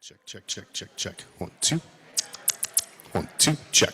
Check, check, check, check, check. 1, 2. 1, 2, check.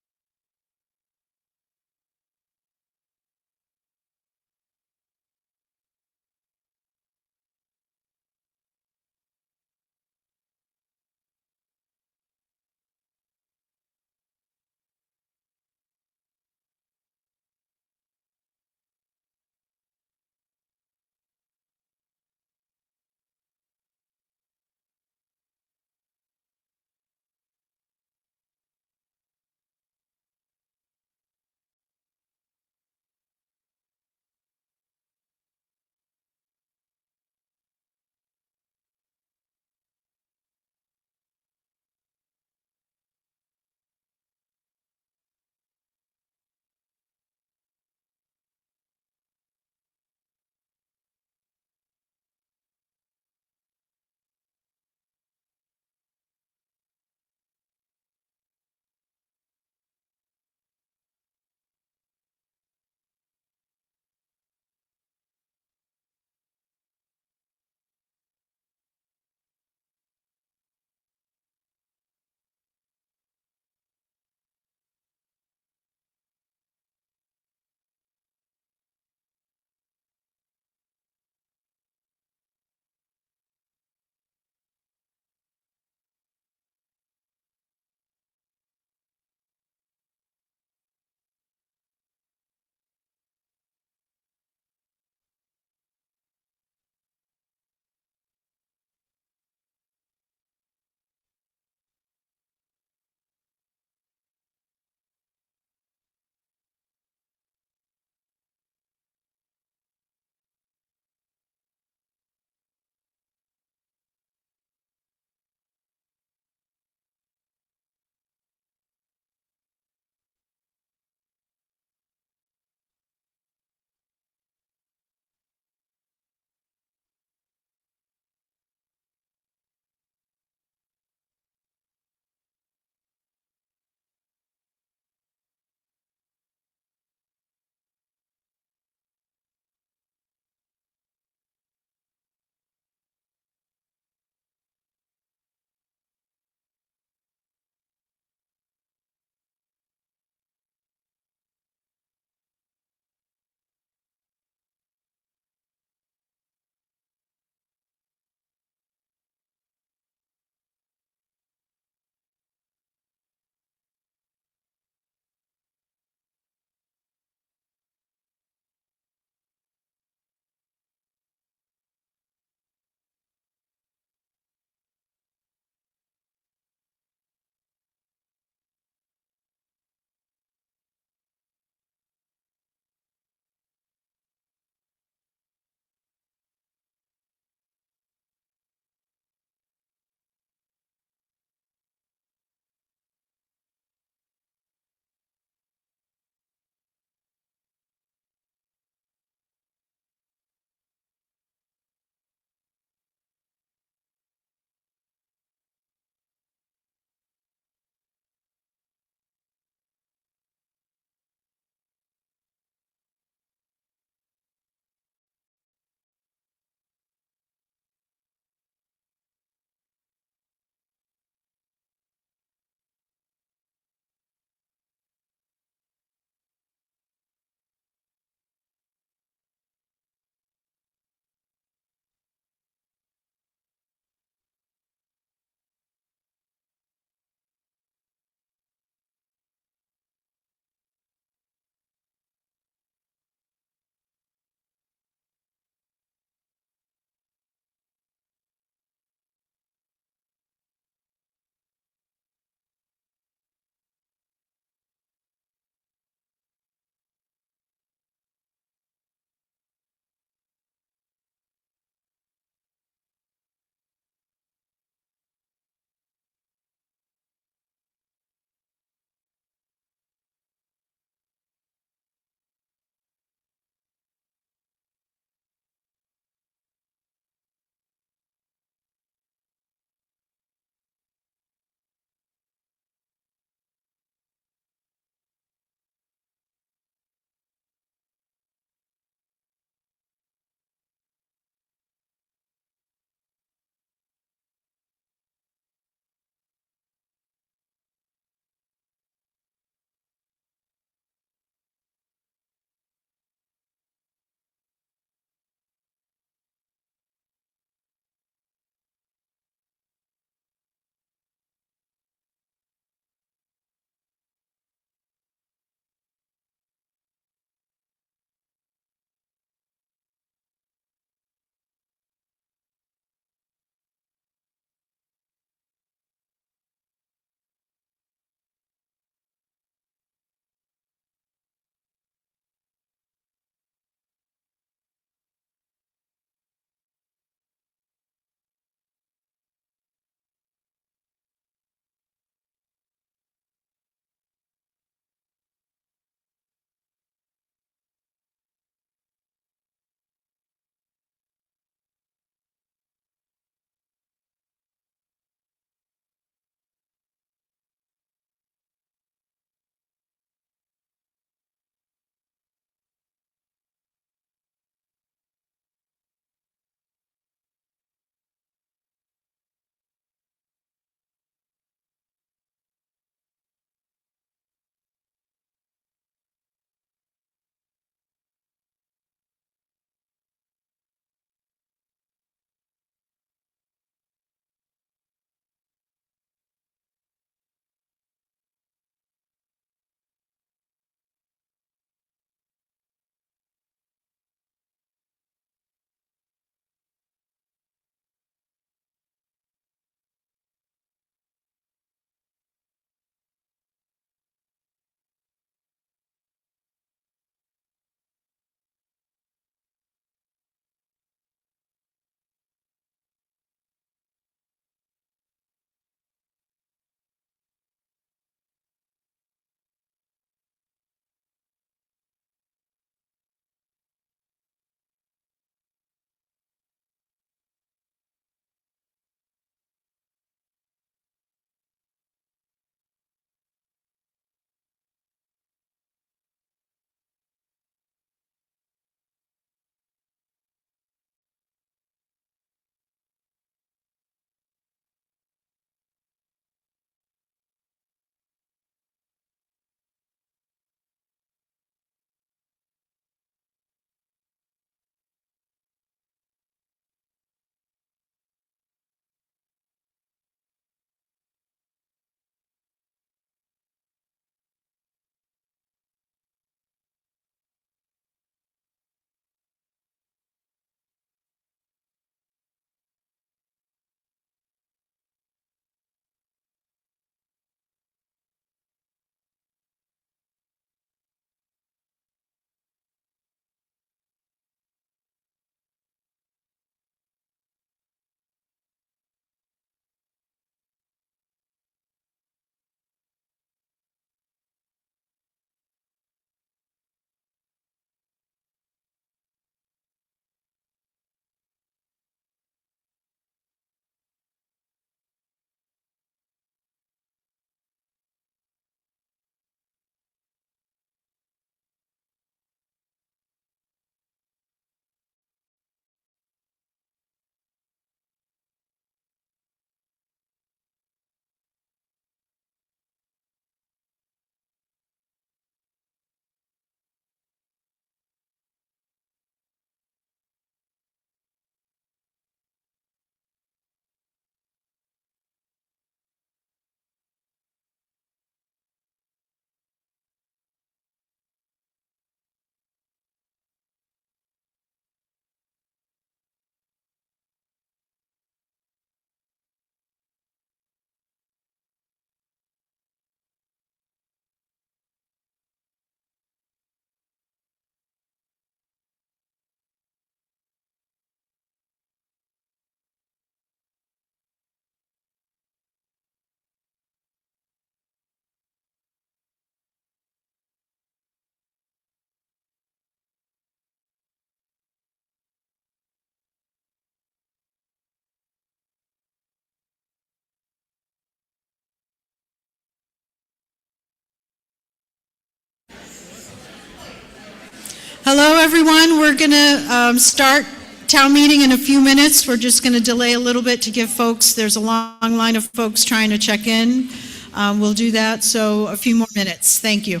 Hello, everyone. We're going to start town meeting in a few minutes. We're just going to delay a little bit to give folks, there's a long line of folks trying to check in. We'll do that, so a few more minutes. Thank you.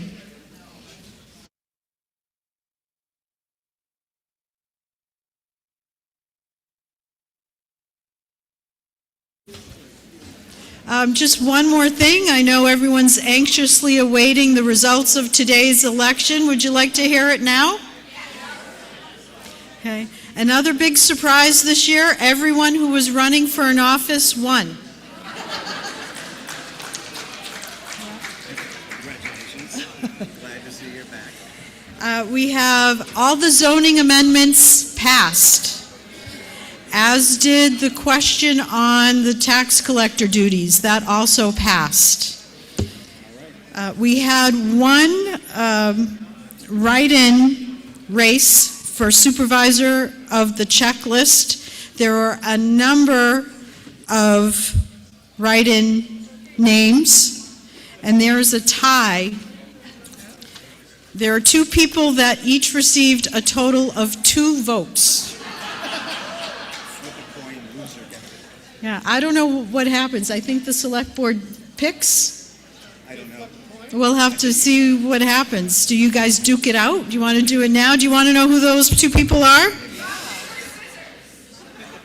Just one more thing. I know everyone's anxiously awaiting the results of today's election. Would you like to hear it now? Okay. Another big surprise this year, everyone who was running for an office won. Congratulations. Glad to see you're back. We have all the zoning amendments passed, as did the question on the tax collector duties. That also passed. We had one write-in race for supervisor of the checklist. There were a number of write-in names, and there is a tie. There are two people that each received a total of 2 votes. Yeah, I don't know what happens. I think the select board picks. I don't know. We'll have to see what happens. Do you guys duke it out? Do you want to do it now? Do you want to know who those 2 people are?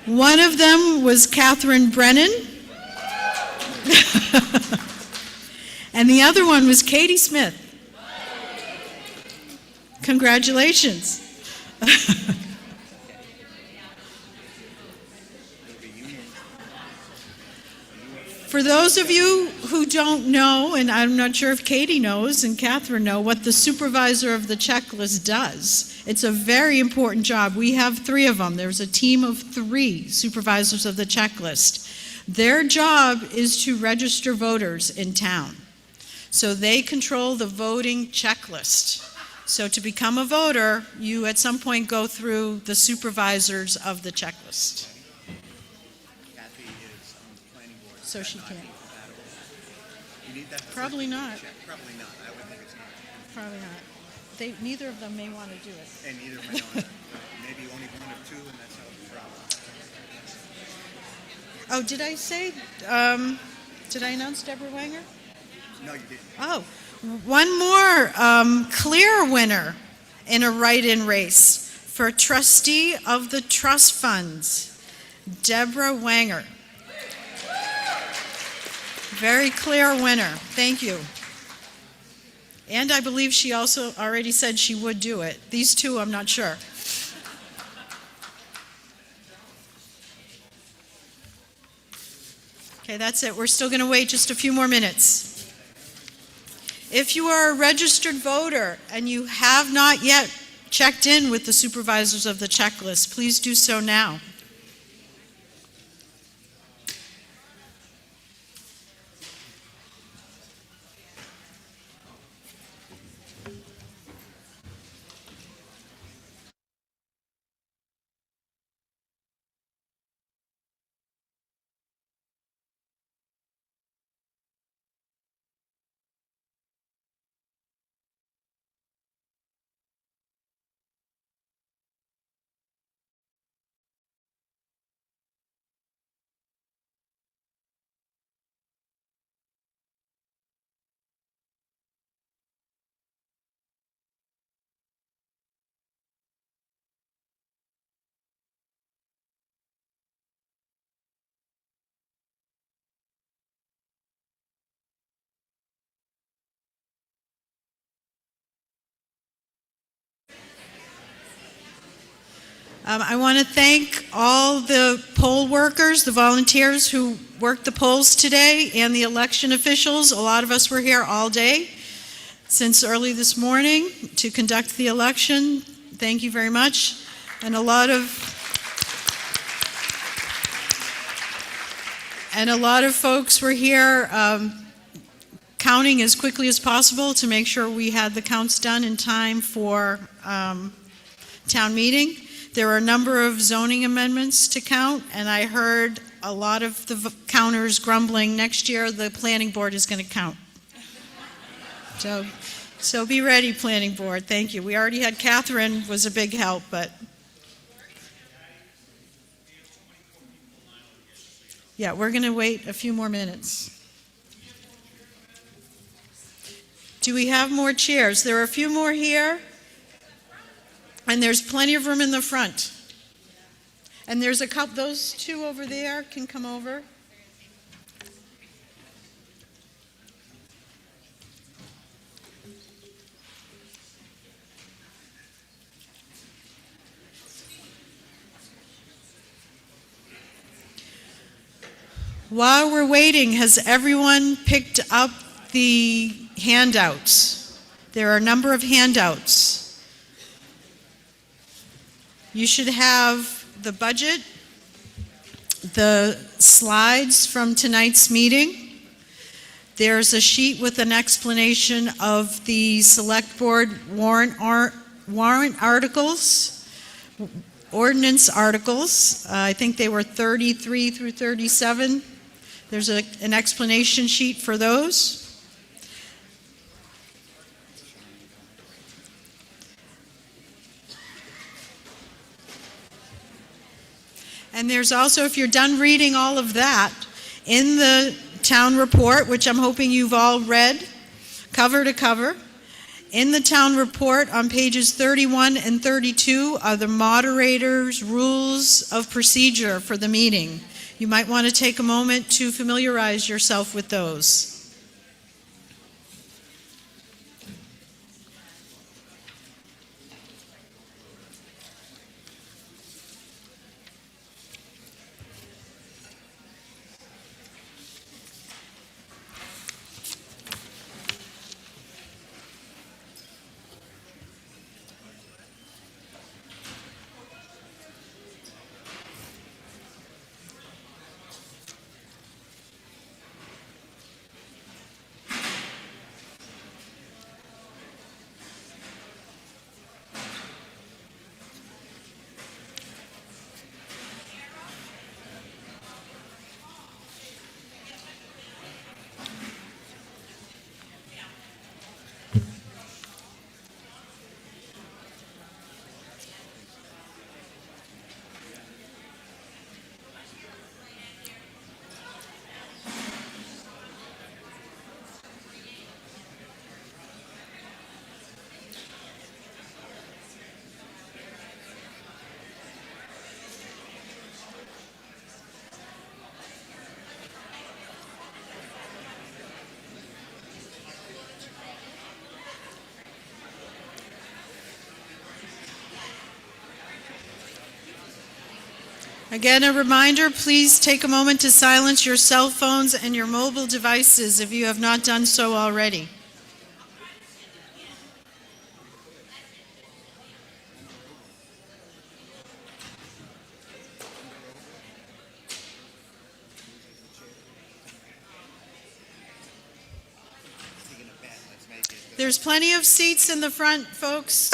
One of them was Catherine Brennan. And the other one was Katie Smith. Congratulations. For those of you who don't know, and I'm not sure if Katie knows and Catherine know, what the supervisor of the checklist does, it's a very important job. We have 3 of them. There's a team of 3 supervisors of the checklist. Their job is to register voters in town. So they control the voting checklist. So to become a voter, you at some point go through the supervisors of the checklist. So she can't. You need that? Probably not. Probably not. I would think it's not. Probably not. Neither of them may want to do it. And neither may want to. Maybe only one of 2, and that's how the problem. Oh, did I say, did I announce Deborah Wanger? No, you didn't. Oh, one more clear winner in a write-in race for trustee of the trust funds, Deborah Wanger. Very clear winner. Thank you. And I believe she also already said she would do it. These 2, I'm not sure. Okay, that's it. We're still going to wait just a few more minutes. If you are a registered voter and you have not yet checked in with the supervisors of the checklist, please do so now. I want to thank all the poll workers, the volunteers who worked the polls today, and the election officials. A lot of us were here all day since early this morning to conduct the election. Thank you very much. And a lot of folks were here counting as quickly as possible to make sure we had the counts done in time for town meeting. There are a number of zoning amendments to count, and I heard a lot of the counters grumbling, next year the planning board is going to count. So So be ready, planning board. Thank you. We already had Catherine was a big help, but yeah, we're going to wait a few more minutes. Do we have more chairs? There are a few more here, and there's plenty of room in the front. And there's a couple, those two over there can come over. While we're waiting, has everyone picked up the handouts? There are a number of handouts. You should have the budget, the slides from tonight's meeting. There's a sheet with an explanation of the select board warrant articles, ordinance articles. I think they were 33 through 37. There's an explanation sheet for those. And there's also, if you're done reading all of that, in the town report, which I'm hoping you've all read, cover to cover, in the town report on pages 31 and 32 are the moderator's rules of procedure for the meeting. You might want to take a moment to familiarize yourself with those. Again, a reminder, please take a moment to silence your cell phones and your mobile devices if you have not done so already. There's plenty of seats in the front, folks.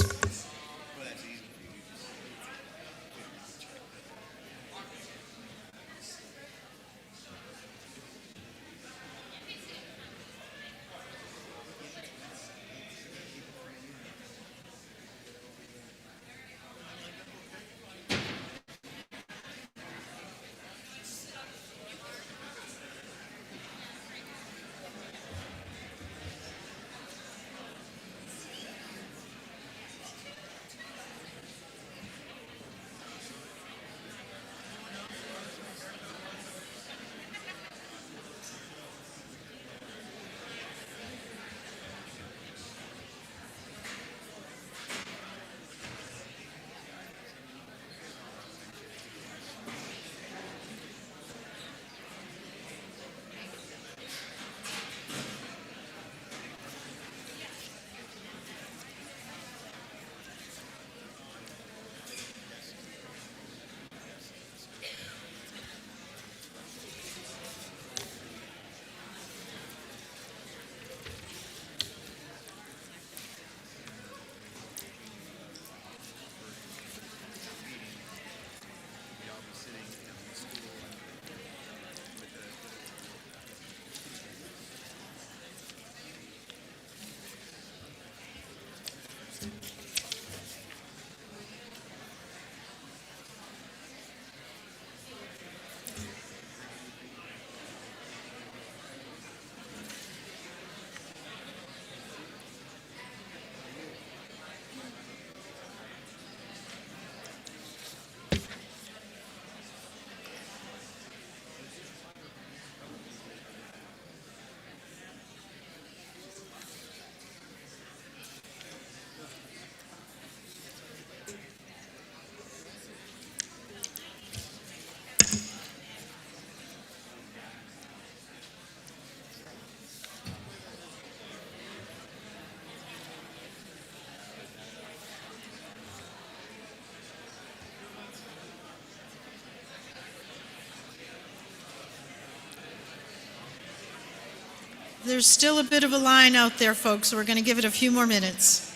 There's still a bit of a line out there, folks, so we're going to give it a few more minutes.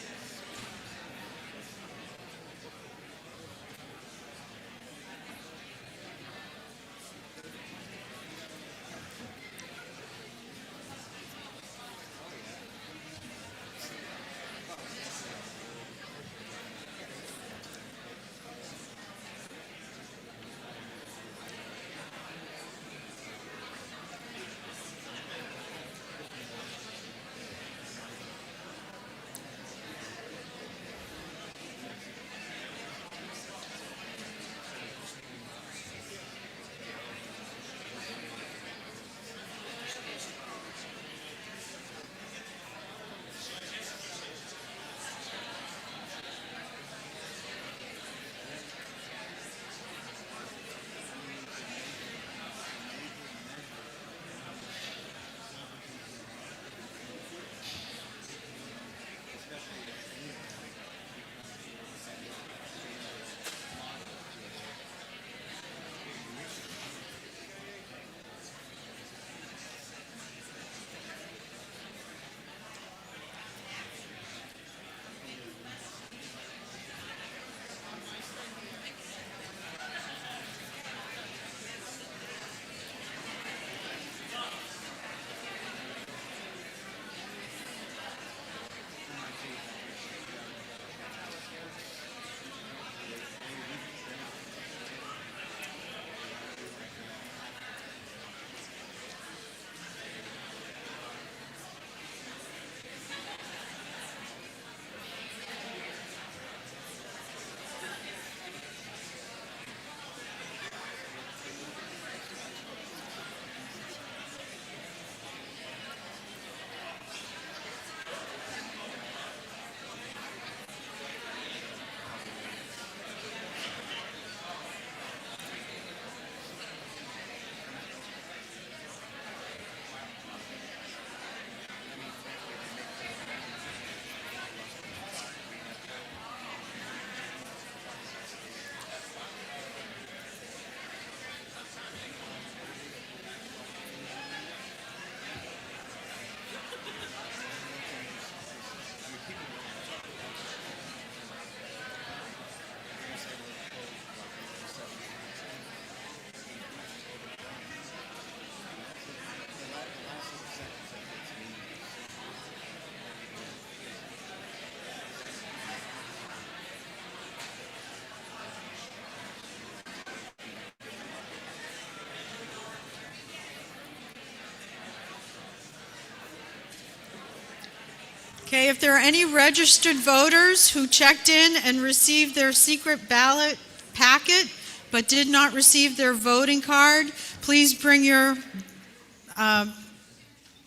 Okay, if there are any registered voters who checked in and received their secret ballot packet but did not receive their voting card, please bring your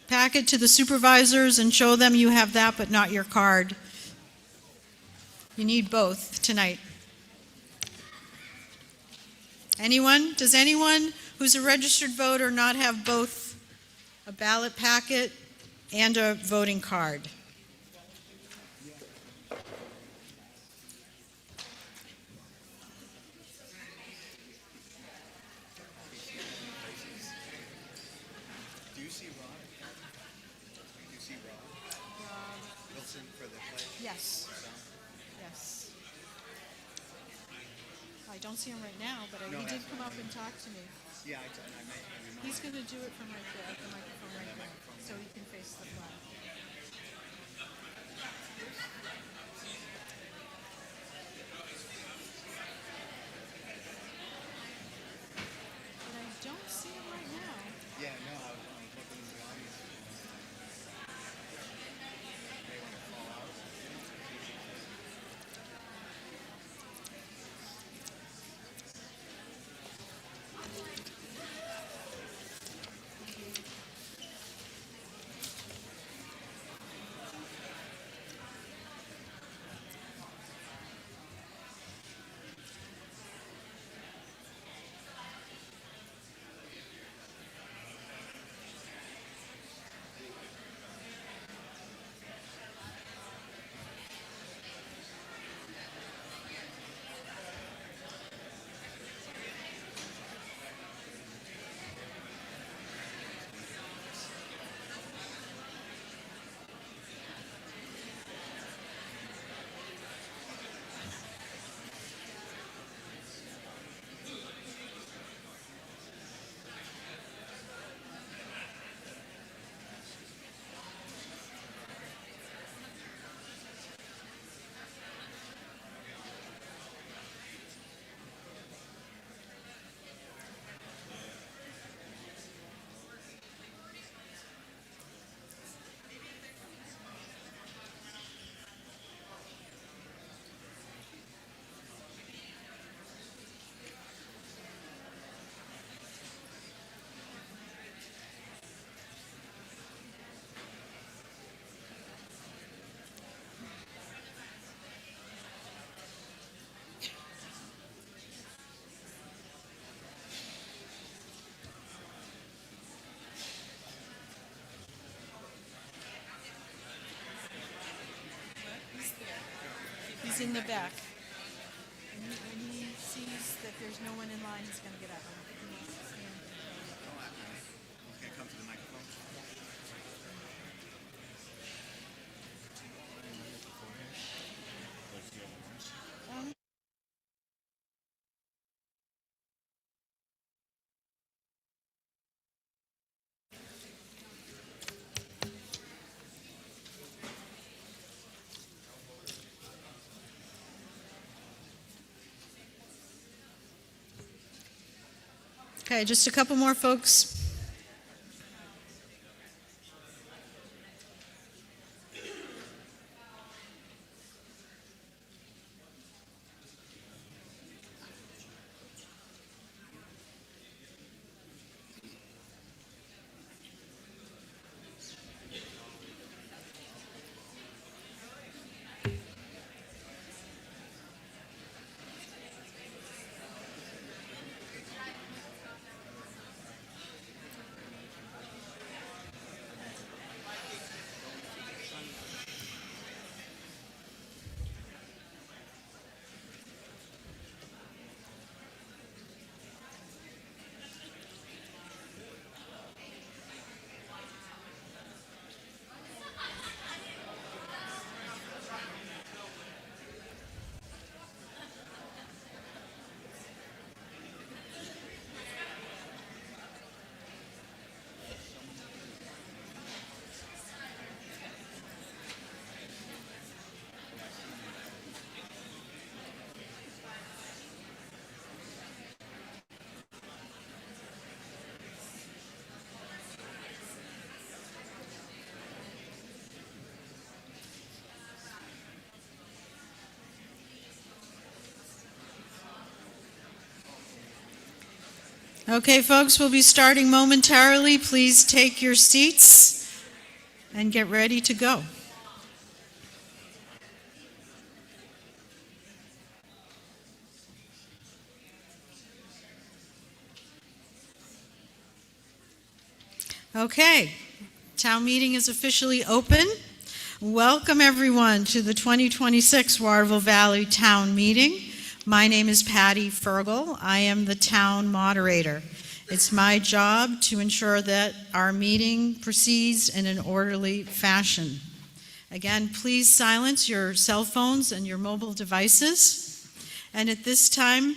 packet to the supervisors and show them you have that but not your card. You need both tonight. Anyone? Does anyone who's a registered voter not have both a ballot packet and a voting card? Do you see Rob? Do you see Rob? Wilson for the play? Yes. Yes. I don't see him right now, but he did come up and talk to me. Yeah, I may. He's going to do it from right there, the microphone right there, so he can face the flag. But I don't see him right now. Yeah, no, I was looking in the audience. They want to fall out. He's in the back. When he sees that there's no one in line, he's going to get up. He wants to stand. Okay, come to the microphone. Okay, just a couple more folks. Okay, folks, we'll be starting momentarily. Please take your seats and get ready to go. Okay, town meeting is officially open. Welcome, everyone, to the 2026 Waterville Valley Town Meeting. My name is Patty Fergal. I am the town moderator. It's my job to ensure that our meeting proceeds in an orderly fashion. Again, please silence your cell phones and your mobile devices. And at this time,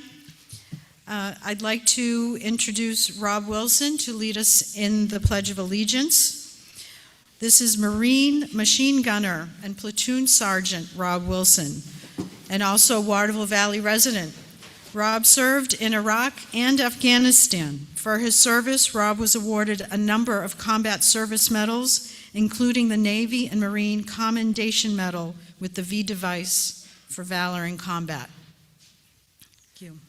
I'd like to introduce Rob Wilson to lead us in the Pledge of Allegiance. This is Marine Machine Gunner and Platoon Sergeant Rob Wilson, and also Waterville Valley resident. Rob served in Iraq and Afghanistan. For his service, Rob was awarded a number of combat service medals, including the Navy and Marine Commendation Medal with the V device for valor in combat. Thank you.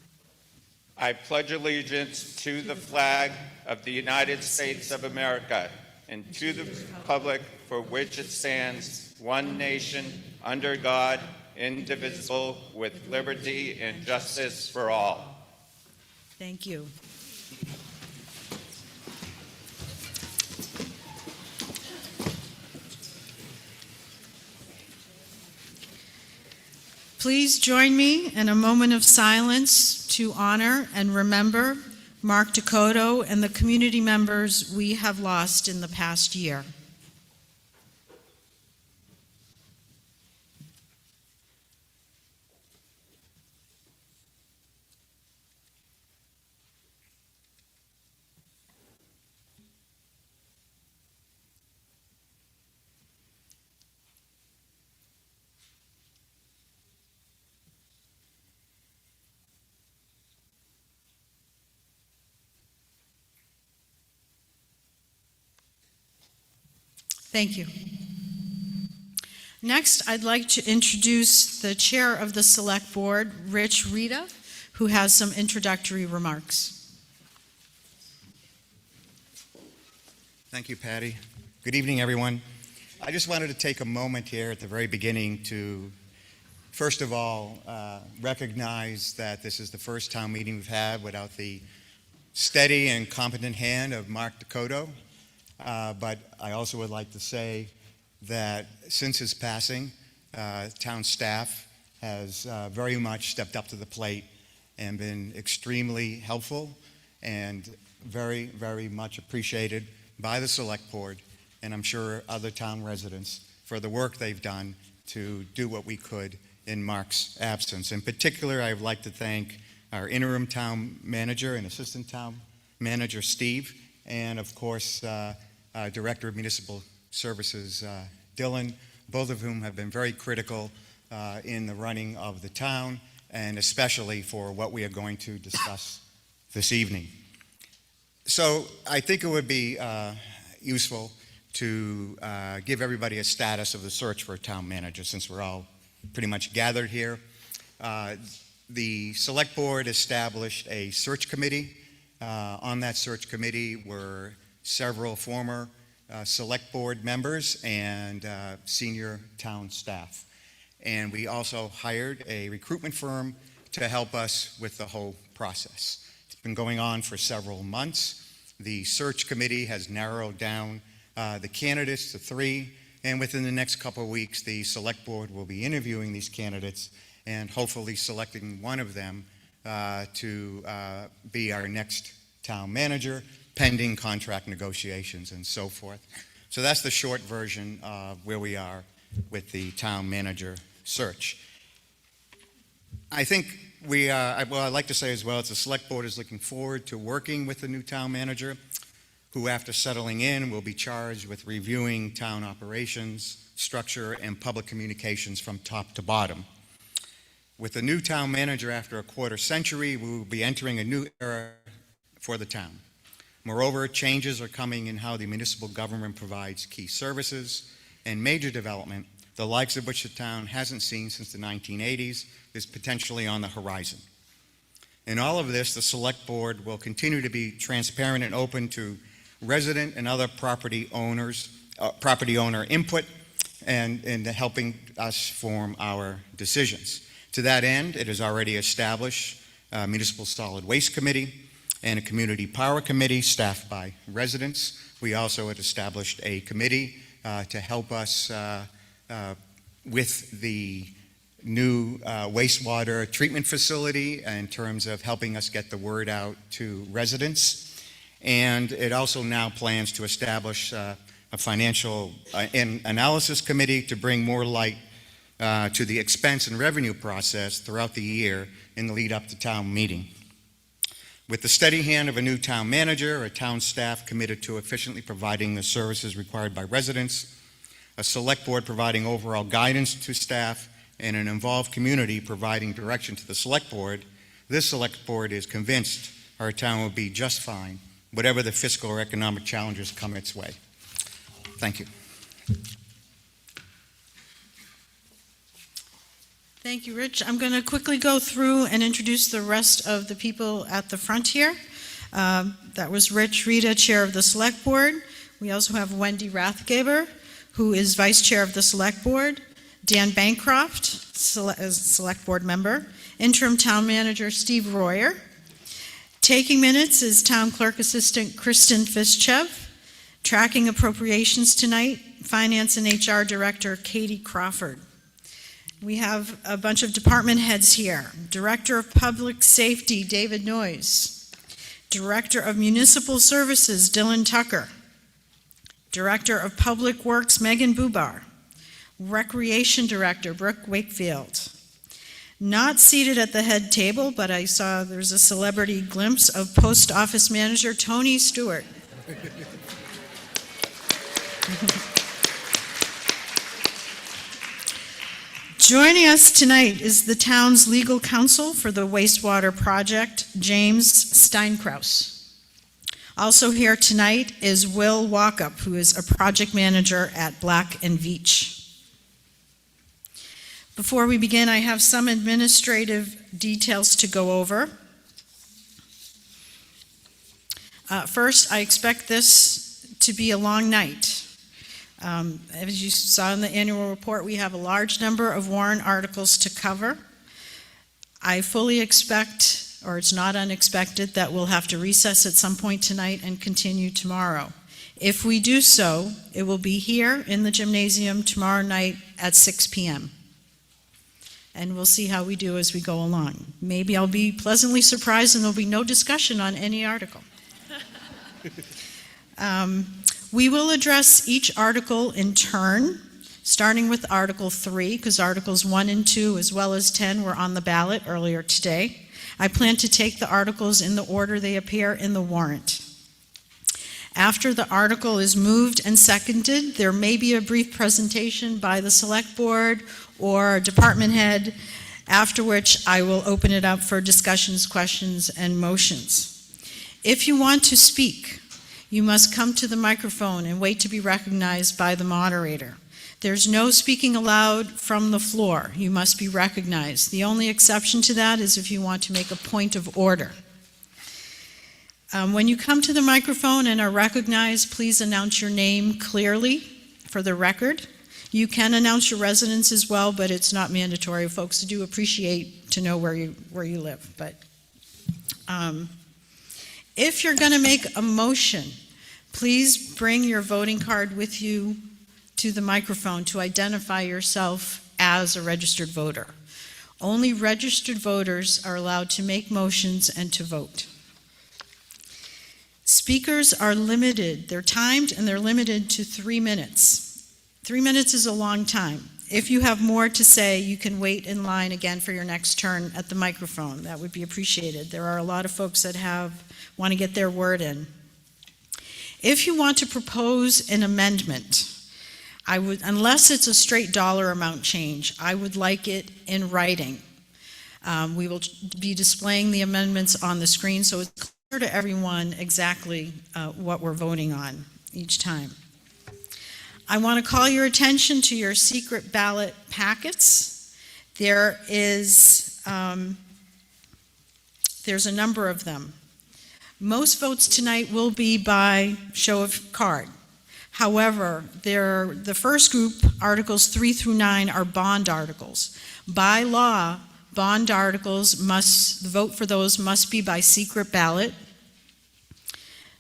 I pledge allegiance to the flag of the United States of America and to the republic for which it stands, one nation, under God, indivisible, with liberty and justice for all. Thank you. Please join me in a moment of silence to honor and remember Mark Dakota and the community members we have lost in the past year. Thank you. Next, I'd like to introduce the chair of the Select Board, Rich Rita, who has some introductory remarks. Thank you, Patty. Good evening, everyone. I just wanted to take a moment here at the very beginning to, first of all, recognize that this is the first town meeting we've had without the steady and competent hand of Mark Dakota. But I also would like to say that since his passing, town staff has very much stepped up to the plate and been extremely helpful and very, very much appreciated by the Select Board, and I'm sure other town residents, for the work they've done to do what we could in Mark's absence. In particular, I would like to thank our interim town manager and assistant town manager, Steve, and of course, Director of Municipal Services, Dylan, both of whom have been very critical in the running of the town, and especially for what we are going to discuss this evening. So I think it would be useful to give everybody a status of the search for a town manager, since we're all pretty much gathered here. The Select Board established a search committee. On that search committee were several former Select Board members and senior town staff. And we also hired a recruitment firm to help us with the whole process. It's been going on for several months. The search committee has narrowed down the candidates to 3, and within the next couple of weeks, the Select Board will be interviewing these candidates and hopefully selecting one of them to be our next town manager, pending contract negotiations and so forth. So that's the short version of where we are with the town manager search. I think I'd like to say as well, the Select Board is looking forward to working with the new town manager, who after settling in will be charged with reviewing town operations, structure, and public communications from top to bottom. With the new town manager after a quarter century, we will be entering a new era for the town. Moreover, changes are coming in how the municipal government provides key services, and major development, the likes of which the town hasn't seen since the 1980s, is potentially on the horizon. In all of this, the Select Board will continue to be transparent and open to resident and other property owner input and helping us form our decisions. To that end, it has already established a Municipal Solid Waste Committee and a Community Power Committee staffed by residents. We also had established a committee to help us with the new wastewater treatment facility in terms of helping us get the word out to residents. And it also now plans to establish a financial analysis committee to bring more light to the expense and revenue process throughout the year in the lead up to town meeting. With the steady hand of a new town manager, a town staff committed to efficiently providing the services required by residents, a Select Board providing overall guidance to staff, and an involved community providing direction to the Select Board, this Select Board is convinced our town will be just fine, whatever the fiscal or economic challenges come its way. Thank you. Thank you, Rich. I'm going to quickly go through and introduce the rest of the people at the front here. That was Rich Rita, Chair of the Select Board. We also have Wendy Rathgeber, who is Vice Chair of the Select Board. Dan Bancroft, Select Board member. Interim Town Manager Steve Royer. Taking minutes is Town Clerk Assistant Kristen Fischev. Tracking appropriations tonight, Finance and HR Director Katie Crawford. We have a bunch of department heads here. Director of Public Safety, David Noyes. Director of Municipal Services, Dylan Tucker. Director of Public Works, Megan Bubar. Recreation Director, Brooke Wakefield. Not seated at the head table, but I saw there's a celebrity glimpse of Post Office Manager Tony Stewart. Joining us tonight is the town's legal counsel for the wastewater project, James Steinkraus. Also here tonight is Will Walkup, who is a project manager at Black & Veatch. Before we begin, I have some administrative details to go over. First, I expect this to be a long night. As you saw in the annual report, we have a large number of warrant articles to cover. I fully expect, or it's not unexpected, that we'll have to recess at some point tonight and continue tomorrow. If we do so, it will be here in the gymnasium tomorrow night at 6 p.m. and we'll see how we do as we go along. Maybe I'll be pleasantly surprised and there'll be no discussion on any article. We will address each article in turn, starting with Article 3, because Articles 1 and 2, as well as 10, were on the ballot earlier today. I plan to take the articles in the order they appear in the warrant. After the article is moved and seconded, there may be a brief presentation by the Select Board or department head, after which I will open it up for discussions, questions, and motions. If you want to speak, you must come to the microphone and wait to be recognized by the moderator. There's no speaking allowed from the floor. You must be recognized. The only exception to that is if you want to make a point of order. When you come to the microphone and are recognized, please announce your name clearly for the record. You can announce your residence as well, but it's not mandatory. Folks do appreciate to know where you live. But if you're going to make a motion, please bring your voting card with you to the microphone to identify yourself as a registered voter. Only registered voters are allowed to make motions and to vote. Speakers are limited. They're timed and they're limited to 3 minutes. 3 minutes is a long time. If you have more to say, you can wait in line again for your next turn at the microphone. That would be appreciated. There are a lot of folks that want to get their word in. If you want to propose an amendment, unless it's a straight dollar amount change, I would like it in writing. We will be displaying the amendments on the screen so it's clear to everyone exactly what we're voting on each time. I want to call your attention to your secret ballot packets. There's a number of them. Most votes tonight will be by show of card. However, the first group, Articles 3 through 9, are bond articles. By law, bond articles the vote for those must be by secret ballot.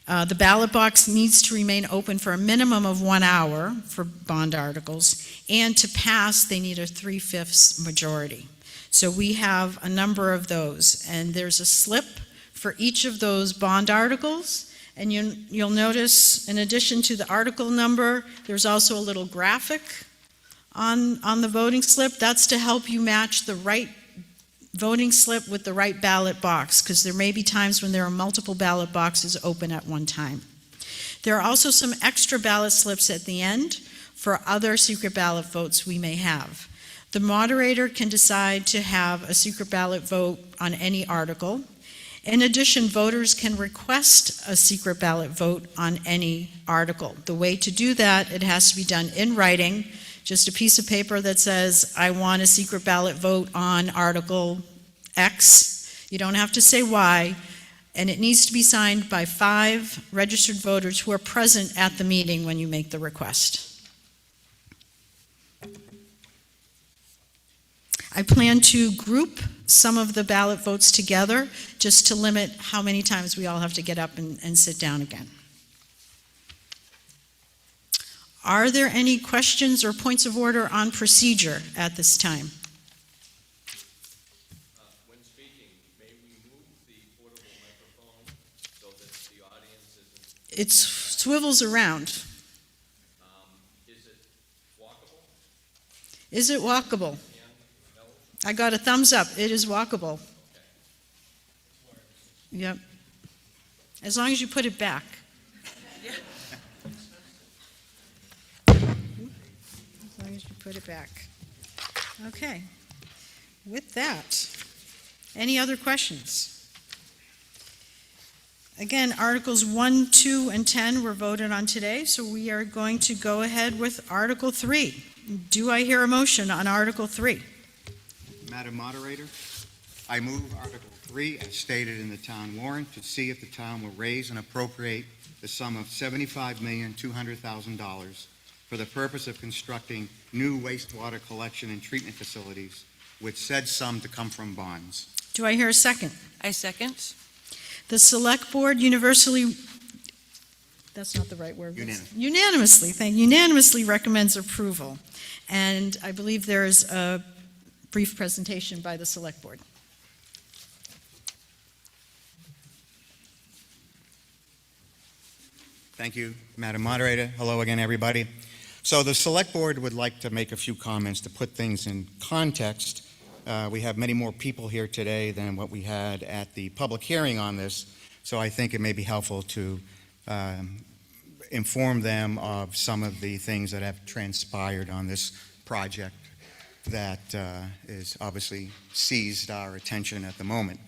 The ballot box needs to remain open for a minimum of 1 hour for bond articles, and to pass, they need a 3/5 majority. So we have a number of those, and there's a slip for each of those bond articles. And you'll notice, in addition to the article number, there's also a little graphic on the voting slip. That's to help you match the right voting slip with the right ballot box, because there may be times when there are multiple ballot boxes open at one time. There are also some extra ballot slips at the end for other secret ballot votes we may have. The moderator can decide to have a secret ballot vote on any article. In addition, voters can request a secret ballot vote on any article. The way to do that, it has to be done in writing, just a piece of paper that says, I want a secret ballot vote on Article X. You don't have to say why, and it needs to be signed by 5 registered voters who are present at the meeting when you make the request. I plan to group some of the ballot votes together just to limit how many times we all have to get up and sit down again. Are there any questions or points of order on procedure at this time? When speaking, may we move the portable microphone so that the audience isn't... It swivels around. Is it walkable? Is it walkable? I got a thumbs up. It is walkable. Yep. As long as you put it back. As long as you put it back. Okay. With that, any other questions? Again, Articles 1, 2, and 10 were voted on today, so we are going to go ahead with Article 3. Do I hear a motion on Article 3? Madam Moderator, I move Article 3 as stated in the town warrant to see if the town will raise and appropriate the sum of $75,200,000 for the purpose of constructing new wastewater collection and treatment facilities, with said sum to come from bonds. Do I hear a second? I second. The Select Board universally, that's not the right word. Unanimously recommends approval. And I believe there is a brief presentation by the Select Board. Thank you, Madam Moderator. Hello again, everybody. So the Select Board would like to make a few comments to put things in context. We have many more people here today than what we had at the public hearing on this, so I think it may be helpful to inform them of some of the things that have transpired on this project that is obviously seized our attention at the moment.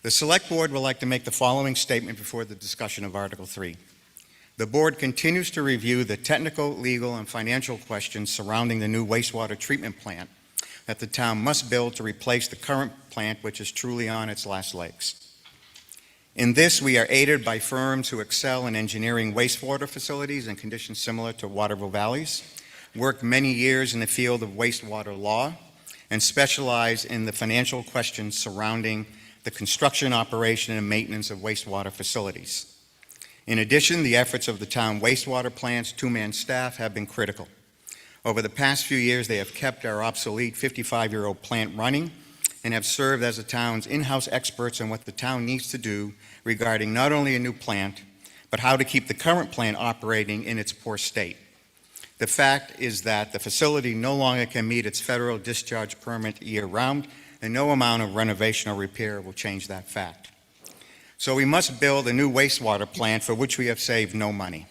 The Select Board would like to make the following statement before the discussion of Article 3. The Board continues to review the technical, legal, and financial questions surrounding the new wastewater treatment plant that the town must build to replace the current plant, which is truly on its last legs. In this, we are aided by firms who excel in engineering wastewater facilities in conditions similar to Waterville Valley's, worked many years in the field of wastewater law, and specialize in the financial questions surrounding the construction, operation, and maintenance of wastewater facilities. In addition, the efforts of the town wastewater plant's two-man staff have been critical. Over the past few years, they have kept our obsolete 55-year-old plant running and have served as the town's in-house experts on what the town needs to do regarding not only a new plant, but how to keep the current plant operating in its poor state. The fact is that the facility no longer can meet its federal discharge permit year-round, and no amount of renovation or repair will change that fact. So we must build a new wastewater plant for which we have saved no money.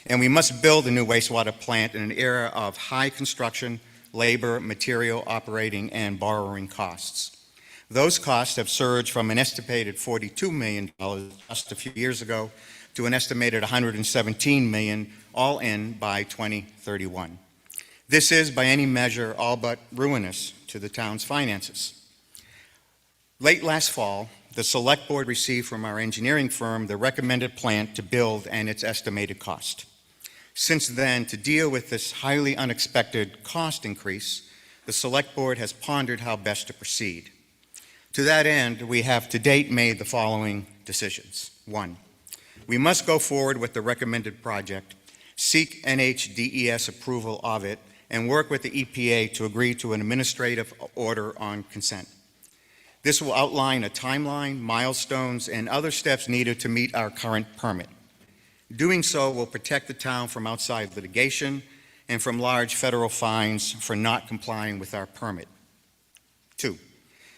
And we must build a new wastewater plant in an era of high construction, labor, material, operating, and borrowing costs. Those costs have surged from an estimated $42 million just a few years ago to an estimated $117 million, all in by 2031. This is, by any measure, all but ruinous to the town's finances. Late last fall, the Select Board received from our engineering firm the recommended plant to build and its estimated cost. Since then, to deal with this highly unexpected cost increase, the Select Board has pondered how best to proceed. To that end, we have to date made the following decisions. 1, we must go forward with the recommended project, seek NHDES approval of it, and work with the EPA to agree to an administrative order on consent. This will outline a timeline, milestones, and other steps needed to meet our current permit. Doing so will protect the town from outside litigation and from large federal fines for not complying with our permit. 2,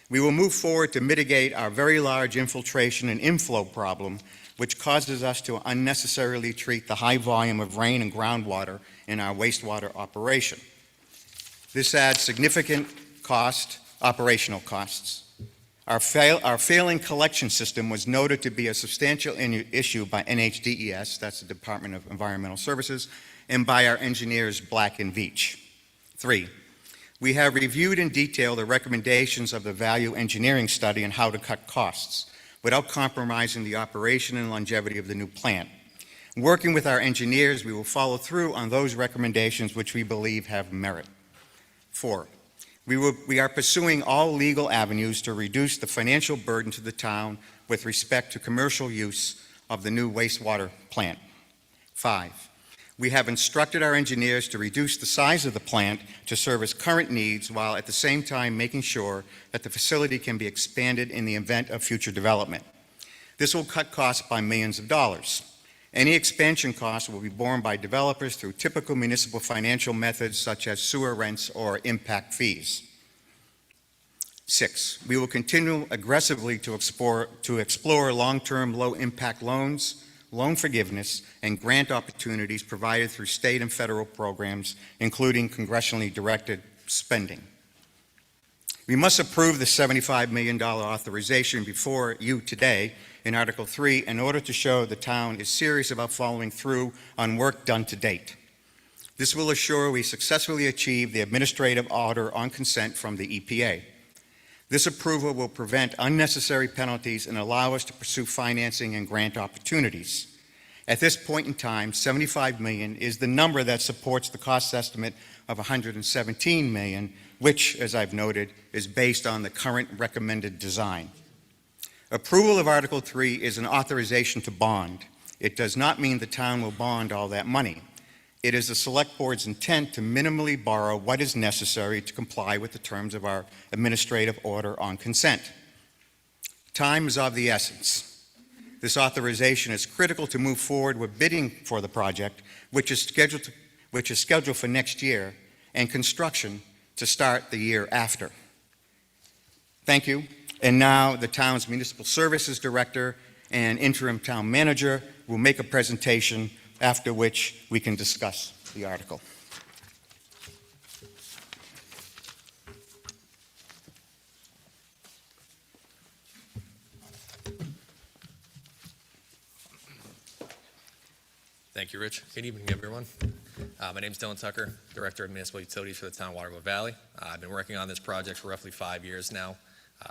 we will move forward to mitigate our very large infiltration and inflow problem, which causes us to unnecessarily treat the high volume of rain and groundwater in our wastewater operation. This adds significant operational costs. Our failing collection system was noted to be a substantial issue by NHDES, that's the Department of Environmental Services, and by our engineers Black and Veatch. 3, we have reviewed in detail the recommendations of the value engineering study on how to cut costs without compromising the operation and longevity of the new plant. Working with our engineers, we will follow through on those recommendations which we believe have merit. 4, we are pursuing all legal avenues to reduce the financial burden to the town with respect to commercial use of the new wastewater plant. 5, we have instructed our engineers to reduce the size of the plant to serve its current needs while at the same time making sure that the facility can be expanded in the event of future development. This will cut costs by millions of dollars. Any expansion costs will be borne by developers through typical municipal financial methods such as sewer rents or impact fees. 6, we will continue aggressively to explore long-term low-impact loans, loan forgiveness, and grant opportunities provided through state and federal programs, including congressionally directed spending. We must approve the $75 million authorization before you today in Article 3 in order to show the town is serious about following through on work done to date. This will assure we successfully achieve the administrative order on consent from the EPA. This approval will prevent unnecessary penalties and allow us to pursue financing and grant opportunities. At this point in time, $75 million is the number that supports the cost estimate of $117 million, which, as I've noted, is based on the current recommended design. Approval of Article 3 is an authorization to bond. It does not mean the town will bond all that money. It is the Select Board's intent to minimally borrow what is necessary to comply with the terms of our administrative order on consent. Time is of the essence. This authorization is critical to move forward with bidding for the project, which is scheduled for next year, and construction to start the year after. Thank you. And now the town's Municipal Services Director and Interim Town Manager will make a presentation, after which we can discuss the article. Thank you, Rich. Good evening, everyone. My name is Dylan Tucker, Director of Municipal Utilities for the town of Waterville Valley. I've been working on this project for roughly 5 years now.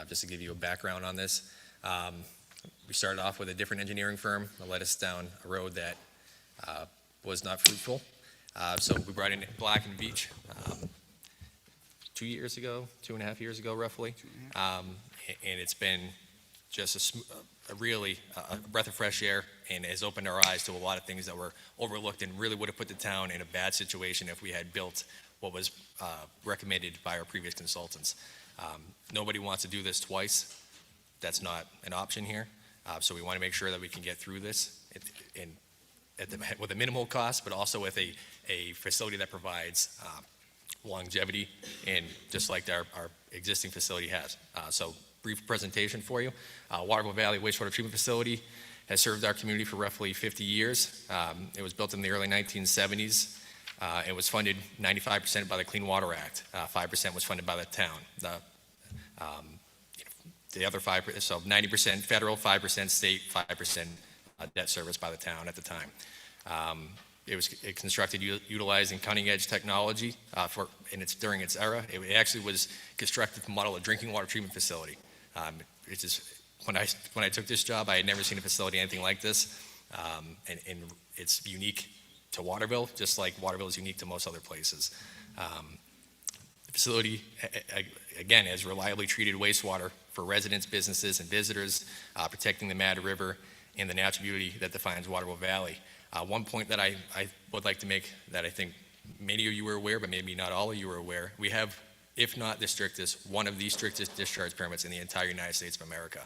Just to give you a background on this, we started off with a different engineering firm that led us down a road that was not fruitful. So we brought in Black & Veatch 2 years ago, 2.5 years ago, roughly. And it's been just a really breath of fresh air, and has opened our eyes to a lot of things that were overlooked and really would have put the town in a bad situation if we had built what was recommended by our previous consultants. Nobody wants to do this twice. That's not an option here. So we want to make sure that we can get through this with a minimal cost, but also with a facility that provides longevity, and just like our existing facility has. So brief presentation for you. Waterville Valley Wastewater Treatment Facility has served our community for roughly 50 years. It was built in the early 1970s. It was funded 95% by the Clean Water Act. 5% was funded by the town. The other 5%, so 90% federal, 5% state, 5% debt service by the town at the time. It was constructed utilizing cutting-edge technology during its era. It actually was constructed to model a drinking water treatment facility. It's just, when I took this job, I had never seen a facility anything like this, and it's unique to Waterville, just like Waterville is unique to most other places. The facility, again, has reliably treated wastewater for residents, businesses, and visitors, protecting the Mad River and the natural beauty that defines Waterville Valley. One point that I would like to make that I think many of you are aware, but maybe not all of you are aware, we have, if not the strictest, one of the strictest discharge permits in the entire United States of America.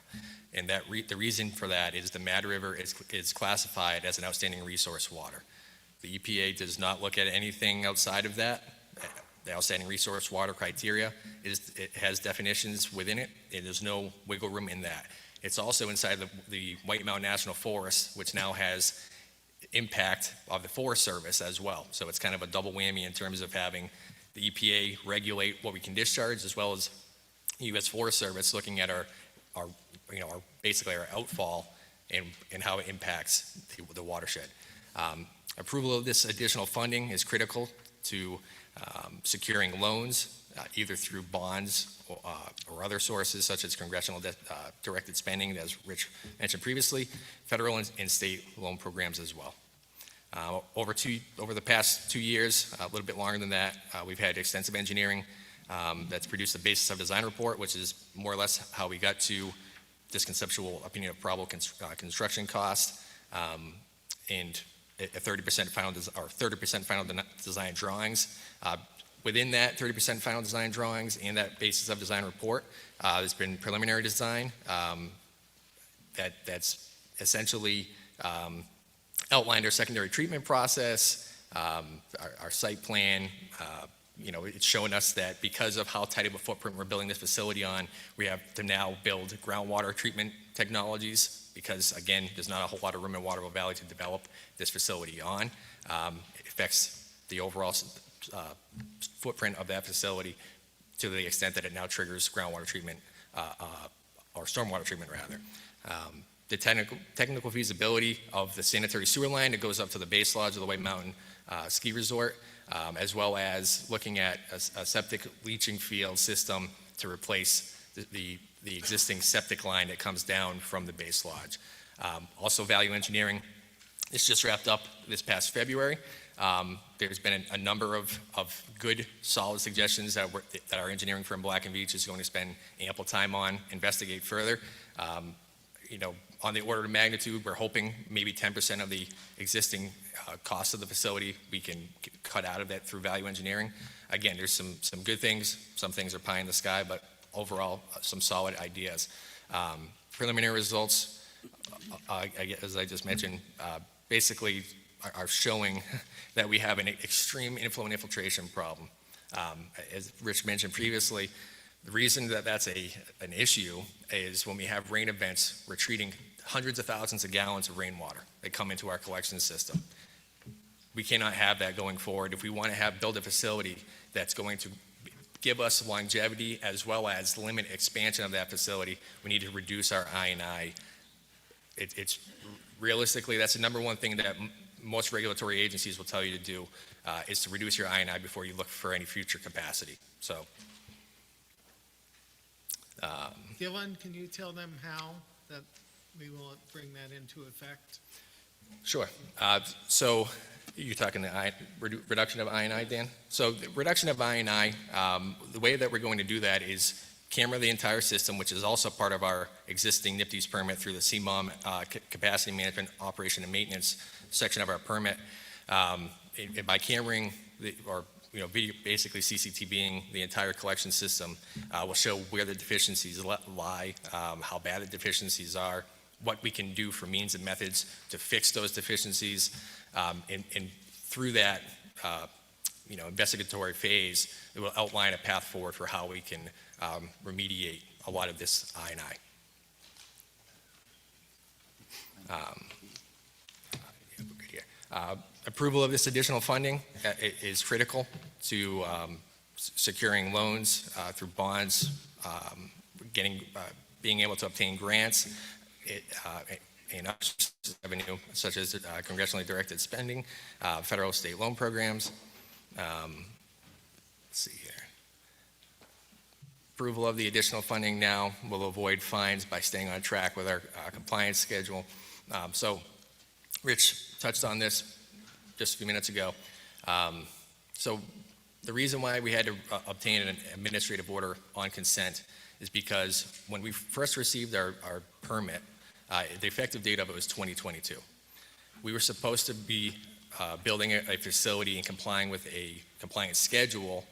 And that the reason for that is the Mad River is classified as an outstanding resource water. The EPA does not look at anything outside of that. The outstanding resource water criteria it has definitions within it, and there's no wiggle room in that. It's also inside the White Mountain National Forest, which now has impact of the Forest Service as well. So it's kind of a double whammy in terms of having the EPA regulate what we can discharge, as well as U.S. Forest Service looking at our basically our outfall and how it impacts the watershed. Approval of this additional funding is critical to securing loans, either through bonds or other sources such as congressional directed spending, as Rich mentioned previously, federal and state loan programs as well. Over the past 2 years, a little bit longer than that, we've had extensive engineering that's produced the basis of design report, which is more or less how we got to this conceptual opinion of probable construction cost, and a 30% final design drawings. Within that 30% final design drawings and that basis of design report, there's been preliminary design that's essentially outlined our secondary treatment process, our site plan. It's showing us that because of how tight of a footprint we're building this facility on, we have to now build groundwater treatment technologies because, again, there's not a whole lot of room in Waterville Valley to develop this facility on. It affects the overall footprint of that facility to the extent that it now triggers groundwater treatment, or stormwater treatment rather. The technical feasibility of the sanitary sewer line that goes up to the base lodge of the White Mountain Ski Resort, as well as looking at a septic leaching field system to replace the existing septic line that comes down from the base lodge. Also value engineering. This just wrapped up this past February. There's been a number of good, solid suggestions that our engineering firm Black & Veatch is going to spend ample time on, investigate further. on the order of magnitude, we're hoping maybe 10% of the existing cost of the facility we can cut out of that through value engineering. Again, there's some good things, some things are pie in the sky, but overall, some solid ideas. Preliminary results, as I just mentioned, basically are showing that we have an extreme inflow and infiltration problem. As Rich mentioned previously, the reason that that's an issue is when we have rain events, we're treating hundreds of thousands of gallons of rainwater that come into our collection system. We cannot have that going forward. If we want to build a facility that's going to give us longevity as well as limit expansion of that facility, we need to reduce our I&I. It's realistically, that's the number one thing that most regulatory agencies will tell you to do, is to reduce your I&I before you look for any future capacity. So, Dylan, can you tell them how that we will bring that into effect? sure. So you're talking the reduction of I&I, Dan? So the reduction of I&I, the way that we're going to do that is camera the entire system, which is also part of our existing NIPDES permit through the CMOM Capacity Management Operation and Maintenance section of our permit. And by cameraing, video, basically CCTVing the entire collection system, will show where the deficiencies lie, how bad the deficiencies are, what we can do for means and methods to fix those deficiencies, and through that, investigatory phase, it will outline a path forward for how we can remediate a lot of this I&I. Approval of this additional funding is critical to securing loans through bonds, being able to obtain grants, and revenue such as congressionally directed spending, federal state loan programs. Let's see here. Approval of the additional funding now will avoid fines by staying on track with our compliance schedule. So Rich touched on this just a few minutes ago. So the reason why we had to obtain an administrative order on consent is because when we first received our permit, the effective date of it was 2022. We were supposed to be building a facility and complying with a compliance schedule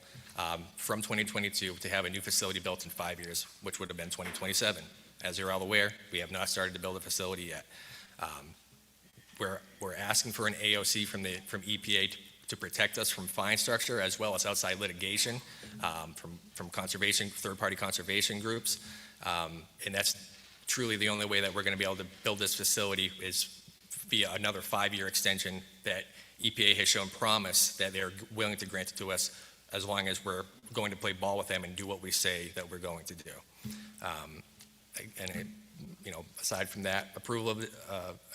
from 2022 to have a new facility built in 5 years, which would have been 2027. As you're all aware, we have not started to build a facility yet. We're asking for an AOC from EPA to protect us from fine structure as well as outside litigation from conservation, third-party conservation groups, and that's truly the only way that we're going to be able to build this facility is via another 5-year extension that EPA has shown promise that they're willing to grant it to us as long as we're going to play ball with them and do what we say that we're going to do. Aside from that, approval of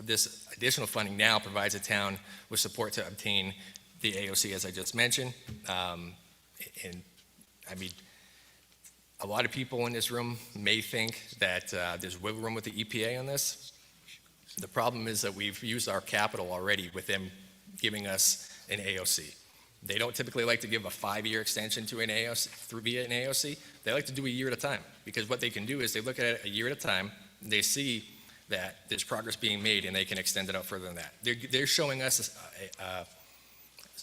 this additional funding now provides the town with support to obtain the AOC, as I just mentioned. A lot of people in this room may think that there's wiggle room with the EPA on this. The problem is that we've used our capital already with them giving us an AOC. They don't typically like to give a 5-year extension to an AOC via an AOC. They like to do a year at a time because what they can do is they look at it a year at a time. They see that there's progress being made and they can extend it out further than that. They're showing us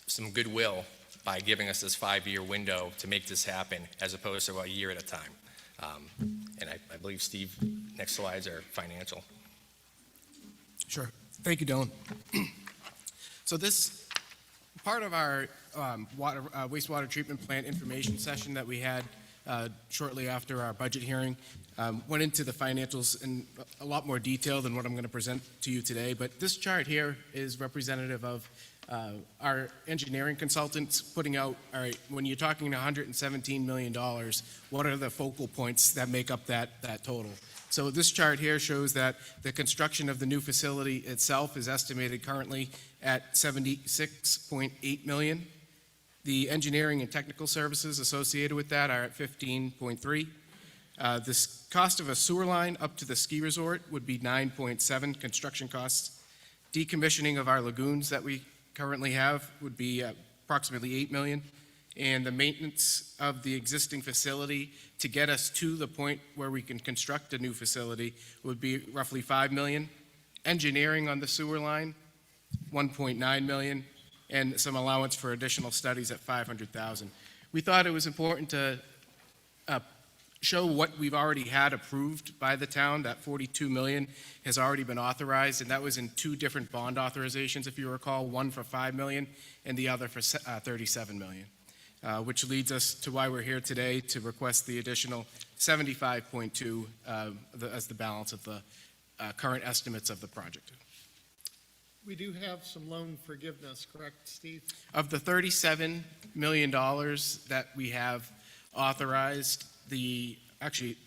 some goodwill by giving us this 5-year window to make this happen as opposed to a year at a time. And I believe, Steve, next slides are financial. Sure. Thank you, Dylan. So this part of our wastewater treatment plant information session that we had shortly after our budget hearing went into the financials in a lot more detail than what I'm going to present to you today. But this chart here is representative of our engineering consultants putting out, all right, when you're talking $117 million, what are the focal points that make up that total? So this chart here shows that the construction of the new facility itself is estimated currently at $76.8 million. The engineering and technical services associated with that are at 15.3. The cost of a sewer line up to the ski resort would be 9.7 construction costs. Decommissioning of our lagoons that we currently have would be approximately $8 million. and the maintenance of the existing facility to get us to the point where we can construct a new facility would be roughly $5 million. Engineering on the sewer line, $1.9 million, and some allowance for additional studies at $500,000. We thought it was important to show what we've already had approved by the town. That $42 million has already been authorized, and that was in two different bond authorizations, if you recall, one for $5 million and the other for $37 million, which leads us to why we're here today to request the additional $75.2 as the balance of the current estimates of the project. We do have some loan forgiveness, correct, Steve? Of the $37 million that we have authorized, the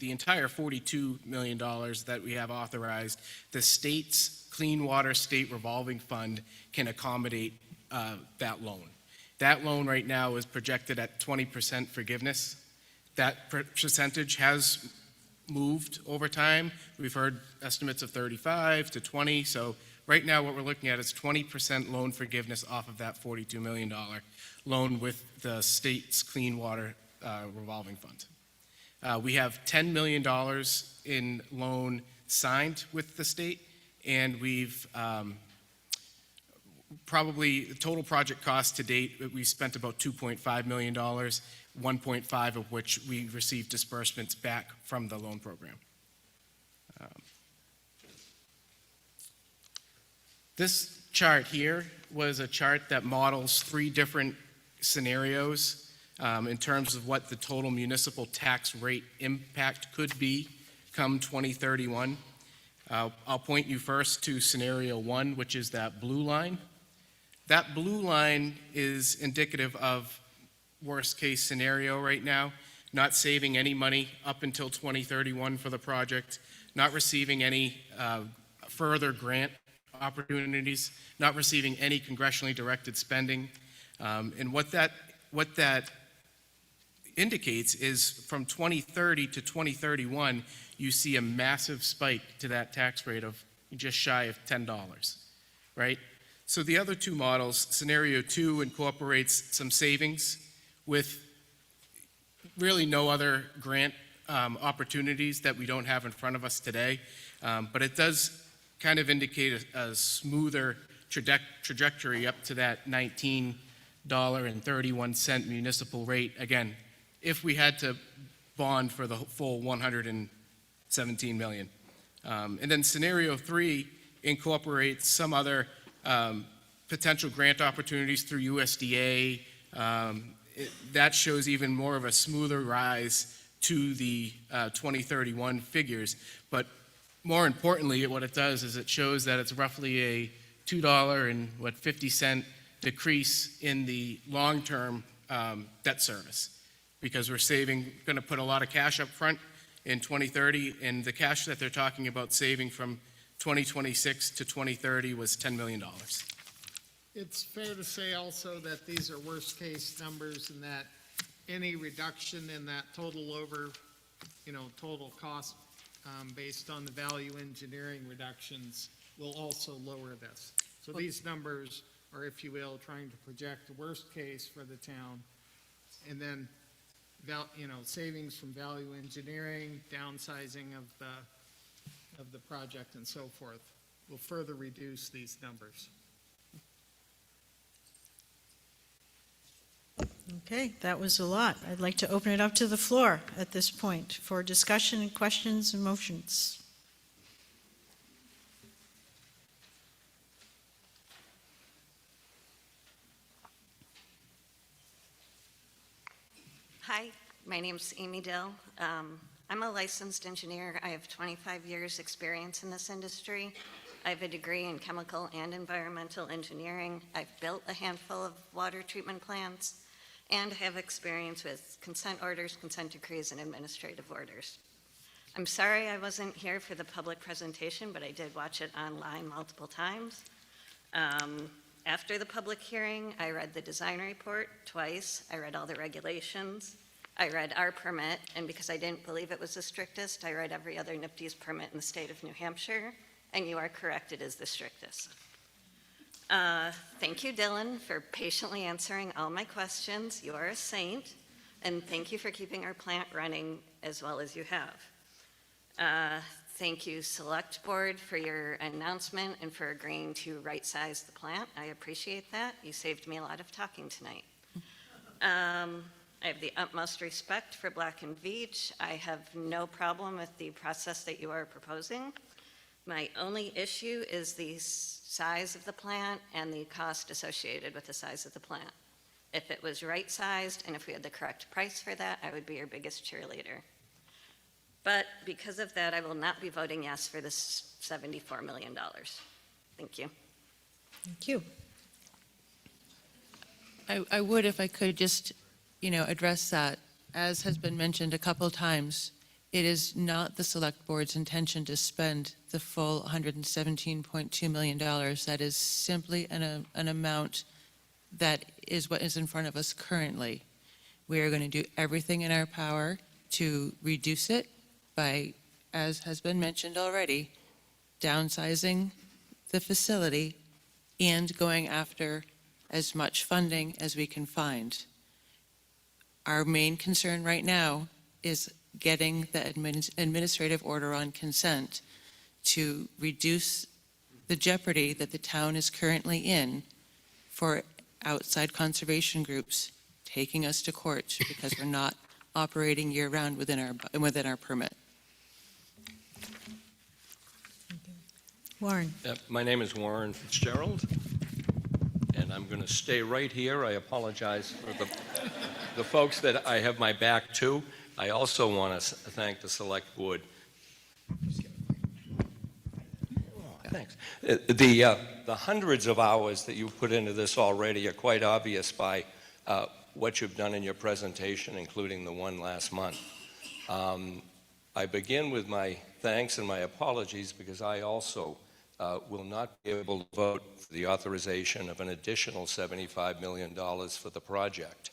entire $42 million that we have authorized, the state's Clean Water State Revolving Fund can accommodate that loan. That loan right now is projected at 20% forgiveness. That percentage has moved over time. We've heard estimates of 35 to 20, so right now what we're looking at is 20% loan forgiveness off of that $42 million loan with the state's Clean Water Revolving Fund. We have $10 million in loan signed with the state, and we've probably, the total project cost to date, we spent about $2.5 million, 1.5 of which we received disbursements back from the loan program. This chart here was a chart that models 3 different scenarios in terms of what the total municipal tax rate impact could be come 2031. I'll point you first to scenario 1, which is that blue line. That blue line is indicative of worst case scenario right now, not saving any money up until 2031 for the project, not receiving any further grant opportunities, not receiving any congressionally directed spending. And what that indicates is from 2030 to 2031, you see a massive spike to that tax rate of just shy of $10, right? So the other 2 models, scenario 2 incorporates some savings with really no other grant opportunities that we don't have in front of us today, but it does kind of indicate a smoother trajectory up to that $19.31 municipal rate, again, if we had to bond for the full $117 million. And then scenario 3 incorporates some other potential grant opportunities through USDA. That shows even more of a smoother rise to the 2031 figures. But more importantly, what it does is it shows that it's roughly a $2.50 decrease in the long-term debt service, because we're going to put a lot of cash up front in 2030, and the cash that they're talking about saving from 2026 to 2030 was $10 million. It's fair to say also that these are worst-case numbers and that any reduction in that total total cost based on the value engineering reductions will also lower this. So these numbers are, if you will, trying to project the worst case for the town, and then savings from value engineering, downsizing of the project, and so forth will further reduce these numbers. Okay, that was a lot. I'd like to open it up to the floor at this point for discussion and questions and motions. Hi, my name's Amy Dill. I'm a licensed engineer. I have 25 years experience in this industry. I have a degree in chemical and environmental engineering. I've built a handful of water treatment plants and have experience with consent orders, consent decrees, and administrative orders. I'm sorry I wasn't here for the public presentation, but I did watch it online multiple times. After the public hearing, I read the design report twice. I read all the regulations. I read our permit, and because I didn't believe it was the strictest, I read every other NPDES permit in the state of New Hampshire, and you are correct, it is the strictest. Thank you, Dylan, for patiently answering all my questions. You are a saint. And thank you for keeping our plant running as well as you have. Thank you, Select Board, for your announcement and for agreeing to right-size the plant. I appreciate that. You saved me a lot of talking tonight. I have the utmost respect for Black & Veatch. I have no problem with the process that you are proposing. My only issue is the size of the plant and the cost associated with the size of the plant. If it was right-sized and if we had the correct price for that, I would be your biggest cheerleader. But because of that, I will not be voting yes for this $74 million. Thank you. Thank you. I would, if I could, just, address that. As has been mentioned a couple times, it is not the Select Board's intention to spend the full $117.2 million. That is simply an amount that is what is in front of us currently. We are going to do everything in our power to reduce it by, as has been mentioned already, downsizing the facility and going after as much funding as we can find. Our main concern right now is getting the administrative order on consent to reduce the jeopardy that the town is currently in for outside conservation groups taking us to court because we're not operating year-round within our permit. Warren. My name is Warren Fitzgerald, and I'm going to stay right here. I apologize for the folks that I have my back to. I also want to thank the Select Board. Thanks. The hundreds of hours that you've put into this already are quite obvious by what you've done in your presentation, including the one last month. I begin with my thanks and my apologies because I also will not be able to vote for the authorization of an additional $75 million for the project.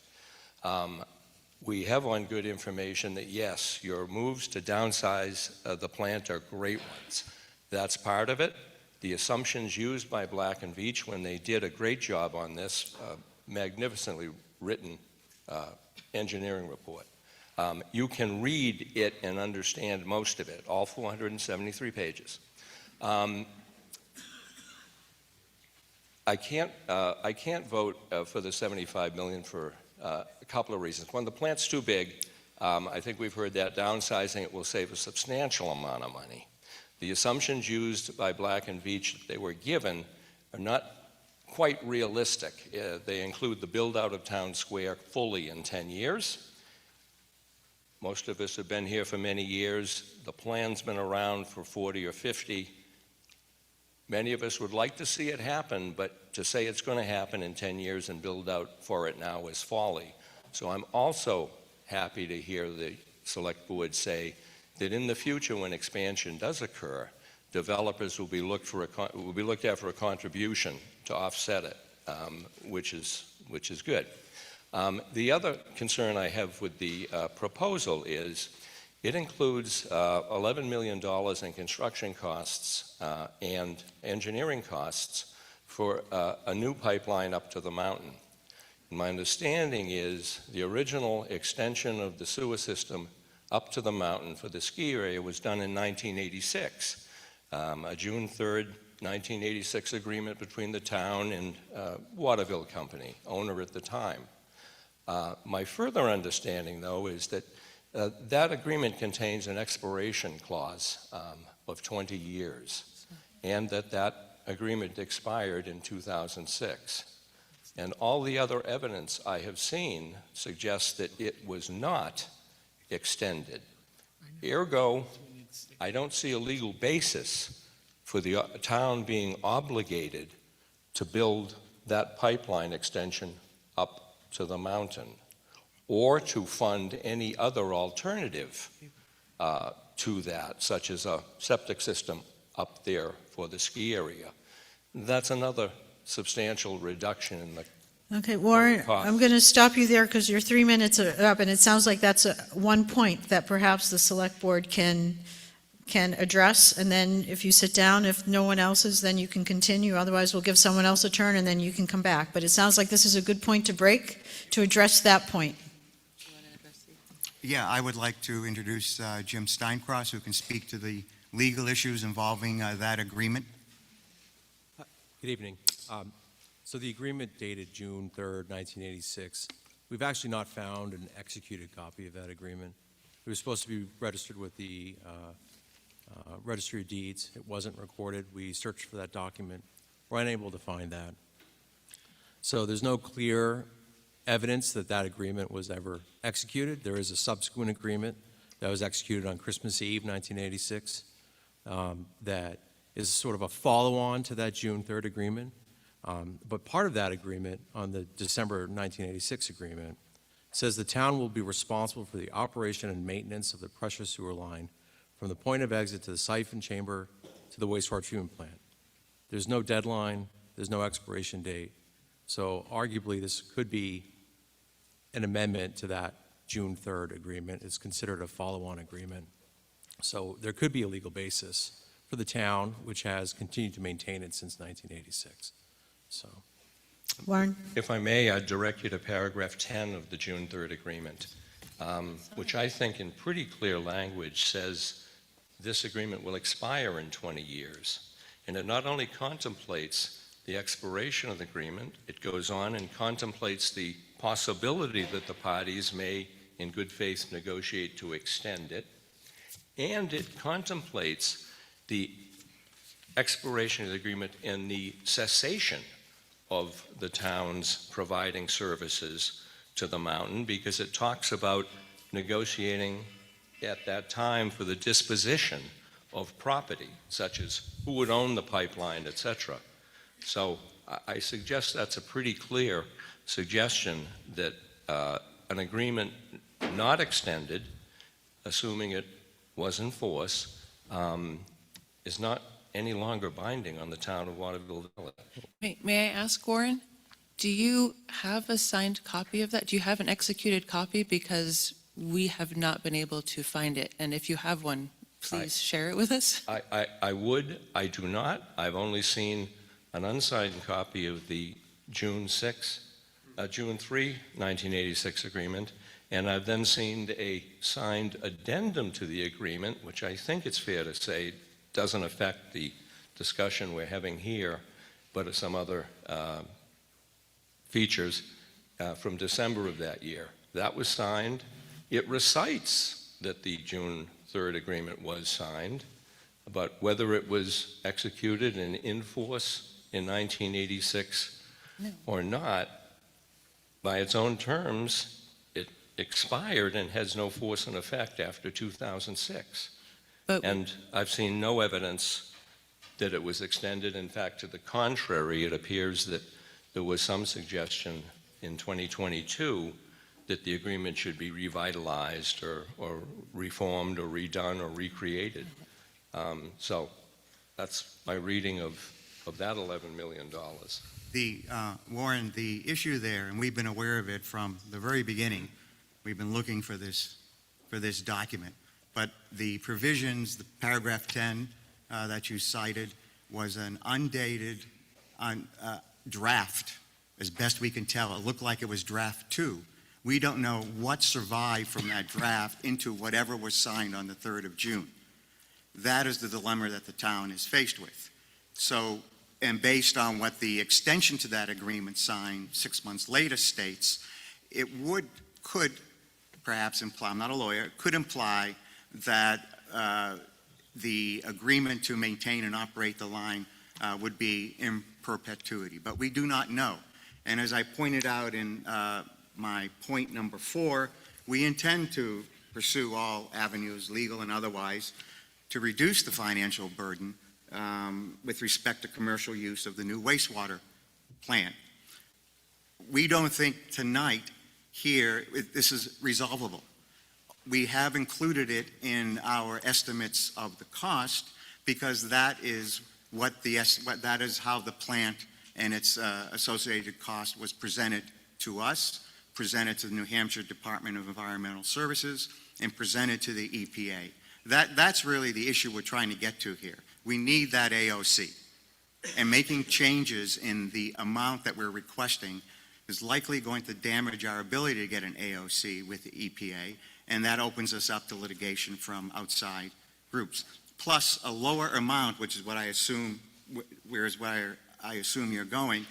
We have on good information that, yes, your moves to downsize the plant are great ones. That's part of it. The assumptions used by Black & Veatch when they did a great job on this magnificently written engineering report. You can read it and understand most of it, all 473 pages. I can't vote for the $75 million for a couple of reasons. One, the plant's too big. I think we've heard that downsizing it will save a substantial amount of money. The assumptions used by Black & Veatch that they were given are not quite realistic. They include the build-out of Town Square fully in 10 years. Most of us have been here for many years. The plan's been around for 40 or 50. Many of us would like to see it happen, but to say it's going to happen in 10 years and build out for it now is folly. So I'm also happy to hear the Select Board say that in the future, when expansion does occur, developers will be looked at for a contribution to offset it, which is good. The other concern I have with the proposal is it includes $11 million in construction costs and engineering costs for a new pipeline up to the mountain. And my understanding is the original extension of the sewer system up to the mountain for the ski area was done in 1986. A June 3rd, 1986 agreement between the town and Waterville Company, owner at the time. My further understanding, though, is that that agreement contains an expiration clause of 20 years, and that agreement expired in 2006. And all the other evidence I have seen suggests that it was not extended. Ergo, I don't see a legal basis for the town being obligated to build that pipeline extension up to the mountain or to fund any other alternative to that, such as a septic system up there for the ski area. That's another substantial reduction in the Okay, Warren, cost. I'm going to stop you there because your 3 minutes are up, and it sounds like that's one point that perhaps the Select Board can can address, and then if you sit down, if no one else is, then you can continue. Otherwise, we'll give someone else a turn, and then you can come back. But it sounds like this is a good point to break, to address that point. Yeah, I would like to introduce Jim Steincross, who can speak to the legal issues involving that agreement. Good evening. So the agreement dated June 3rd, 1986. We've actually not found an executed copy of that agreement. It was supposed to be registered with the Registry of Deeds. It wasn't recorded. We searched for that document. We're unable to find that. So there's no clear evidence that that agreement was ever executed. There is a subsequent agreement that was executed on Christmas Eve, 1986, that is sort of a follow-on to that June 3rd agreement. But part of that agreement, on the December 1986 agreement, says the town will be responsible for the operation and maintenance of the pressure sewer line from the point of exit to the siphon chamber to the wastewater treatment plant. There's no deadline, there's no expiration date. So arguably, this could be an amendment to that June 3rd agreement. It's considered a follow-on agreement. So there could be a legal basis for the town, which has continued to maintain it since 1986. So, Warren? If I may, I'd direct you to paragraph 10 of the June 3rd agreement, which I think in pretty clear language says this agreement will expire in 20 years. And it not only contemplates the expiration of the agreement, it goes on and contemplates the possibility that the parties may, in good faith, negotiate to extend it. And it contemplates the expiration of the agreement and the cessation of the town's providing services to the mountain, because it talks about negotiating at that time for the disposition of property, such as who would own the pipeline, etc. So I suggest that's a pretty clear suggestion that an agreement not extended, assuming it was in force, is not any longer binding on the town of Waterville Village. May I ask, Warren, do you have a signed copy of that? Do you have an executed copy? Because we have not been able to find it. And if you have one, please share it with us. I would, I do not. I've only seen an unsigned copy of the June 3, 1986 agreement, and I've then seen a signed addendum to the agreement, which I think it's fair to say doesn't affect the discussion we're having here, but some other features from December of that year. That was signed. It recites that the June 3rd agreement was signed, but whether it was executed and in force in 1986 or not, by its own terms, it expired and has no force and effect after 2006. And I've seen no evidence that it was extended. In fact, to the contrary, it appears that there was some suggestion in 2022 that the agreement should be revitalized or reformed or redone or recreated. So that's my reading of that $11 million. Warren, the issue there, and we've been aware of it from the very beginning, we've been looking for this document. But the provisions, the paragraph 10 that you cited, was an undated draft, as best we can tell. It looked like it was draft 2. We don't know what survived from that draft into whatever was signed on the 3rd of June. That is the dilemma that the town is faced with. So, and based on what the extension to that agreement signed 6 months later states, it could perhaps imply, I'm not a lawyer, it could imply that the agreement to maintain and operate the line would be in perpetuity. But we do not know. And as I pointed out in my point number 4, we intend to pursue all avenues, legal and otherwise, to reduce the financial burden with respect to commercial use of the new wastewater plant. We don't think tonight here this is resolvable. We have included it in our estimates of the cost because that is that is how the plant and its associated cost was presented to us, presented to the New Hampshire Department of Environmental Services, and presented to the EPA. That's really the issue we're trying to get to here. We need that AOC. And making changes in the amount that we're requesting is likely going to damage our ability to get an AOC with the EPA, and that opens us up to litigation from outside groups. Plus, a lower amount, which is what I assume, where I assume you're going,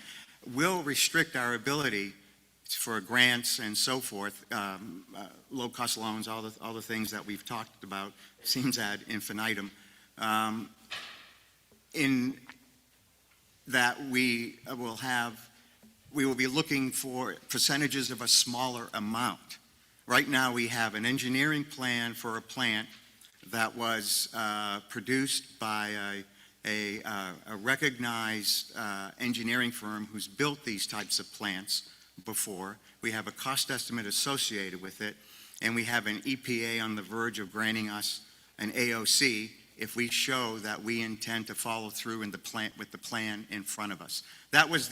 will restrict our ability for grants and so forth, low-cost loans, all the things that we've talked about, seems ad infinitum, in that we will be looking for percentages of a smaller amount. Right now, we have an engineering plan for a plant that was produced by a recognized engineering firm who's built these types of plants before. We have a cost estimate associated with it, and we have an EPA on the verge of granting us an AOC if we show that we intend to follow through with the plan in front of us. That was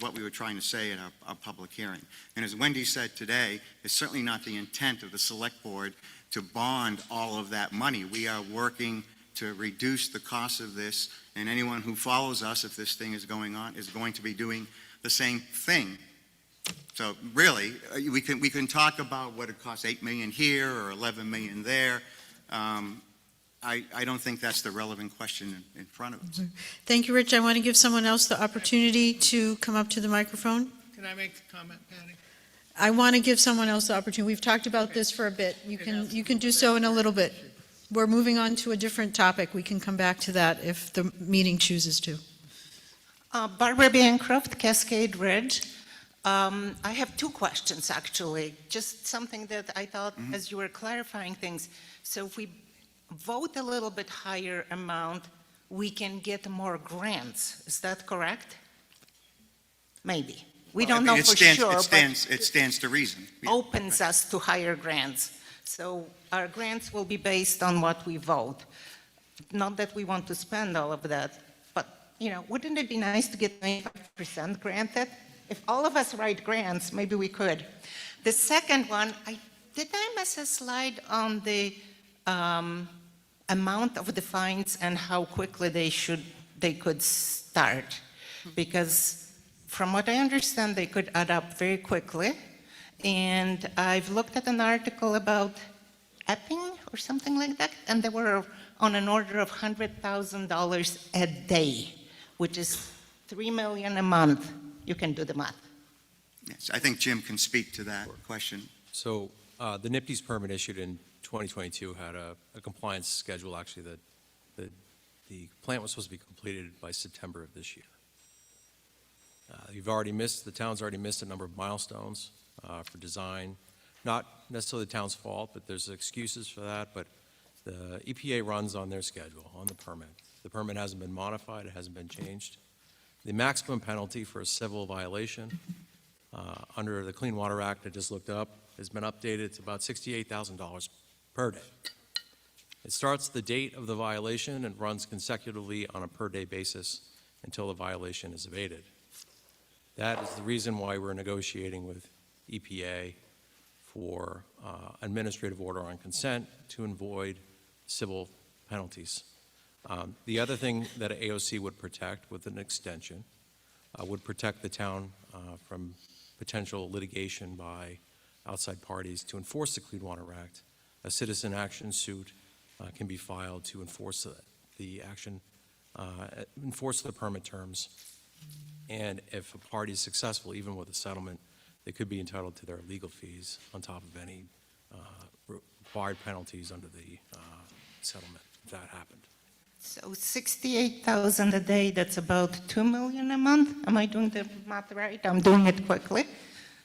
what we were trying to say at our public hearing. And as Wendy said today, it's certainly not the intent of the Select Board to bond all of that money. We are working to reduce the cost of this, and anyone who follows us, if this thing is going on, is going to be doing the same thing. So really, we can talk about what it costs, $8 million here or $11 million there. I don't think that's the relevant question in front of us. Thank you, Rich. I want to give someone else the opportunity to come up to the microphone. Can I make a comment, Patty? I want to give someone else the opportunity. We've talked about this for a bit. You can do so in a little bit. We're moving on to a different topic. We can come back to that if the meeting chooses to. Barbara Bancroft, Cascade Ridge. I have two questions, actually. Just something that I thought as you were clarifying things. So if we vote a little bit higher amount, we can get more grants. Is that correct? Maybe. We don't know for sure, it stands to reason. but opens us to higher grants. So our grants will be based on what we vote. Not that we want to spend all of that, but, wouldn't it be nice to get 95% granted? If all of us write grants, maybe we could. The second one, did I miss a slide on the amount of the fines and how quickly they could start? Because from what I understand, they could add up very quickly. And I've looked at an article about Epping or something like that, and they were on an order of $100,000 a day, which is $3 million a month. You can do the math. Yes, I think Jim can speak to that question. So the NIPD's permit issued in 2022 had a compliance schedule, actually, that the plant was supposed to be completed by September of this year. The town's already missed a number of milestones for design. Not necessarily the town's fault, but there's excuses for that, but the EPA runs on their schedule, on the permit. The permit hasn't been modified, it hasn't been changed. The maximum penalty for a civil violation under the Clean Water Act I just looked up has been updated to about $68,000 per day. It starts the date of the violation and runs consecutively on a per-day basis until the violation is abated. That is the reason why we're negotiating with EPA for administrative order on consent to avoid civil penalties. The other thing that AOC would protect with an extension would protect the town from potential litigation by outside parties to enforce the Clean Water Act. A citizen action suit can be filed to enforce the action, enforce the permit terms. And if a party is successful, even with a settlement, they could be entitled to their legal fees on top of any required penalties under the settlement, if that happened. So 68,000 a day, that's about $2 million a month. Am I doing the math right? I'm doing it quickly.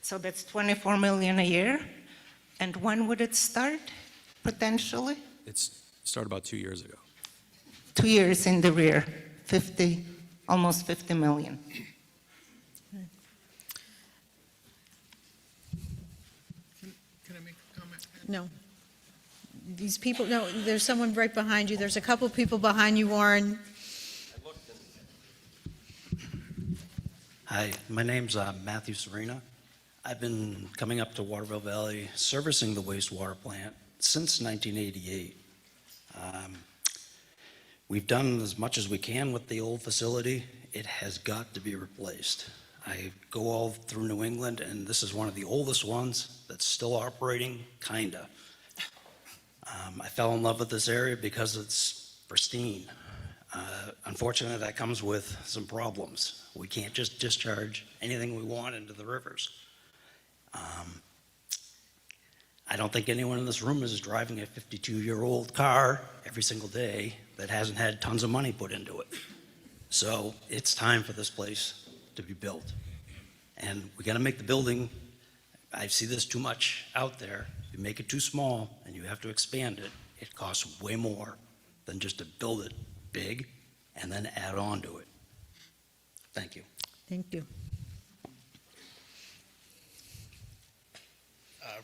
So that's $24 million a year. And when would it start, potentially? It's started about 2 years ago. 2 years in the rear, almost 50 million. Can I make a comment? No. These people, no, there's someone right behind you. There's a couple people behind you, Warren. Hi, my name's Matthew Serena. I've been coming up to Waterville Valley servicing the wastewater plant since 1988. We've done as much as we can with the old facility. It has got to be replaced. I go all through New England, and this is one of the oldest ones that's still operating, kinda. I fell in love with this area because it's pristine. Unfortunately, that comes with some problems. We can't just discharge anything we want into the rivers. I don't think anyone in this room is driving a 52-year-old car every single day that hasn't had tons of money put into it. So it's time for this place to be built. And we got to make the building, I see this too much out there. If you make it too small and you have to expand it, it costs way more than just to build it big and then add on to it. Thank you. Thank you.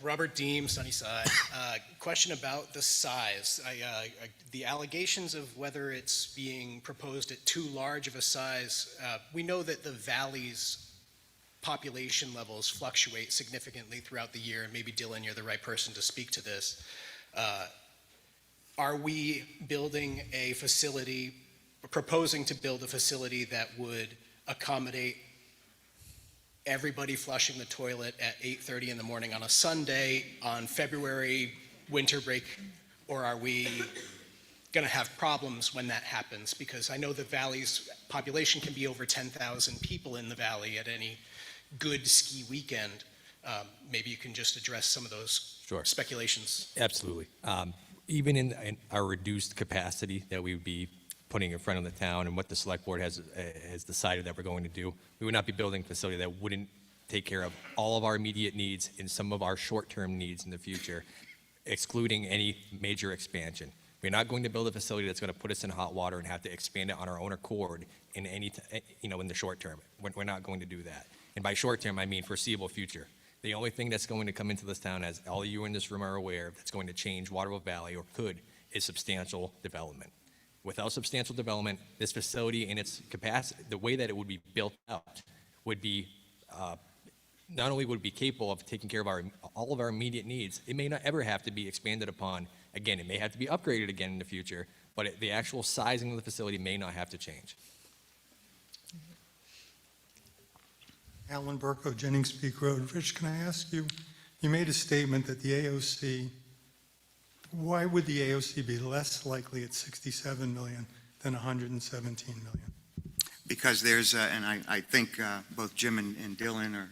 Robert Deem, Sunnyside. Question about the size. The allegations of whether it's being proposed at too large of a size, we know that the valley's population levels fluctuate significantly throughout the year, and maybe Dylan, you're the right person to speak to this. Are we building a facility, proposing to build a facility that would accommodate everybody flushing the toilet at 8:30 in the morning on a Sunday on February winter break, or are we going to have problems when that happens? Because I know the valley's population can be over 10,000 people in the valley at any good ski weekend. Maybe you can just address some of those speculations. Absolutely. Even in our reduced capacity that we would be putting in front of the town and what the select board has decided that we're going to do, we would not be building a facility that wouldn't take care of all of our immediate needs and some of our short-term needs in the future, excluding any major expansion. We're not going to build a facility that's going to put us in hot water and have to expand it on our own accord in in the short term. We're not going to do that. And by short term, I mean foreseeable future. The only thing that's going to come into this town, as all of you in this room are aware, that's going to change Waterville Valley, or could, is substantial development. Without substantial development, this facility and its capacity, the way that it would be built out, would be not only would it be capable of taking care of all of our immediate needs, it may not ever have to be expanded upon again. It may have to be upgraded again in the future, but the actual sizing of the facility may not have to change. Alan Burko, Jennings Peak Road. Rich, can I ask you, you made a statement that the AOC, why would the AOC be less likely at 67 million than 117 million? Because there's, and I think both Jim and Dylan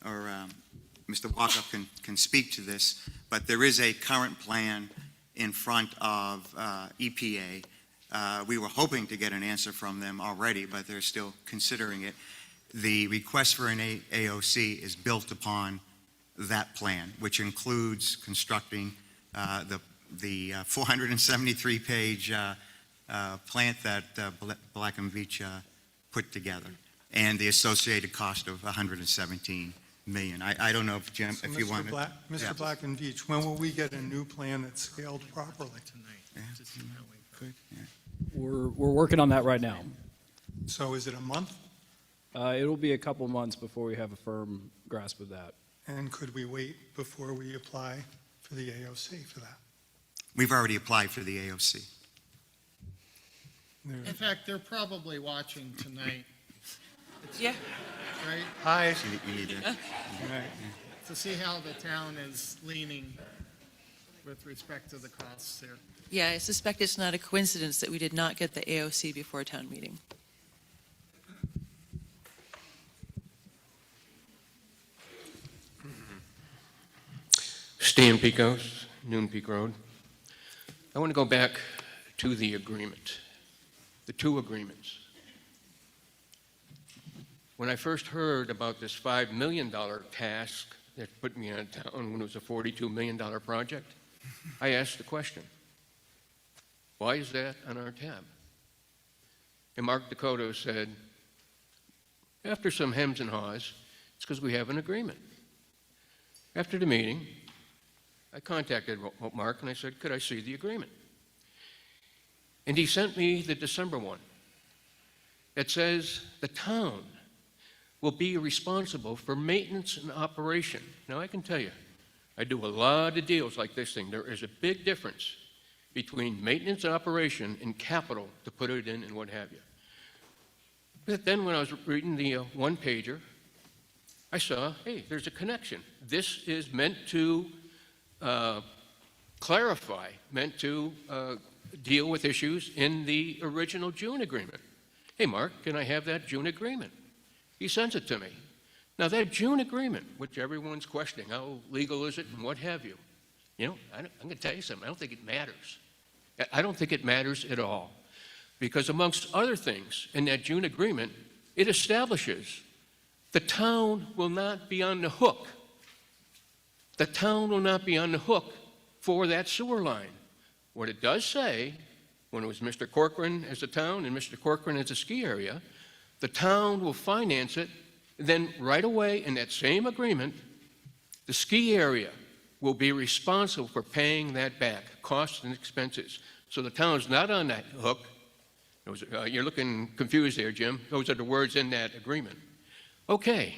or Mr. Walkup can speak to this, but there is a current plan in front of EPA. We were hoping to get an answer from them already, but they're still considering it. The request for an AOC is built upon that plan, which includes constructing the 473-page plant that Black & Veatch put together, and the associated cost of $117 million. I don't know if Jim, So if you want to. Mr. Black and Veatch, when will we get a new plan that's scaled properly? We're working on that right now. So is it a month? It'll be a couple months before we have a firm grasp of that. And could we wait before we apply for the AOC for that? We've already applied for the AOC. In fact, they're probably watching tonight. Yeah. Right? Hi. You need to. Right. To see how the town is leaning with respect to the costs there. Yeah, I suspect it's not a coincidence that we did not get the AOC before town meeting. Stan Pecos, Noon Peak Road. I want to go back to the agreement, the two agreements. When I first heard about this $5 million task that put me on town when it was a $42 million project, I asked the question, why is that on our tab? And Mark Dakota said, after some hems and haws, it's because we have an agreement. After the meeting, I contacted Mark and I said, could I see the agreement? And he sent me the December one. It says the town will be responsible for maintenance and operation. Now I can tell you, I do a lot of deals like this thing. There is a big difference between maintenance and operation and capital to put it in and what have you. But then when I was reading the one-pager, I saw, hey, there's a connection. This is meant to clarify, meant to deal with issues in the original June agreement. Hey, Mark, can I have that June agreement? He sends it to me. Now, that June agreement, which everyone's questioning, how legal is it and what have you, you know, I'm going to tell you something. I don't think it matters. I don't think it matters at all. Because amongst other things, in that June agreement, it establishes the town will not be on the hook. The town will not be on the hook for that sewer line. What it does say, when it was Mr. Corcoran as a town and Mr. Corcoran as a ski area, the town will finance it. Then right away in that same agreement, the ski area will be responsible for paying that back, costs and expenses. So the town's not on that hook. You're looking confused there, Jim. Those are the words in that agreement. Okay,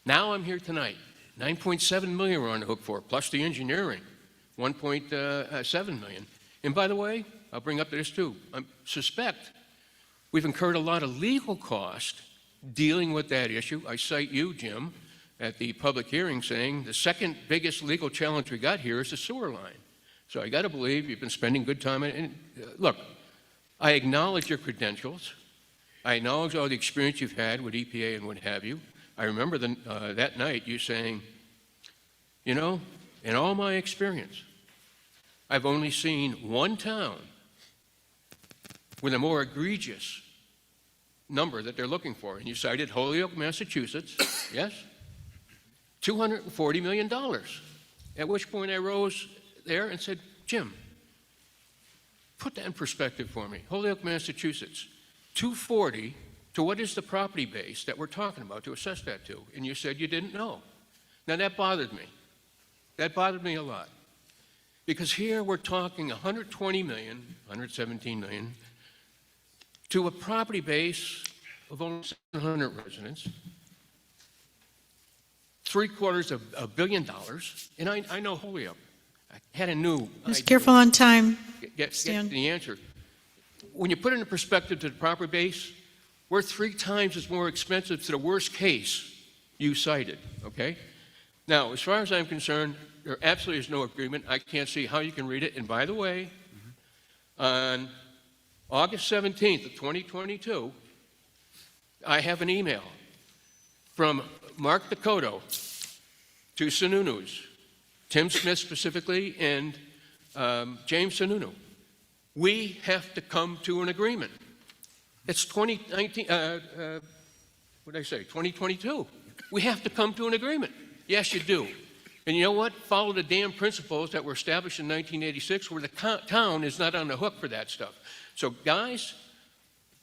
now I'm here tonight. 9.7 million we're on the hook for, plus the engineering, 1.7 million. And by the way, I'll bring up this too. I suspect we've incurred a lot of legal cost dealing with that issue. I cite you, Jim, at the public hearing saying the second biggest legal challenge we got here is the sewer line. So I got to believe you've been spending good time. And look, I acknowledge your credentials. I acknowledge all the experience you've had with EPA and what have you. I remember that night you saying, you know, in all my experience, I've only seen one town with a more egregious number that they're looking for. And you cited Holyoke, Massachusetts, yes? $240 million. At which point I rose there and said, Jim, put that in perspective for me. Holyoke, Massachusetts, 240 to what is the property base that we're talking about to assess that to? And you said you didn't know. Now that bothered me. That bothered me a lot. Because here we're talking 120 million, 117 million, to a property base of only 700 residents, $750 million, and I know Holyoke. I had a new Just idea. careful on time. Get Stan. the answer. When you put it in perspective to the property base, we're 3 times as more expensive to the worst case you cited, okay? Now, as far as I'm concerned, there absolutely is no agreement. I can't see how you can read it. And by the way, on August 17th of 2022, I have an email from Mark Dakota to Sununu's, Tim Smith specifically, and James Sununu. We have to come to an agreement. It's 2019, what did I say, 2022. We have to come to an agreement. Yes, you do. And you know what? Follow the damn principles that were established in 1986 where the town is not on the hook for that stuff. So guys,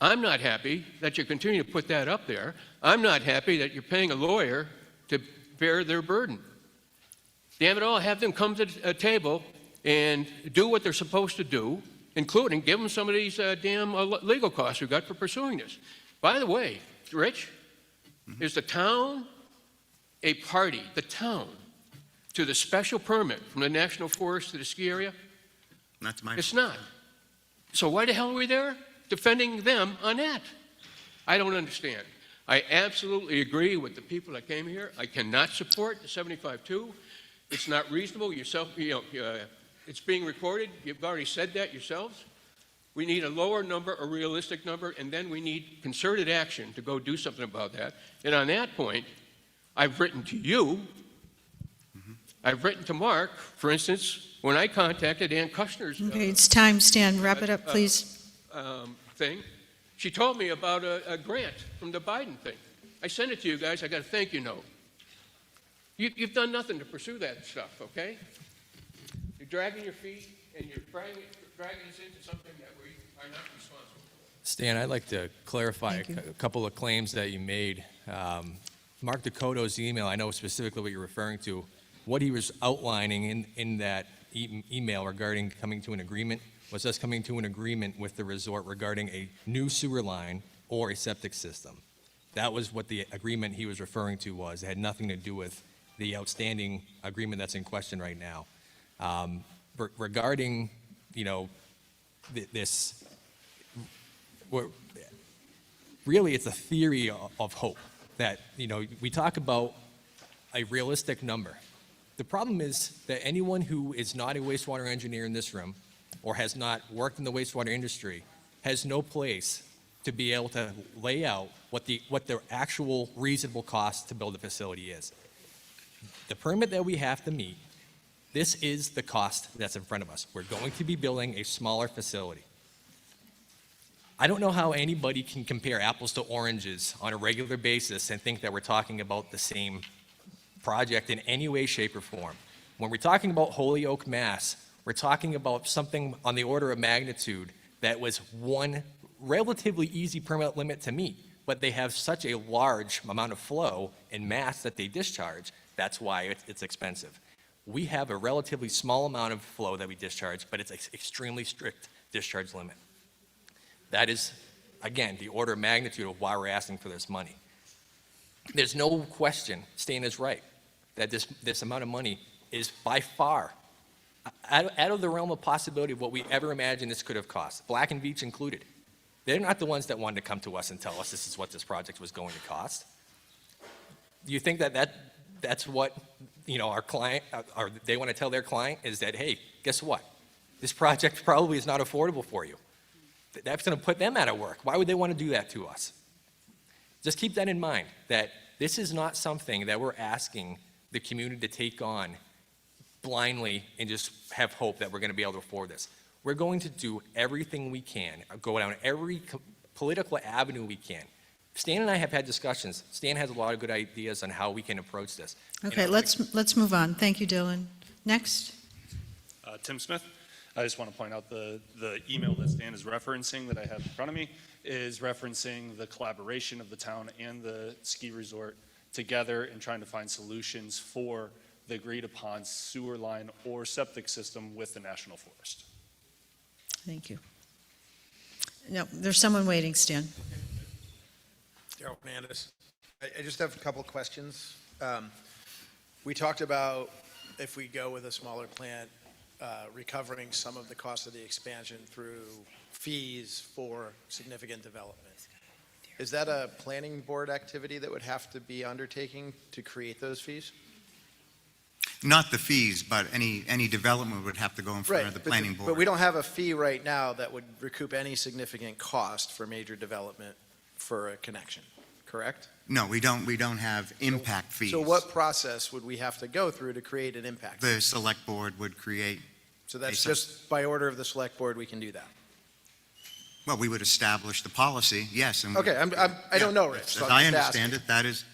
I'm not happy that you continue to put that up there. I'm not happy that you're paying a lawyer to bear their burden. Damn it all, have them come to a table and do what they're supposed to do, including give them some of these damn legal costs we got for pursuing this. By the way, Rich, is the town a party, the town, to the special permit from the National Forest to the ski area? Not to my It's not. So why the hell are we there defending them on that? I don't understand. I absolutely agree with the people that came here. I cannot support the 75.2. It's not reasonable. It's being recorded. You've already said that yourselves. We need a lower number, a realistic number, and then we need concerted action to go do something about that. And on that point, I've written to you. I've written to Mark, for instance, when I contacted Ann Kushner's Okay, it's time, Stan. Wrap it up, please. thing, she told me about a grant from the Biden thing. I sent it to you guys. I got a thank you note. You've done nothing to pursue that stuff, okay? You're dragging your feet and you're dragging us into something that we are not responsible for. Stan, I'd like to clarify Thank you. a couple of claims that you made. Mark Dakota's email, I know specifically what you're referring to. What he was outlining in that email regarding coming to an agreement was us coming to an agreement with the resort regarding a new sewer line or a septic system. That was what the agreement he was referring to was. It had nothing to do with the outstanding agreement that's in question right now. Regarding this, really it's a theory of hope that, we talk about a realistic number. The problem is that anyone who is not a wastewater engineer in this room or has not worked in the wastewater industry has no place to be able to lay out what the actual reasonable cost to build a facility is. The permit that we have to meet, this is the cost that's in front of us. We're going to be building a smaller facility. I don't know how anybody can compare apples to oranges on a regular basis and think that we're talking about the same project in any way, shape, or form. When we're talking about Holyoke, Mass., we're talking about something on the order of magnitude that was one relatively easy permit limit to meet, but they have such a large amount of flow in mass that they discharge, that's why it's expensive. We have a relatively small amount of flow that we discharge, but it's an extremely strict discharge limit. That is, again, the order of magnitude of why we're asking for this money. There's no question, Stan is right, that this amount of money is by far out of the realm of possibility of what we ever imagined this could have cost, Black and Veatch included. They're not the ones that wanted to come to us and tell us this is what this project was going to cost. Do you think that's what our client, or they want to tell their client is that, hey, guess what? This project probably is not affordable for you. That's going to put them out of work. Why would they want to do that to us? Just keep that in mind, that this is not something that we're asking the community to take on blindly and just have hope that we're going to be able to afford this. We're going to do everything we can, go down every political avenue we can. Stan and I have had discussions. Stan has a lot of good ideas on how we can approach this. Okay, let's move on. Thank you, Dylan. Next. Tim Smith. I just want to point out the email that Stan is referencing that I have in front of me is referencing the collaboration of the town and the ski resort together in trying to find solutions for the agreed upon sewer line or septic system with the National Forest. Thank you. No, there's someone waiting, Stan. Daryl Fernandez. I just have a couple questions. We talked about if we go with a smaller plant, recovering some of the cost of the expansion through fees for significant development. Is that a planning board activity that would have to be undertaking to create those fees? Not the fees, but any development would have to go in front of the planning board. But we don't have a fee right now that would recoup any significant cost for major development for a connection, correct? No, we don't have impact fees. So what process would we have to go through to create an impact? The select board would create. So that's just by order of the select board we can do that? Well, we would establish the policy, yes. And Okay, I don't know, Rich. So as I understand it, that is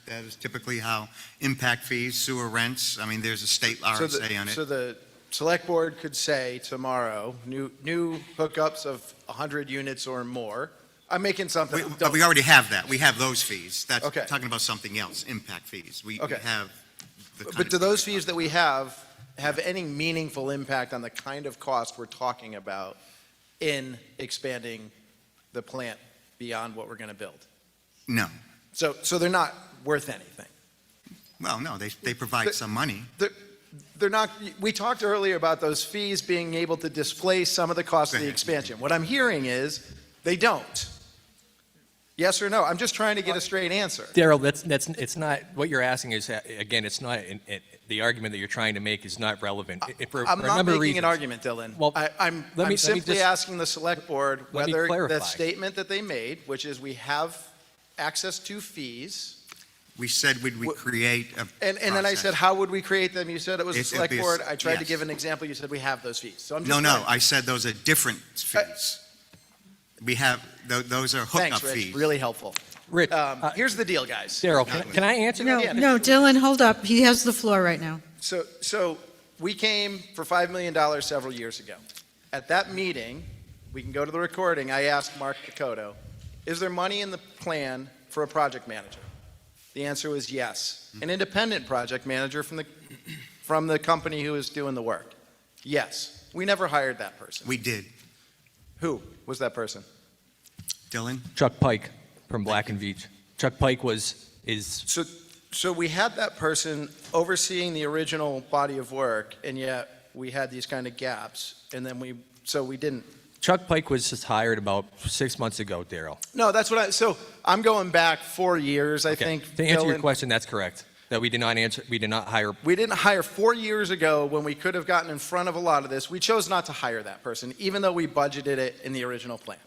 typically how impact fees, sewer rents, I mean, there's a state RSA on it. So the select board could say tomorrow, new hookups of 100 units or more. I'm making something. But we already have that. We have those fees. That's Okay. talking about something else, impact fees. We Okay. have the But do those fees that we have any meaningful impact on the kind of cost we're talking about in expanding the plant beyond what we're going to build? No. So they're not worth anything. Well, no, they provide some money. They're not. We talked earlier about those fees being able to displace some of the cost of the expansion. What I'm hearing is they don't. Yes or no? I'm just trying to get a straight answer. Daryl, it's not, what you're asking is, again, it's not, the argument that you're trying to make is not relevant. I'm not making an argument, Dylan. Well, I'm simply asking the select board whether the statement that they made, which is we have access to fees. We said we'd create a And then I said, how would we create them? You said it was the It'd select be a- board. I tried to yes. give an example. You said we have those fees. So I'm just No, trying- I said those are different fees. We have, those are hookup Thanks, Rich. fees. Really helpful. Rich, here's the deal, guys. Daryl, can I answer No, that? no, Dylan, hold up. He has the floor right now. So we came for $5 million several years ago. At that meeting, we can go to the recording, I asked Mark Picoto, is there money in the plan for a project manager? The answer was yes. An independent project manager from the company who is doing the work. Yes. We never hired that person. We did. Who was that person? Dylan? Chuck Pike from Black and Veatch. Chuck Pike is. So we had that person overseeing the original body of work, and yet we had these kind of gaps, and then we so we didn't. Chuck Pike was just hired about 6 months ago, Daryl. No, that's what so I'm going back 4 years, I think. To answer Bill, your and- question, that's correct. That we did not hire. We didn't hire 4 years ago when we could have gotten in front of a lot of this. We chose not to hire that person, even though we budgeted it in the original plan.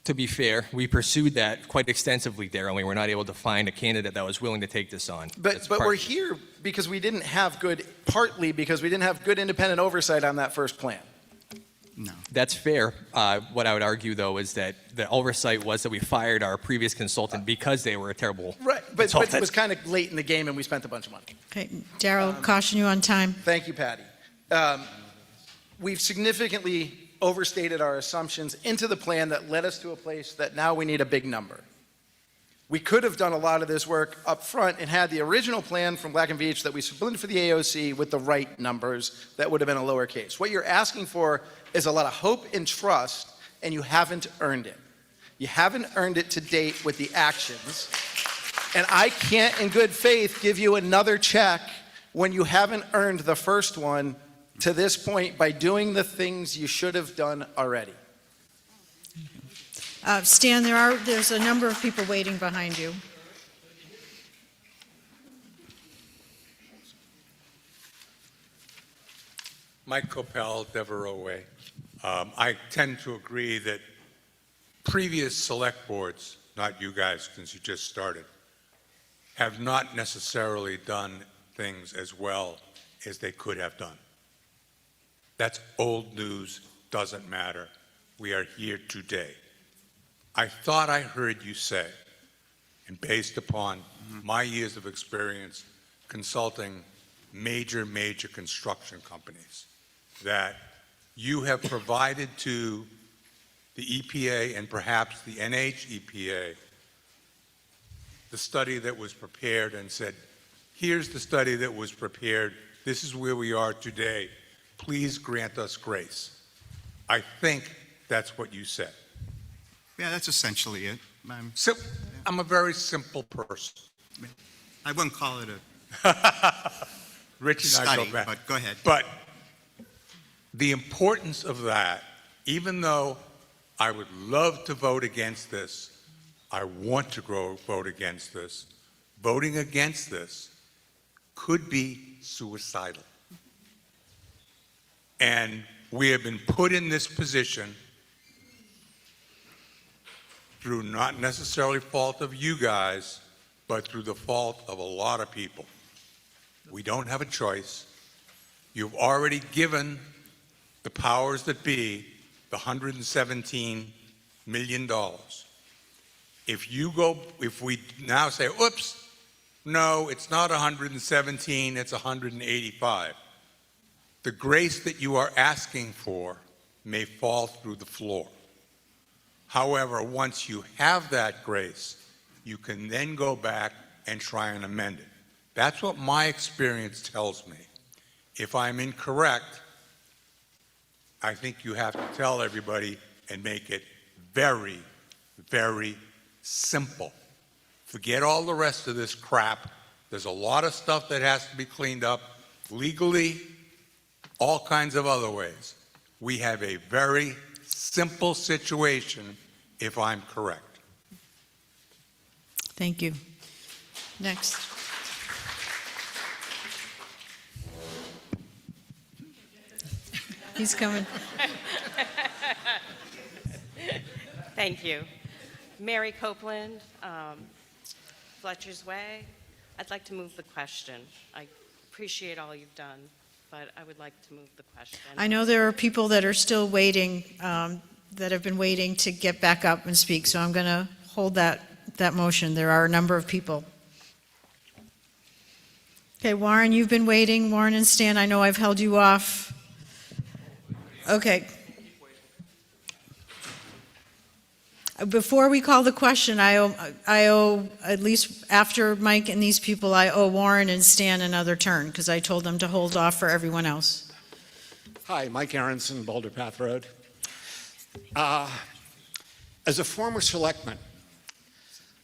To be fair, we pursued that quite extensively, Daryl, and we were not able to find a candidate that was willing to take this on. But we're here because we didn't have partly because we didn't have good independent oversight on that first plan. That's fair. What I would argue, though, is that the oversight was that we fired our previous consultant because they were a terrible Right, but consultant. it was kind of late in the game and we spent a bunch of money. Okay, Daryl, caution you on time. Thank you, Patty. We've significantly overstated our assumptions into the plan that led us to a place that now we need a big number. We could have done a lot of this work up front and had the original plan from Black & Veatch that we submitted for the AOC with the right numbers that would have been a lower case. What you're asking for is a lot of hope and trust, and you haven't earned it. You haven't earned it to date with the actions. And I can't, in good faith, give you another check when you haven't earned the first one to this point by doing the things you should have done already. Stan, there's a number of people waiting behind you. Mike Coppell, Devereaux Way. I tend to agree that previous select boards, not you guys since you just started, have not necessarily done things as well as they could have done. That's old news, doesn't matter. We are here today. I thought I heard you say, and based upon my years of experience consulting major construction companies, that you have provided to the EPA and perhaps the NHEPA the study that was prepared and said, here's the study that was prepared, this is where we are today, please grant us grace. I think that's what you said. Yeah, that's essentially it. I'm a very simple person. I wouldn't call it a Rich and I study, go back. but go ahead. But the importance of that, even though I would love to vote against this, I want to vote against this, voting against this could be suicidal. And we have been put in this position through not necessarily fault of you guys, but through the fault of a lot of people. We don't have a choice. You've already given the powers that be the $117 million. If we now say, oops, no, it's not 117, it's 185, the grace that you are asking for may fall through the floor. However, once you have that grace, you can then go back and try and amend it. That's what my experience tells me. If I'm incorrect, I think you have to tell everybody and make it very, very simple. Forget all the rest of this crap. There's a lot of stuff that has to be cleaned up legally, all kinds of other ways. We have a very simple situation if I'm correct. Thank you. Next. He's coming. Thank you. Mary Copeland, Fletcher's Way. I'd like to move the question. I appreciate all you've done, but I would like to move the question. I know there are people that are still waiting, that have been waiting to get back up and speak, so I'm going to hold that motion. There are a number of people. Okay, Warren, you've been waiting. Warren and Stan, I know I've held you off. Okay. Before we call the question, I owe, at least after Mike and these people, I owe Warren and Stan another turn, because I told them to hold off for everyone else. Hi, Mike Aronson, Boulder Path Road. As a former selectman,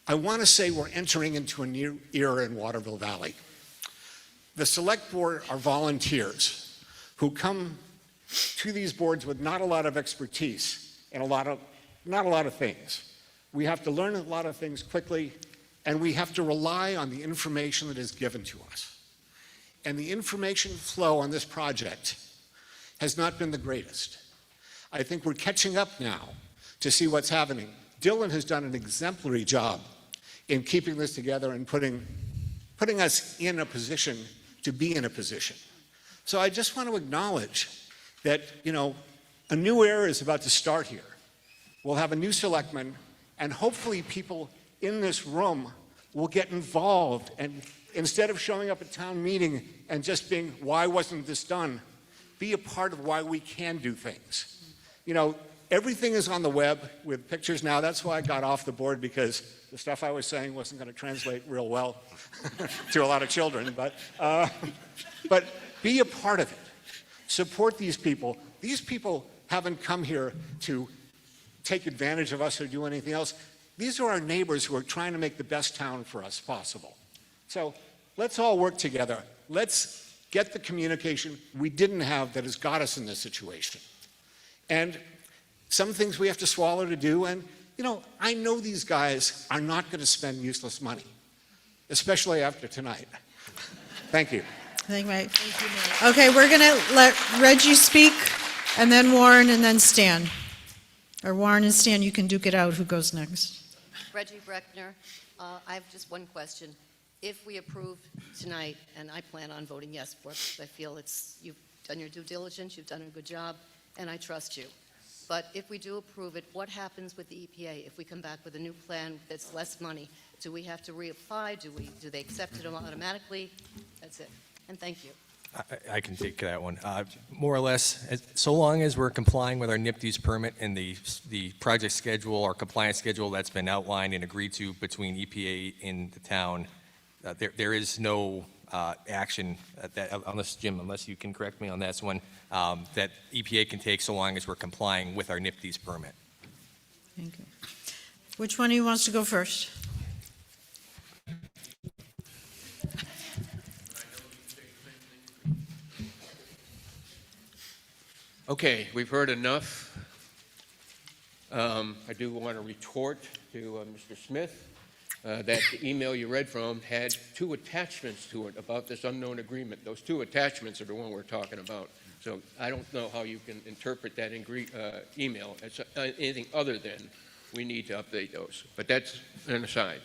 I want to say we're entering into a new era in Waterville Valley. The select board are volunteers who come to these boards with not a lot of expertise and not a lot of things. We have to learn a lot of things quickly, and we have to rely on the information that is given to us. And the information flow on this project has not been the greatest. I think we're catching up now to see what's happening. Dylan has done an exemplary job in keeping this together and putting us in a position to be in a position. So I just want to acknowledge that, a new era is about to start here. We'll have a new selectman, and hopefully people in this room will get involved, and instead of showing up at town meeting and just being, why wasn't this done, be a part of why we can do things. Everything is on the web with pictures now. That's why I got off the board, because the stuff I was saying wasn't going to translate real well to a lot of children. But be a part of it. Support these people. These people haven't come here to take advantage of us or do anything else. These are our neighbors who are trying to make the best town for us possible. So let's all work together. Let's get the communication we didn't have that has got us in this situation. And some things we have to swallow to do. And, I know these guys are not going to spend useless money, especially after tonight. Thank you. Thank you, Mike. Okay, we're going to let Reggie speak, and then Warren, and then Stan. Or Warren and Stan, you can duke it out. Who goes next? Reggie Breckner. I have just one question. If we approve tonight, and I plan on voting yes for it, because I feel you've done your due diligence, you've done a good job, and I trust you. But if we do approve it, what happens with the EPA if we come back with a new plan that's less money? Do we have to reapply? Do they accept it automatically? That's it. And thank you. I can take that one. More or less, so long as we're complying with our NIPD's permit and the project schedule or compliance schedule that's been outlined and agreed to between EPA and the town, there is no action that, unless you can correct me on this one, that EPA can take so long as we're complying with our NIPD's permit. Thank you. Which one of you wants to go first? Okay, we've heard enough. I do want to retort to Mr. Smith that the email you read from had 2 attachments to it about this unknown agreement. Those 2 attachments are the one we're talking about. So I don't know how you can interpret that email as anything other than we need to update those. But that's an aside.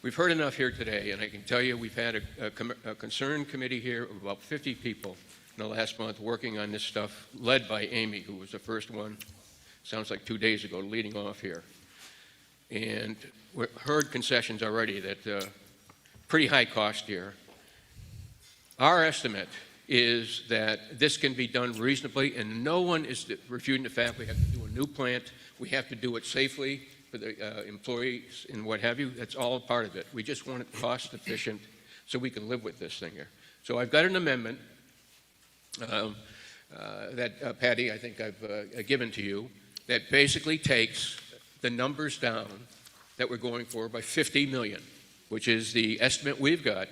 We've heard enough here today, and I can tell you we've had a concerned committee here of about 50 people in the last month working on this stuff, led by Amy, who was the first one, sounds like 2 days ago, leading off here. And we've heard concessions already that pretty high cost here. Our estimate is that this can be done reasonably, and no one is refuting the fact we have to do a new plant, we have to do it safely for the employees and what have you. That's all a part of it. We just want it cost efficient so we can live with this thing here. So I've got an amendment that, Patty, I think I've given to you, that basically takes the numbers down that we're going for by 50 million, which is the estimate we've got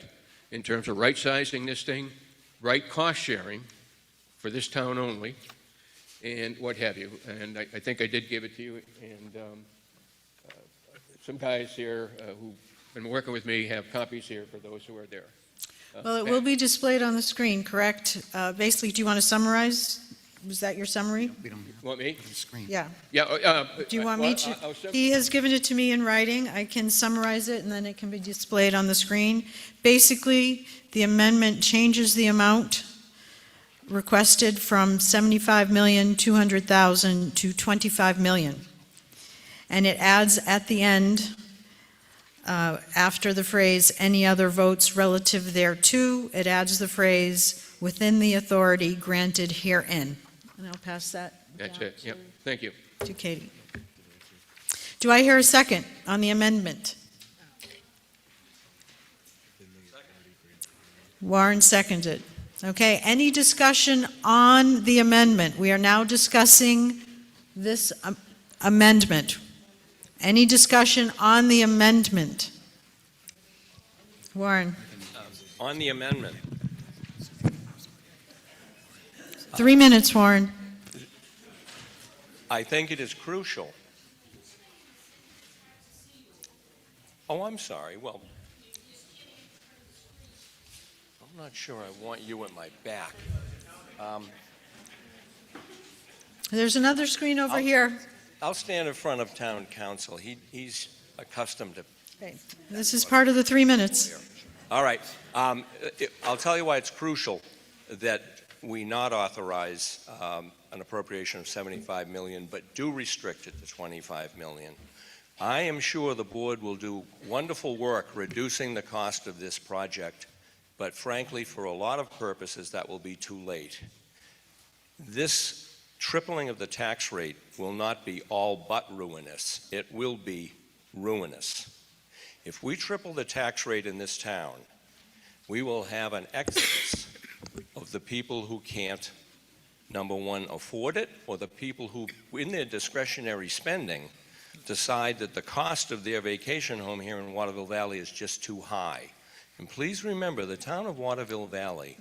in terms of right-sizing this thing, right cost sharing for this town only, and what have you. And I think I did give it to you, and some guys here who've been working with me have copies here for those who are there. Well, it will be displayed on the screen, correct? Basically, do you want to summarize? Was that your summary? Want me? Yeah. Yeah. Do you want me to? He has given it to me in writing. I can summarize it, and then it can be displayed on the screen. Basically, the amendment changes the amount requested from $75,200,000 to $25 million. And it adds at the end, after the phrase, any other votes relative thereto, it adds the phrase, within the authority granted herein. And I'll pass that That's down it. Yep. Thank you. to Katie. Do I hear a second on the amendment? Warren seconded. Okay, any discussion on the amendment? We are now discussing this amendment. Any discussion on the amendment? Warren. On the amendment, 3 minutes, Warren. I think it is crucial. Oh, I'm sorry. Well, I'm not sure I want you at my back. There's another screen over here. I'll stand in front of town council. He's accustomed to. This is part of the 3 minutes. All right. I'll tell you why it's crucial that we not authorize an appropriation of 75 million, but do restrict it to 25 million. I am sure the board will do wonderful work reducing the cost of this project, but frankly, for a lot of purposes, that will be too late. This tripling of the tax rate will not be all but ruinous. It will be ruinous. If we triple the tax rate in this town, we will have an exodus of the people who can't, number one, afford it, or the people who, in their discretionary spending, decide that the cost of their vacation home here in Waterville Valley is just too high. And please remember, the town of Waterville Valley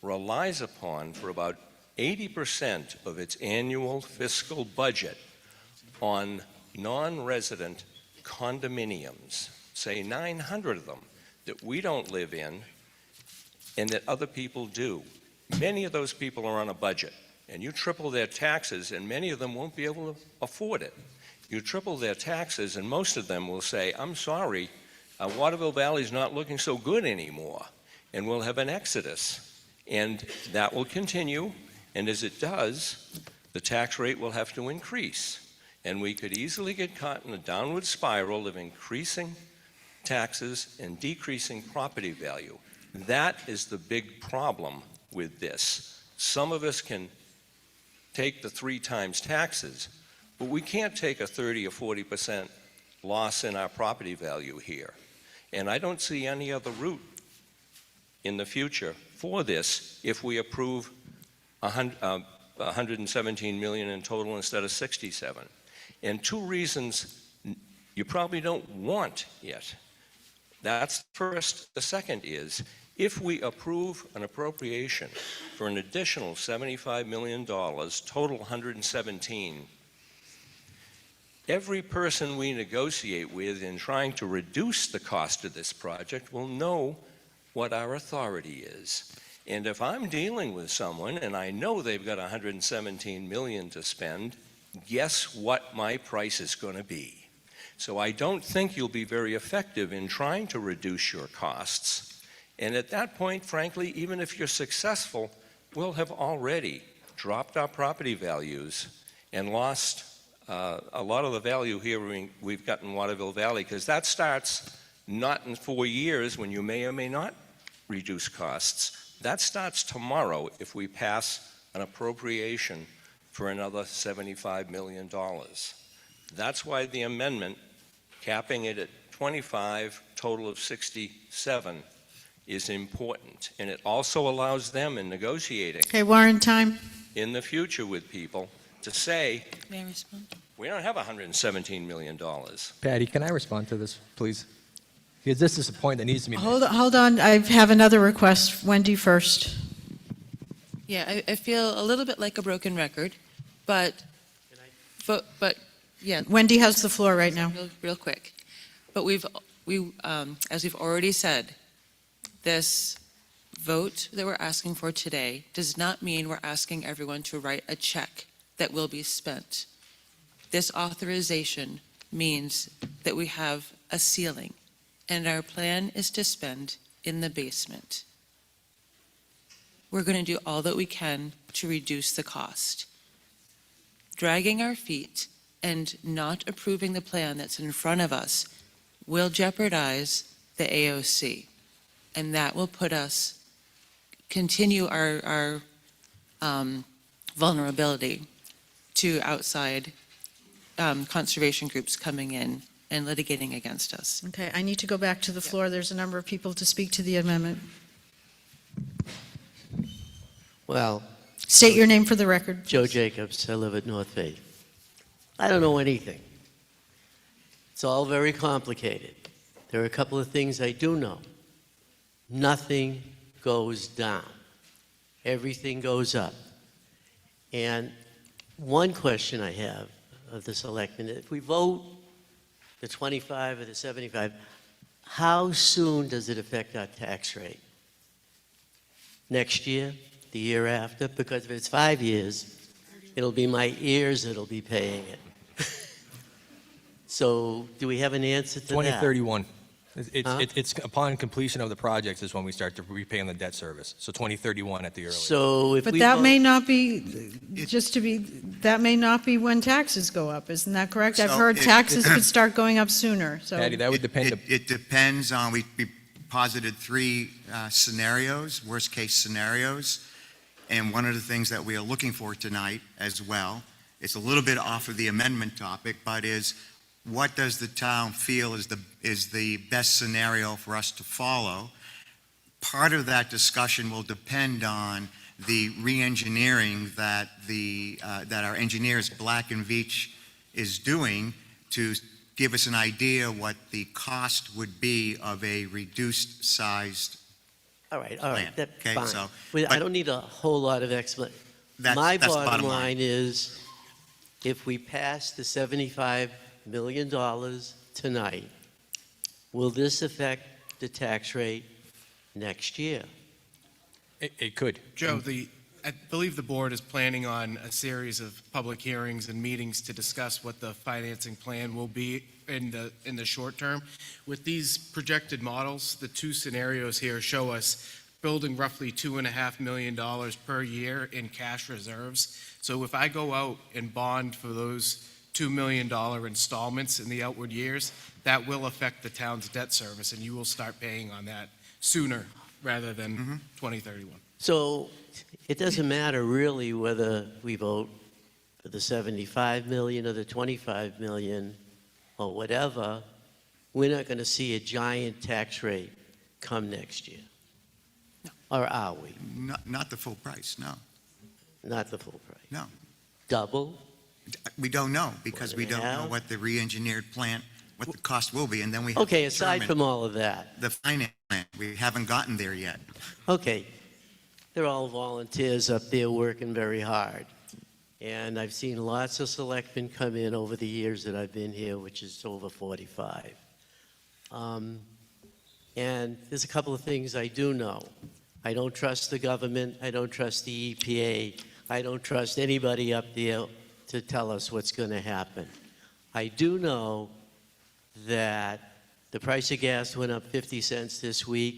relies upon, for about 80% of its annual fiscal budget, on non-resident condominiums, say 900 of them, that we don't live in and that other people do. Many of those people are on a budget, and you triple their taxes, and many of them won't be able to afford it. You triple their taxes, and most of them will say, I'm sorry, Waterville Valley's not looking so good anymore, and we'll have an exodus. And that will continue, and as it does, the tax rate will have to increase. And we could easily get caught in a downward spiral of increasing taxes and decreasing property value. That is the big problem with this. Some of us can take the 3 times taxes, but we can't take a 30 or 40% loss in our property value here. And I don't see any other route in the future for this if we approve 117 million in total instead of 67. And 2 reasons you probably don't want yet. That's first. The second is, if we approve an appropriation for an additional $75 million, total 117, every person we negotiate with in trying to reduce the cost of this project will know what our authority is. And if I'm dealing with someone and I know they've got 117 million to spend, guess what my price is going to be? So I don't think you'll be very effective in trying to reduce your costs. And at that point, frankly, even if you're successful, we'll have already dropped our property values and lost a lot of the value here we've got in Waterville Valley, because that starts not in 4 years when you may or may not reduce costs. That starts tomorrow if we pass an appropriation for another $75 million. That's why the amendment, capping it at 25, total of 67, is important. And it also allows them in negotiating Okay, Warren, time. in the future with people to say, May I respond? we don't have $117 million. Patty, can I respond to this, please? Because this is a point that needs to be made. Hold on. I have another request. Wendy first. Yeah, I feel a little bit like a broken record, but yeah. Wendy has the floor right now. Real quick. But as we've already said, this vote that we're asking for today does not mean we're asking everyone to write a check that will be spent. This authorization means that we have a ceiling, and our plan is to spend in the basement. We're going to do all that we can to reduce the cost. Dragging our feet and not approving the plan that's in front of us will jeopardize the AOC, and that will put us, continue our vulnerability to outside conservation groups coming in and litigating against us. Okay, I need to go back to the floor. There's a number of people to speak to the amendment. Well, State your name for the record. Joe Jacobs, I live at North Bay. I don't know anything. It's all very complicated. There are a couple of things I do know. Nothing goes down. Everything goes up. And one question I have of the selectmen, if we vote the 25 or the 75, how soon does it affect our tax rate? Next year? The year after? Because if it's 5 years, it'll be my ears that'll be paying it. So do we have an answer to that? 2031. Huh? It's upon completion of the project is when we start to repay on the debt service. So 2031 at the earliest. So if But we that vote- may not be, that may not be when taxes go up, isn't that correct? I've So heard it- taxes could start going up sooner, so. Patty, that would depend. It depends on, we posited three scenarios, worst-case scenarios, and one of the things that we are looking for tonight as well, it's a little bit off of the amendment topic, but is what does the town feel is the best scenario for us to follow? Part of that discussion will depend on the re-engineering that that our engineers, Black and Veatch, is doing to give us an idea what the cost would be of a reduced sized All right, plan. that's Okay, fine. so- Well, I but don't need a whole lot of explanation. That's- My that's the bottom bottom line. line is, if we pass the $75 million tonight, will this affect the tax rate next year? It could. Joe, I believe the board is planning on a series of public hearings and meetings to discuss what the financing plan will be in the short term. With these projected models, the two scenarios here show us building roughly $2.5 million per year in cash reserves. So if I go out and bond for those $2 million installments in the outward years, that will affect the town's debt service, and you will start paying on that sooner rather than 2031. So it doesn't matter really whether we vote for the 75 million or the 25 million or whatever, we're not going to see a giant tax rate come next year. Or are we? Not the full price, no. Not the full price? No. Double? We don't know, because we don't know half? what the re-engineered plant, what the cost will be, and then we have to Okay, aside determine from all of that, the finance plan. We haven't gotten there yet. okay, they're all volunteers up there working very hard. And I've seen lots of selectmen come in over the years that I've been here, which is over 45. And there's a couple of things I do know. I don't trust the government. I don't trust the EPA. I don't trust anybody up there to tell us what's going to happen. I do know that the price of gas went up 50 cents this week.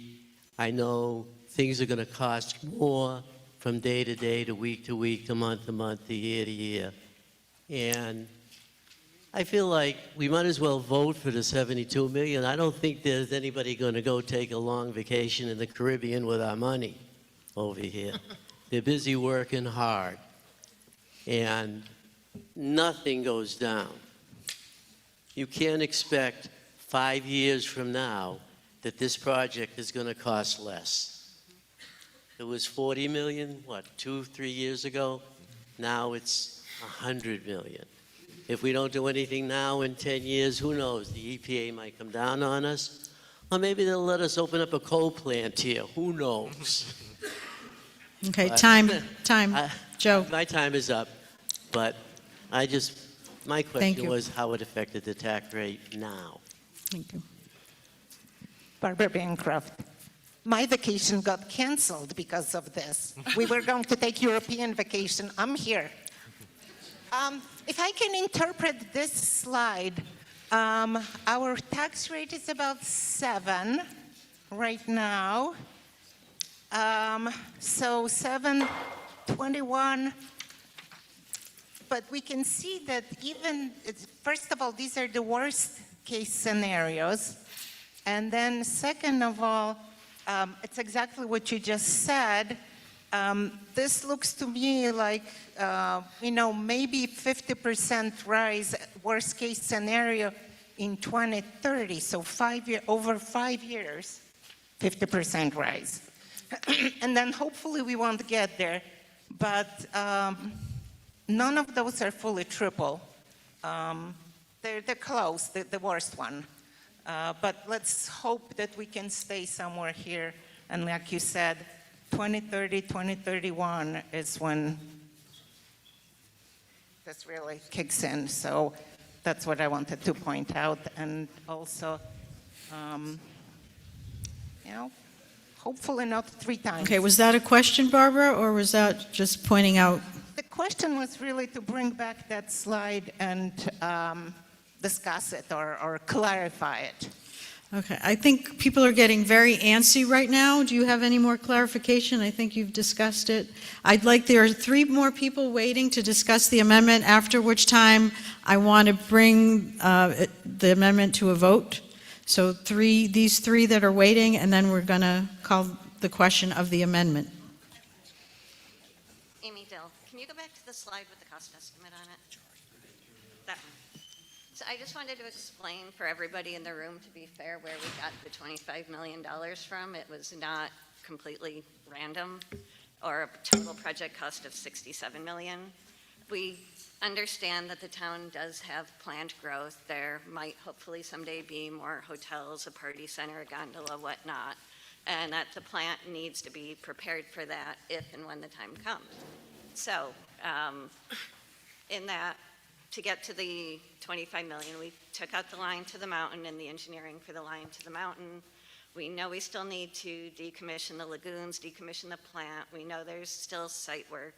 I know things are going to cost more from day to day, to week, to month, to year to year. And I feel like we might as well vote for the 72 million. I don't think there's anybody going to go take a long vacation in the Caribbean with our money over here. They're busy working hard. And nothing goes down. You can't expect 5 years from now that this project is going to cost less. It was 40 million, 2-3 years ago? Now it's 100 million. If we don't do anything now, in 10 years, who knows? The EPA might come down on us, or maybe they'll let us open up a coal plant here. Who knows? Okay, But- time, Joe. My time is up, but my Thank question you. was how it affected the tax rate now. Thank you. Barbara Bancroft. My vacation got canceled because of this. We were going to take European vacation. I'm here. If I can interpret this slide, our tax rate is about 7 right now. So 721. But we can see that first of all, these are the worst case scenarios. And then second of all, it's exactly what you just said. This looks to me like, maybe 50% rise, worst case scenario in 2030. So over 5 years, 50% rise. And then hopefully we won't get there. But none of those are fully triple. They're close, the worst one. But let's hope that we can stay somewhere here. And like you said, 2030, 2031 is when this really kicks in. So that's what I wanted to point out. And also, you know, hopefully not 3 times. Okay, was that a question, Barbara, or was that just pointing out? The question was really to bring back that slide and discuss it or clarify it. Okay, I think people are getting very antsy right now. Do you have any more clarification? I think you've discussed it. There are 3 more people waiting to discuss the amendment, after which time I want to bring the amendment to a vote. So these three that are waiting, and then we're going to call the question of the amendment. Amy Dill, can you go back to the slide with the cost estimate on it? That one. So I just wanted to explain for everybody in the room, to be fair, where we got the $25 million from. It was not completely random, or a total project cost of $67 million. We understand that the town does have planned growth. There might hopefully someday be more hotels, a party center, a gondola, whatnot, and that the plant needs to be prepared for that if and when the time comes. So in that, to get to the 25 million, we took out the line to the mountain and the engineering for the line to the mountain. We know we still need to decommission the lagoons, decommission the plant. We know there's still site work.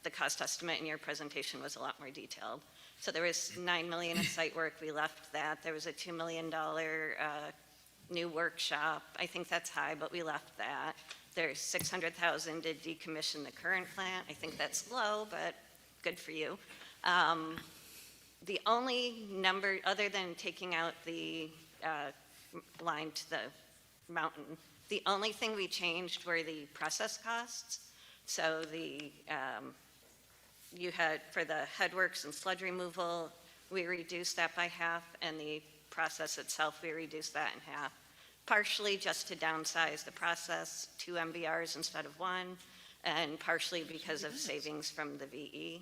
The cost estimate in your presentation was a lot more detailed. So there was $9 million of site work. We left that. There was a $2 million new workshop. I think that's high, but we left that. There's $600,000 to decommission the current plant. I think that's low, but good for you. The only number, other than taking out the line to the mountain, the only thing we changed were the process costs. So you had, for the headworks and sludge removal, we reduced that by half, and the process itself, we reduced that in half, partially just to downsize the process, 2 MBRs instead of 1, and partially because of savings from the VE.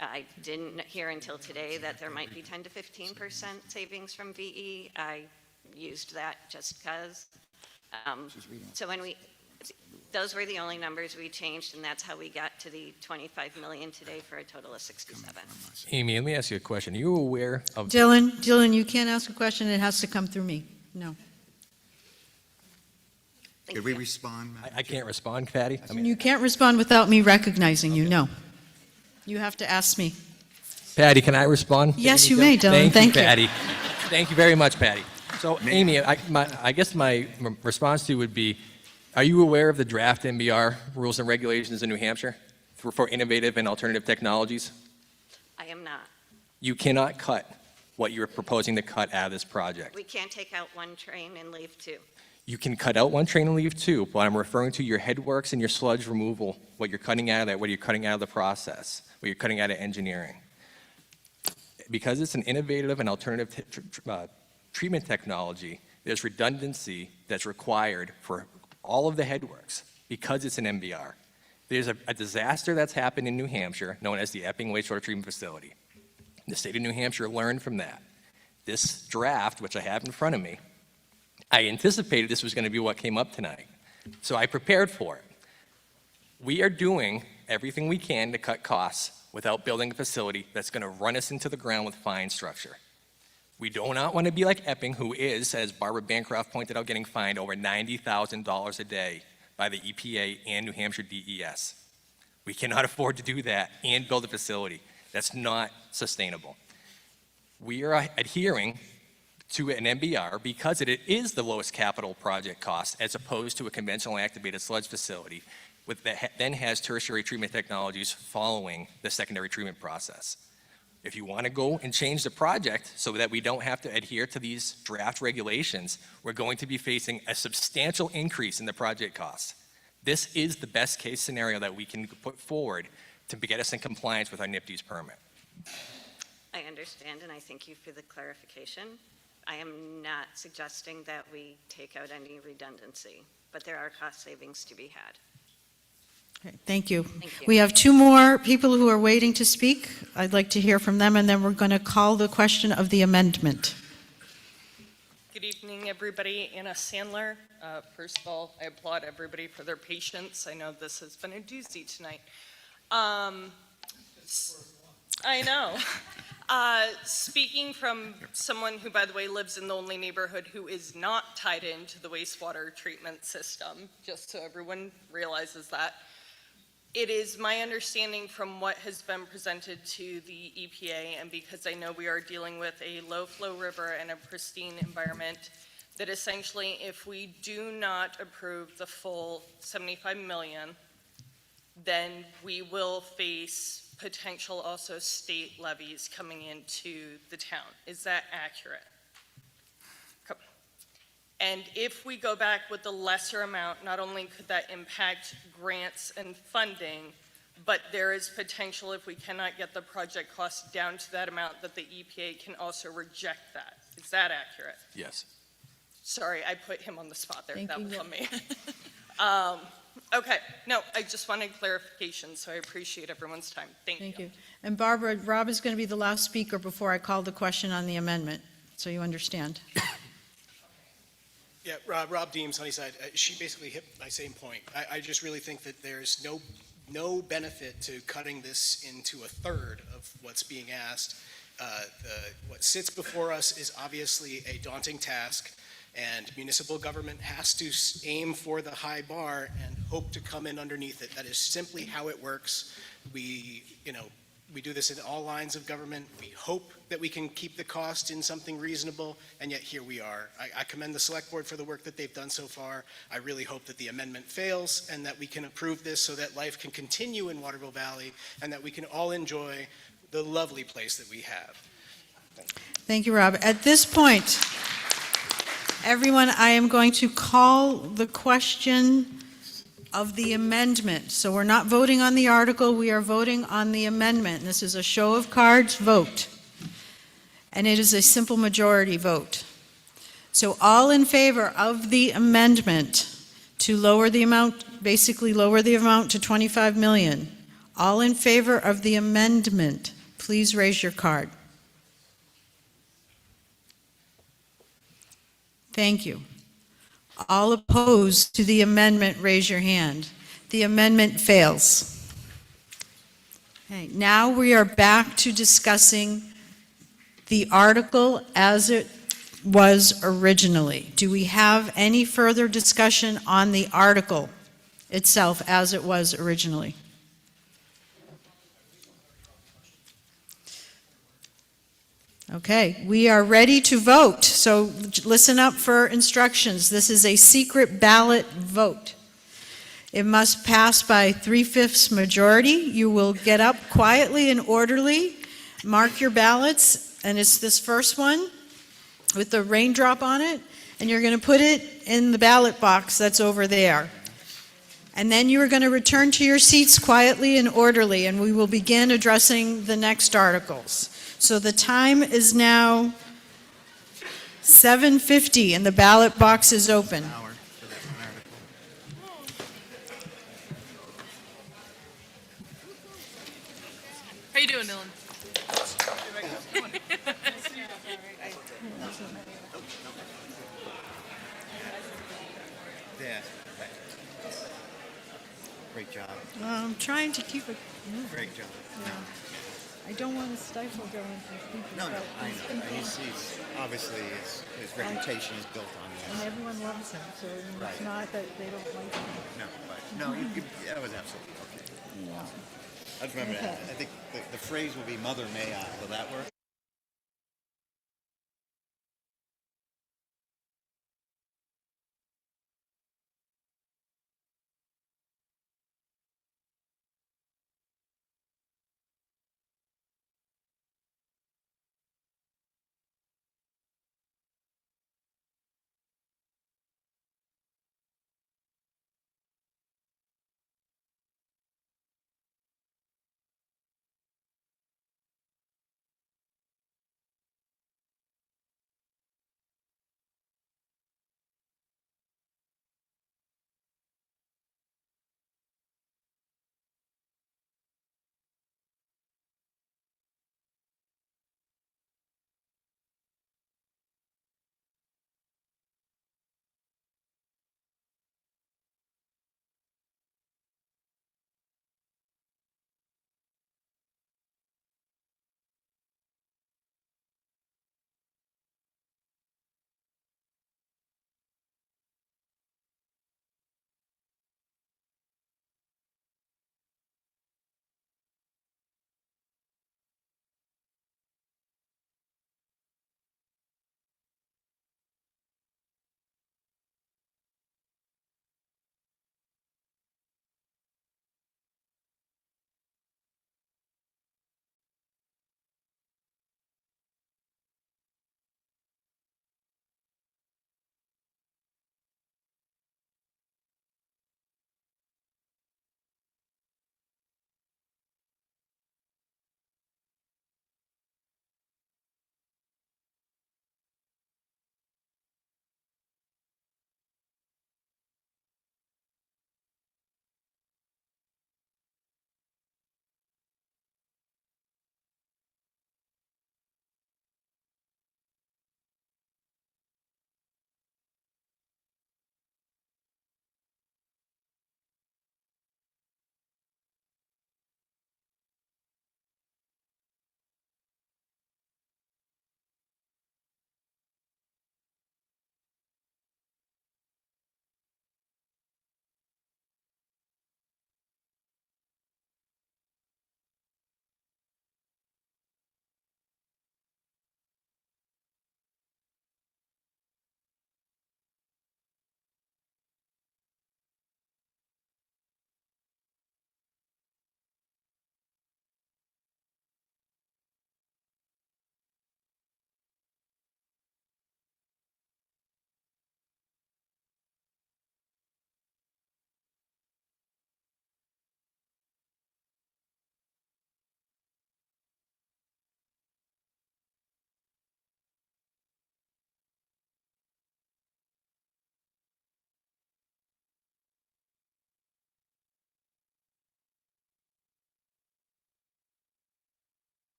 I didn't hear until today that there might be 10 to 15% savings from VE. I used that just because. So those were the only numbers we changed, and that's how we got to the 25 million today for a total of 67. Amy, let me ask you a question. Are you aware of... Dylan, you can't ask a question. It has to come through me. No. Could we respond? I can't respond, Patty. You can't respond without me recognizing you. No. You have to ask me. Patty, can I respond? Yes, you may, Dylan. Thank you. Patty. Thank you very much, Patty. So, Amy, I guess my response to you would be, are you aware of the draft MBR rules and regulations in New Hampshire for innovative and alternative technologies? I am not. You cannot cut what you're proposing to cut out of this project. We can't take out 1 train and leave 2. You can cut out 1 train and leave 2, but I'm referring to your headworks and your sludge removal, what you're cutting out of that, what you're cutting out of the process, what you're cutting out of engineering. Because it's an innovative and alternative treatment technology, there's redundancy that's required for all of the headworks because it's an MBR. There's a disaster that's happened in New Hampshire known as the Epping Wastewater Treatment Facility. The state of New Hampshire learned from that. This draft, which I have in front of me, I anticipated this was going to be what came up tonight, so I prepared for it. We are doing everything we can to cut costs without building a facility that's going to run us into the ground with fine structure. We do not want to be like Epping, who is, as Barbara Bancroft pointed out, getting fined over $90,000 a day by the EPA and New Hampshire DES. We cannot afford to do that and build a facility. That's not sustainable. We are adhering to an MBR because it is the lowest capital project cost as opposed to a conventional activated sludge facility that then has tertiary treatment technologies following the secondary treatment process. If you want to go and change the project so that we don't have to adhere to these draft regulations, we're going to be facing a substantial increase in the project costs. This is the best case scenario that we can put forward to get us in compliance with our NIPD's permit. I understand, and I thank you for the clarification. I am not suggesting that we take out any redundancy, but there are cost savings to be had. Okay, thank you. Thank you. We have 2 more people who are waiting to speak. I'd like to hear from them, and then we're going to call the question of the amendment. Good evening, everybody. Anna Sandler. First of all, I applaud everybody for their patience. I know this has been a doozy tonight. I know. Speaking from someone who, by the way, lives in the only neighborhood who is not tied into the wastewater treatment system, just so everyone realizes that, it is my understanding from what has been presented to the EPA, and because I know we are dealing with a low-flow river and a pristine environment, that essentially if we do not approve the full 75 million, then we will face potential also state levies coming into the town. Is that accurate? Okay. And if we go back with the lesser amount, not only could that impact grants and funding, but there is potential if we cannot get the project cost down to that amount that the EPA can also reject that. Is that accurate? Yes. Sorry, I put him on the spot there. Thank That you. was on me. Okay, no, I just wanted clarification, so I appreciate everyone's time. Thank you. Thank you. And Barbara, Rob is going to be the last speaker before I call the question on the amendment, so you understand. Yeah, Rob Deems, Sunnyside, she basically hit my same point. I just really think that there's no benefit to cutting this into a third of what's being asked. What sits before us is obviously a daunting task, and municipal government has to aim for the high bar and hope to come in underneath it. That is simply how it works. We do this in all lines of government. We hope that we can keep the cost in something reasonable, and yet here we are. I commend the Select Board for the work that they've done so far. I really hope that the amendment fails and that we can approve this so that life can continue in Waterville Valley and that we can all enjoy the lovely place that we have. Thank you, Rob. At this point, everyone, I am going to call the question of the amendment. So we're not voting on the article, we are voting on the amendment. This is a show of cards vote. And it is a simple majority vote. So all in favor of the amendment to lower the amount, basically lower the amount to 25 million. All in favor of the amendment, please raise your card. Thank you. All opposed to the amendment, raise your hand. The amendment fails. Okay, now we are back to discussing the article as it was originally. Do we have any further discussion on the article itself as it was originally? Okay, we are ready to vote, so listen up for instructions. This is a secret ballot vote. It must pass by 3/5 majority. You will get up quietly and orderly, mark your ballots, and it's this first one with the raindrop on it, and you're going to put it in the ballot box that's over there. And then you are going to return to your seats quietly and orderly, and we will begin addressing the next articles. So the time is now 7:50 and the ballot box is open. How you doing, Dylan? Yeah. Great job. I'm trying to keep it moving. Great job. Yeah. I don't want to stifle Dylan from speaking. No, but I he's know. been He's obviously his reputation is built on And this. everyone loves him, so it's Right. not that they don't like him. No, but that was absolutely okay. Yeah. I just remember Okay. that. I think the phrase will be "Mother, may I." Will that work?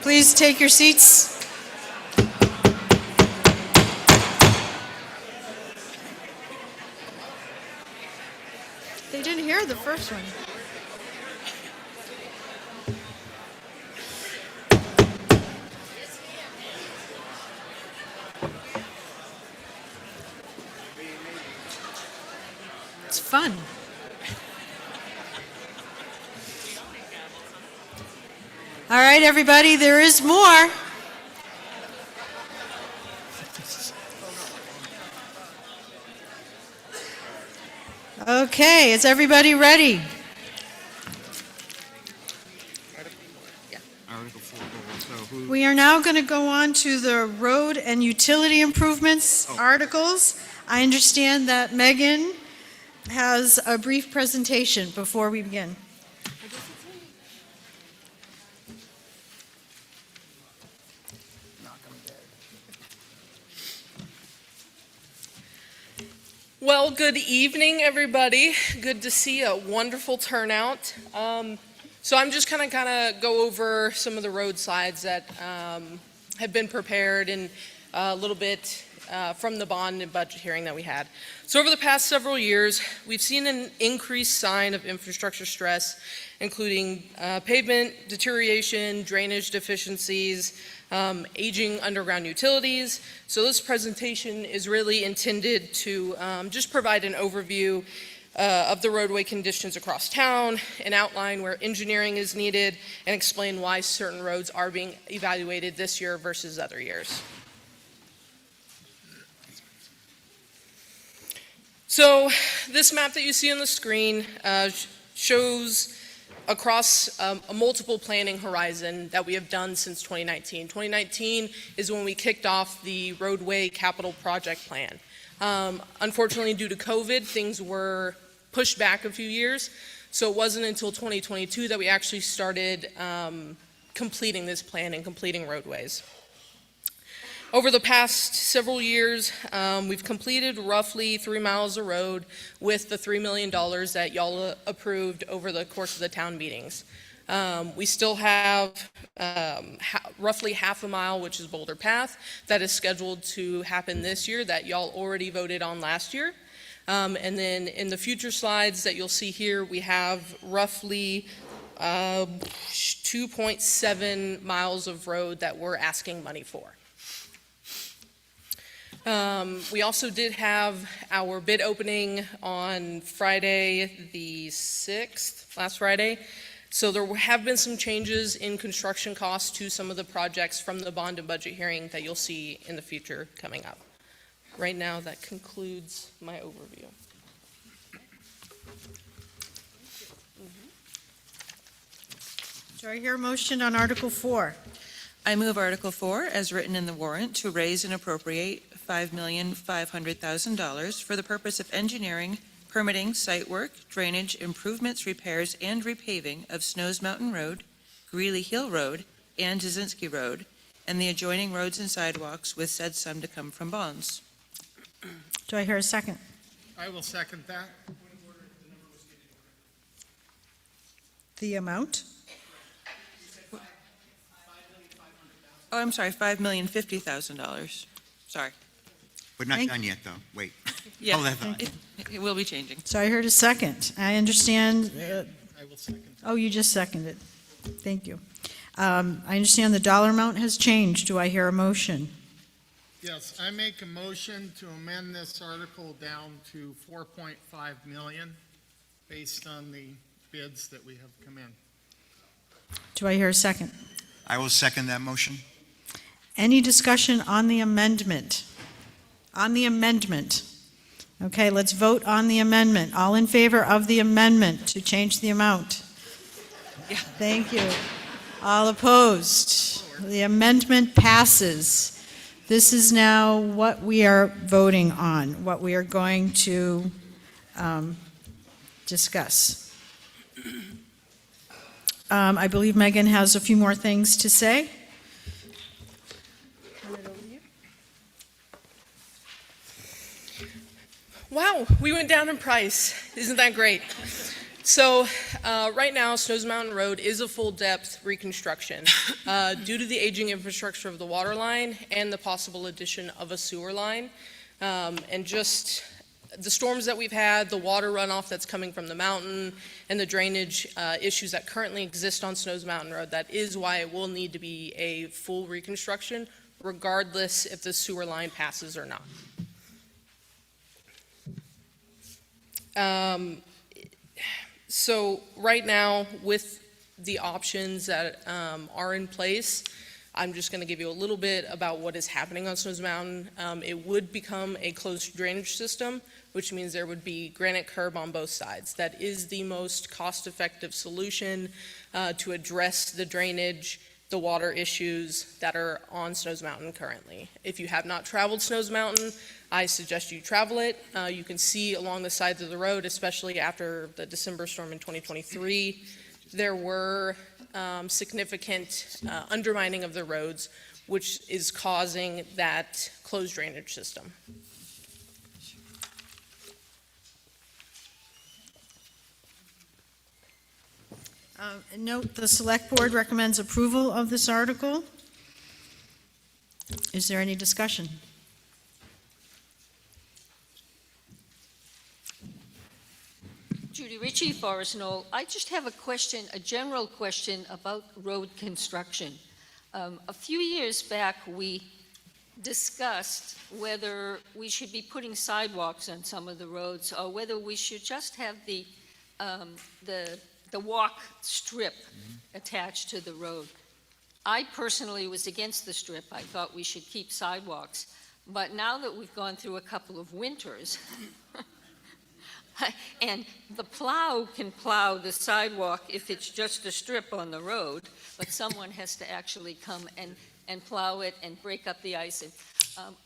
Please take your seats. They didn't hear the first one. It's fun. All right, everybody, there is more. Okay, is everybody ready? We are now going to go on to the road and utility improvements articles. I understand that Megan has a brief presentation before we begin. Well, good evening, everybody. Good to see a wonderful turnout. So I'm just kind of go over some of the road slides that have been prepared and a little bit from the bond and budget hearing that we had. So over the past several years, we've seen an increased sign of infrastructure stress, including pavement deterioration, drainage deficiencies, aging underground utilities. So this presentation is really intended to just provide an overview of the roadway conditions across town and outline where engineering is needed and explain why certain roads are being evaluated this year versus other years. So this map that you see on the screen shows across a multiple planning horizon that we have done since 2019. 2019 is when we kicked off the roadway capital project plan. Unfortunately, due to COVID, things were pushed back a few years, so it wasn't until 2022 that we actually started completing this plan and completing roadways. Over the past several years, we've completed roughly 3 miles of road with the $3 million that y'all approved over the course of the town meetings. We still have roughly half a mile, which is Boulder Path, that is scheduled to happen this year that y'all already voted on last year. And then in the future slides that you'll see here, we have roughly 2.7 miles of road that we're asking money for. We also did have our bid opening on Friday the 6th, last Friday. So there have been some changes in construction costs to some of the projects from the bond and budget hearing that you'll see in the future coming up. Right now, that concludes my overview. Do I hear a motion on Article 4? I move Article 4 as written in the warrant to raise and appropriate $5,500,000 for the purpose of engineering, permitting, site work, drainage, improvements, repairs, and repaving of Snows Mountain Road, Greeley Hill Road, and Jasinski Road, and the adjoining roads and sidewalks with said sum to come from bonds. Do I hear a second? I will second that. The amount? Oh, I'm sorry, $5,050,000. Sorry. But not done yet, though. Wait. Yeah, Hold that thought. it will be changing. So I heard a second. I understand. I will second. Oh, you just seconded. Thank you. I understand the dollar amount has changed. Do I hear a motion? Yes, I make a motion to amend this article down to 4.5 million based on the bids that we have come in. Do I hear a second? I will second that motion. Any discussion on the amendment? On the amendment. Okay, let's vote on the amendment. All in favor of the amendment to change the amount? Yeah. Thank you. All opposed? The amendment passes. This is now what we are voting on, what we are going to discuss. I believe Megan has a few more things to say. Wow, we went down in price. Isn't that great? So right now, Snows Mountain Road is a full-depth reconstruction due to the aging infrastructure of the water line and the possible addition of a sewer line. And just the storms that we've had, the water runoff that's coming from the mountain, and the drainage issues that currently exist on Snows Mountain Road, that is why it will need to be a full reconstruction, regardless if the sewer line passes or not. So right now, with the options that are in place, I'm just going to give you a little bit about what is happening on Snows Mountain. It would become a closed drainage system, which means there would be granite curb on both sides. That is the most cost-effective solution to address the drainage, the water issues that are on Snows Mountain currently. If you have not traveled Snows Mountain, I suggest you travel it. You can see along the sides of the road, especially after the December storm in 2023, there were significant undermining of the roads, which is causing that closed drainage system. Note, the Select Board recommends approval of this article. Is there any discussion? Judy Ritchie, Forest Knoll. I just have a question, a general question about road construction. A few years back, we discussed whether we should be putting sidewalks on some of the roads or whether we should just have the walk strip attached to the road. I personally was against the strip. I thought we should keep sidewalks. But now that we've gone through a couple of winters, and the plow can plow the sidewalk if it's just a strip on the road, but someone has to actually come and plow it and break up the ice. And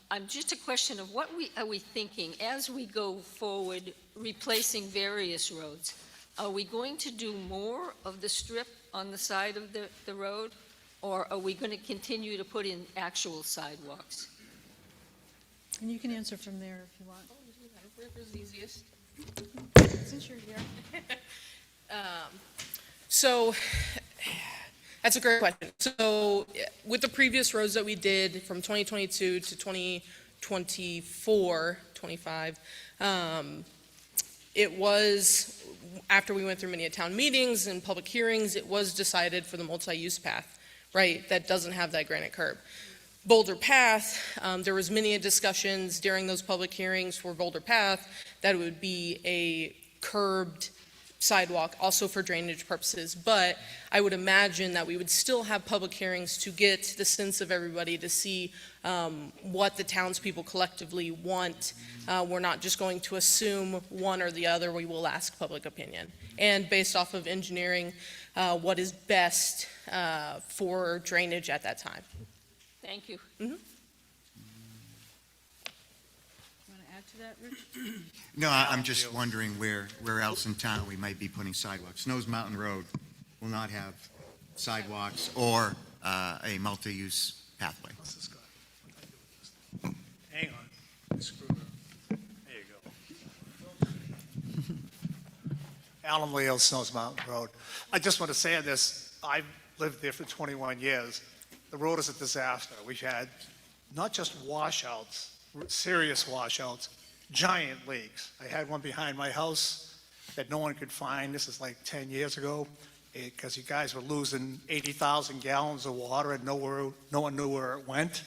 I'm just a question of what are we thinking as we go forward replacing various roads? Are we going to do more of the strip on the side of the road, or are we going to continue to put in actual sidewalks? And you can answer from there if you want. Wherever's easiest. Since you're here. So that's a great question. So with the previous roads that we did from 2022 to 2024, 25, it was, after we went through many town meetings and public hearings, it was decided for the multi-use path, right, that doesn't have that granite curb. Boulder Path, there was many discussions during those public hearings for Boulder Path that it would be a curbed sidewalk, also for drainage purposes, but I would imagine that we would still have public hearings to get the sense of everybody to see what the townspeople collectively want. We're not just going to assume one or the other, we will ask public opinion. And based off of engineering, what is best for drainage at that time. Thank you. Mm-hmm. Want to add to that, Rich? No, I'm just wondering where else in town we might be putting sidewalks. Snows Mountain Road will not have sidewalks or a multi-use pathway. Hang on. Screw it. There you go. Alan Leal, Snows Mountain Road. I just want to say this. I've lived there for 21 years. The road is a disaster. We've had not just washouts, serious washouts, giant leaks. I had one behind my house that no one could find. This is like 10 years ago, because you guys were losing 80,000 gallons of water and no one knew where it went.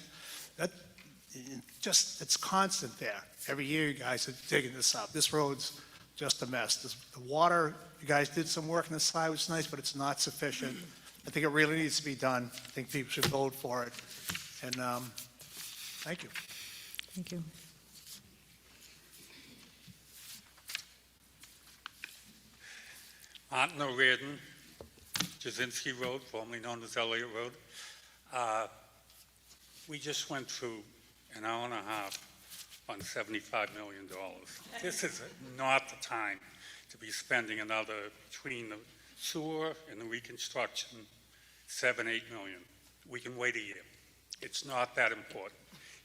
It's constant there. Every year you guys are digging this up. This road's just a mess. The water, you guys did some work on the side, which is nice, but it's not sufficient. I think it really needs to be done. I think people should vote for it. And thank you. Thank you. Martin O'Riordan, Jasinski Road, formerly known as Elliott Road. We just went through an hour and a half on $75 million. This is not the time to be spending another, between the sewer and the reconstruction, $7-8 million. We can wait a year. It's not that important.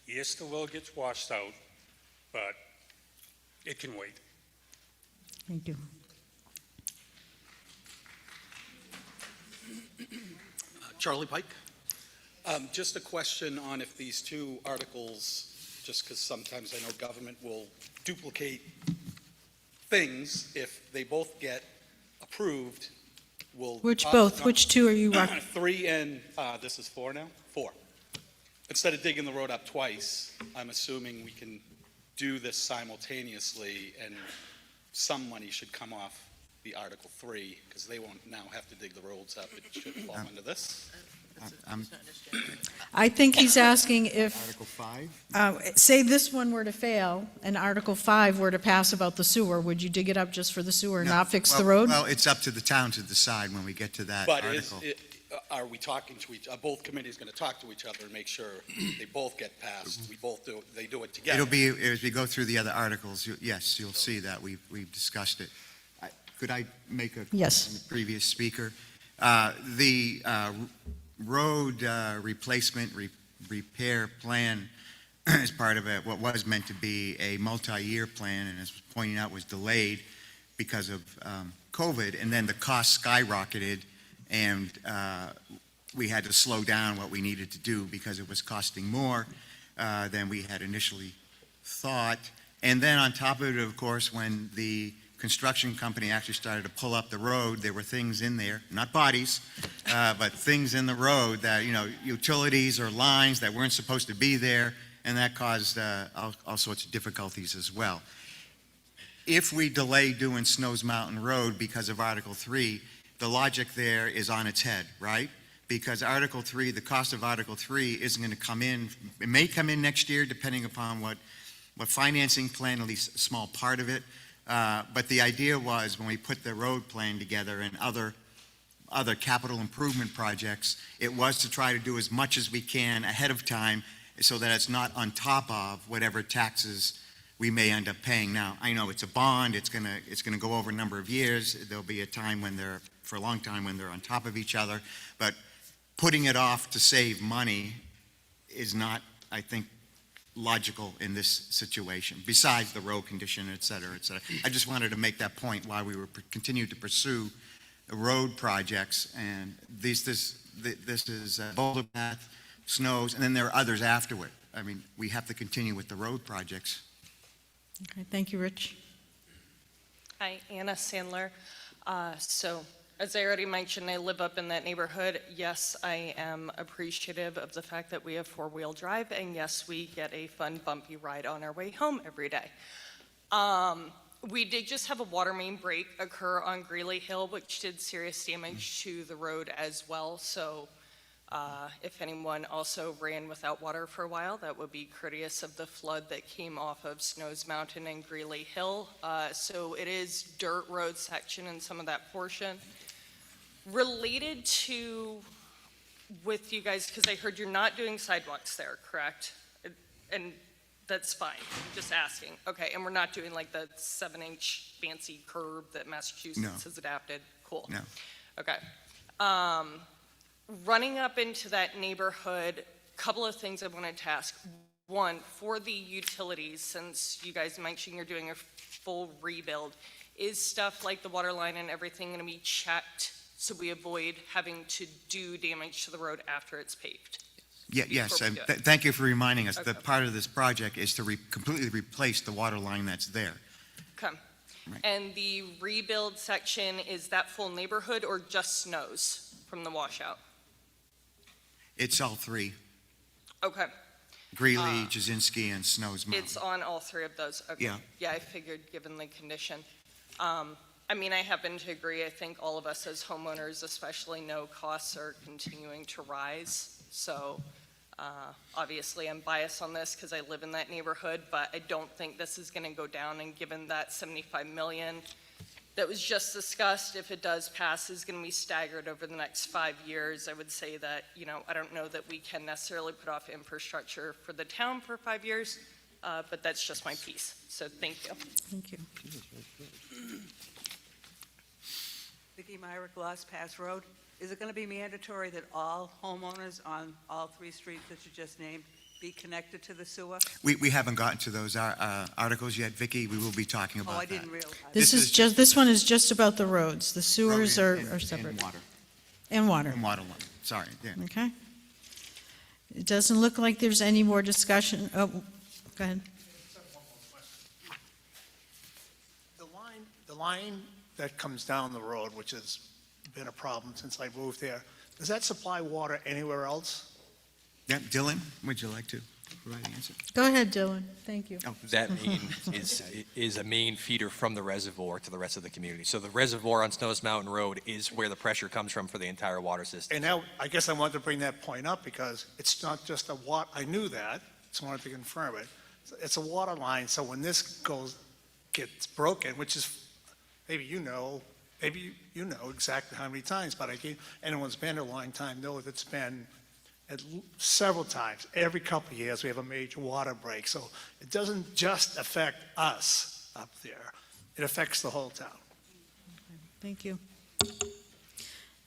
Yes, the road gets washed out, but it can wait. Thank you. Charlie Pike. Just a question on if these two articles, just because sometimes I know government will duplicate things, if they both get approved, will... Which both? Which two are you? 3 and, this is 4 now? 4. Instead of digging the road up twice, I'm assuming we can do this simultaneously, and some money should come off the Article 3, because they won't now have to dig the roads up. It should fall into this. I think he's asking if, Article 5? say this one were to fail and Article 5 were to pass about the sewer, would you dig it up just for the sewer and not fix the road? Well, it's up to the town to decide when we get to that But article. are we talking to each, are both committees going to talk to each other and make sure they both get passed? We both do, they do it together? It'll be, as we go through the other articles, yes, you'll see that we've discussed it. Could I make a Yes. on the previous speaker? The road replacement repair plan is part of what was meant to be a multi-year plan, and as was pointing out, was delayed because of COVID, and then the cost skyrocketed, and we had to slow down what we needed to do because it was costing more than we had initially thought. And then on top of it, of course, when the construction company actually started to pull up the road, there were things in there, not bodies, but things in the road that, utilities or lines that weren't supposed to be there, and that caused all sorts of difficulties as well. If we delay doing Snows Mountain Road because of Article 3, the logic there is on its head, right? Because Article 3, the cost of Article 3 isn't going to come in, it may come in next year depending upon what financing plan, at least a small part of it. But the idea was when we put the road plan together and other capital improvement projects, it was to try to do as much as we can ahead of time so that it's not on top of whatever taxes we may end up paying. Now, I know it's a bond, it's gonna go over a number of years. There'll be a time when for a long time when they're on top of each other, but putting it off to save money is not, I think, logical in this situation, besides the road condition, et cetera, et cetera. I just wanted to make that point while we were continuing to pursue the road projects, and this is Boulder Path, Snows, and then there are others afterward. I mean, we have to continue with the road projects. Okay, thank you, Rich. Hi, Anna Sandler. So, as I already mentioned, I live up in that neighborhood. Yes, I am appreciative of the fact that we have four-wheel drive, and yes, we get a fun, bumpy ride on our way home every day. We did just have a water main break occur on Greeley Hill, which did serious damage to the road as well. So, if anyone also ran without water for a while, that would be courteous of the flood that came off of Snows Mountain and Greeley Hill. So it is dirt road section in some of that portion. Related to with you guys, because I heard you're not doing sidewalks there, correct? And that's fine, I'm just asking. Okay, and we're not doing like the 7-inch fancy curb that Massachusetts has adapted? Cool. No. Okay. Running up into that neighborhood, couple of things I wanted to ask. One, for the utilities, since you guys mentioned you're doing a full rebuild, is stuff like the water line and everything going to be checked so we avoid having to do damage to the road after it's paved? Yes, and thank you for reminding us that part of this project is to completely replace the water line that's there. Okay. Right. And the rebuild section, is that full neighborhood or just Snows from the washout? It's all three, Okay. Greeley, Jasinski, and Snows Mountain. It's on all three of those? Okay. Yeah. Yeah, I figured given the condition. I mean, I happen to agree. I think all of us as homeowners especially know costs are continuing to rise. So obviously I'm biased on this because I live in that neighborhood, but I don't think this is going to go down. And given that 75 million that was just discussed, if it does pass, is going to be staggered over the next 5 years, I would say that, I don't know that we can necessarily put off infrastructure for the town for 5 years, but that's just my piece. So thank you. Thank you. Vicki Myrick, Lost Pass Road. Is it going to be mandatory that all homeowners on all three streets that you just named be connected to the sewer? We haven't gotten to those articles yet, Vicki. We will be talking about that. Oh, I didn't realize. This one is just about the roads. The sewers are separate. And water. And water. And water line. sorry, yeah. Okay. It doesn't look like there's any more discussion. Oh, go ahead. The line that comes down the road, which has been a problem since I moved here, does that supply water anywhere else? Yeah, Dylan, would you like to provide the answer? Go ahead, Dylan. Thank you. That main is a main feeder from the reservoir to the rest of the community. So the reservoir on Snows Mountain Road is where the pressure comes from for the entire water system. And now, I guess I wanted to bring that point up because it's not just a I knew that, just wanted to confirm it. It's a water line, so when this gets broken, which is, maybe you know exactly how many times, but anyone's been a long time know that it's been several times. Every couple of years, we have a major water break. So it doesn't just affect us up there. It affects the whole town. Thank you.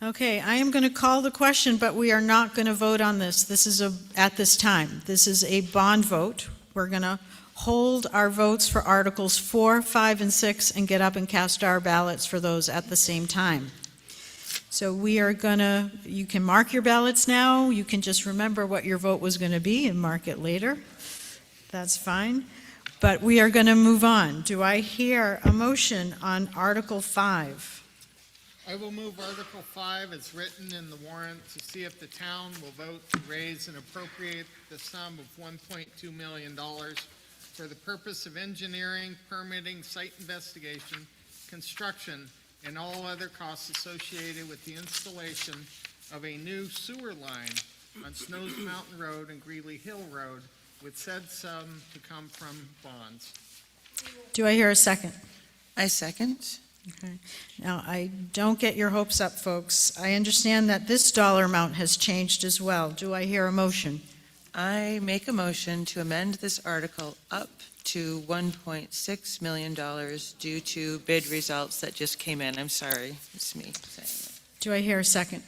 Okay, I am going to call the question, but we are not going to vote on this. This is at this time. This is a bond vote. We're going to hold our votes for Articles 4, 5, and 6 and get up and cast our ballots for those at the same time. So we are going to, you can mark your ballots now. You can just remember what your vote was going to be and mark it later. That's fine. But we are going to move on. Do I hear a motion on Article 5? I will move Article 5 as written in the warrant to see if the town will vote to raise and appropriate the sum of $1.2 million for the purpose of engineering, permitting, site investigation, construction, and all other costs associated with the installation of a new sewer line on Snows Mountain Road and Greeley Hill Road, with said sum to come from bonds. Do I hear a second? I second. Okay. Now, I don't get your hopes up, folks. I understand that this dollar amount has changed as well. Do I hear a motion? I make a motion to amend this article up to $1.6 million due to bid results that just came in. I'm sorry, it's me saying it. Do I hear a second?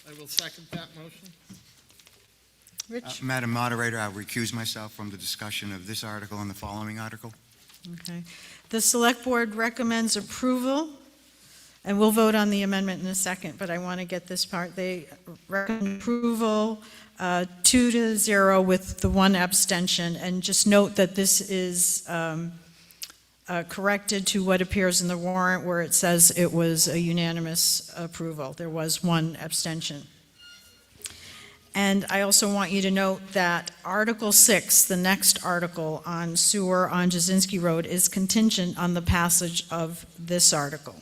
I will second that motion. Rich? Madam Moderator, I'll recuse myself from the discussion of this article and the following article. Okay. The Select Board recommends approval, and we'll vote on the amendment in a second, but I want to get this part. They recommend approval 2-0 with the one abstention, and just note that this is corrected to what appears in the warrant where it says it was a unanimous approval. There was one abstention. And I also want you to note that Article 6, the next article on sewer on Jasinski Road, is contingent on the passage of this article.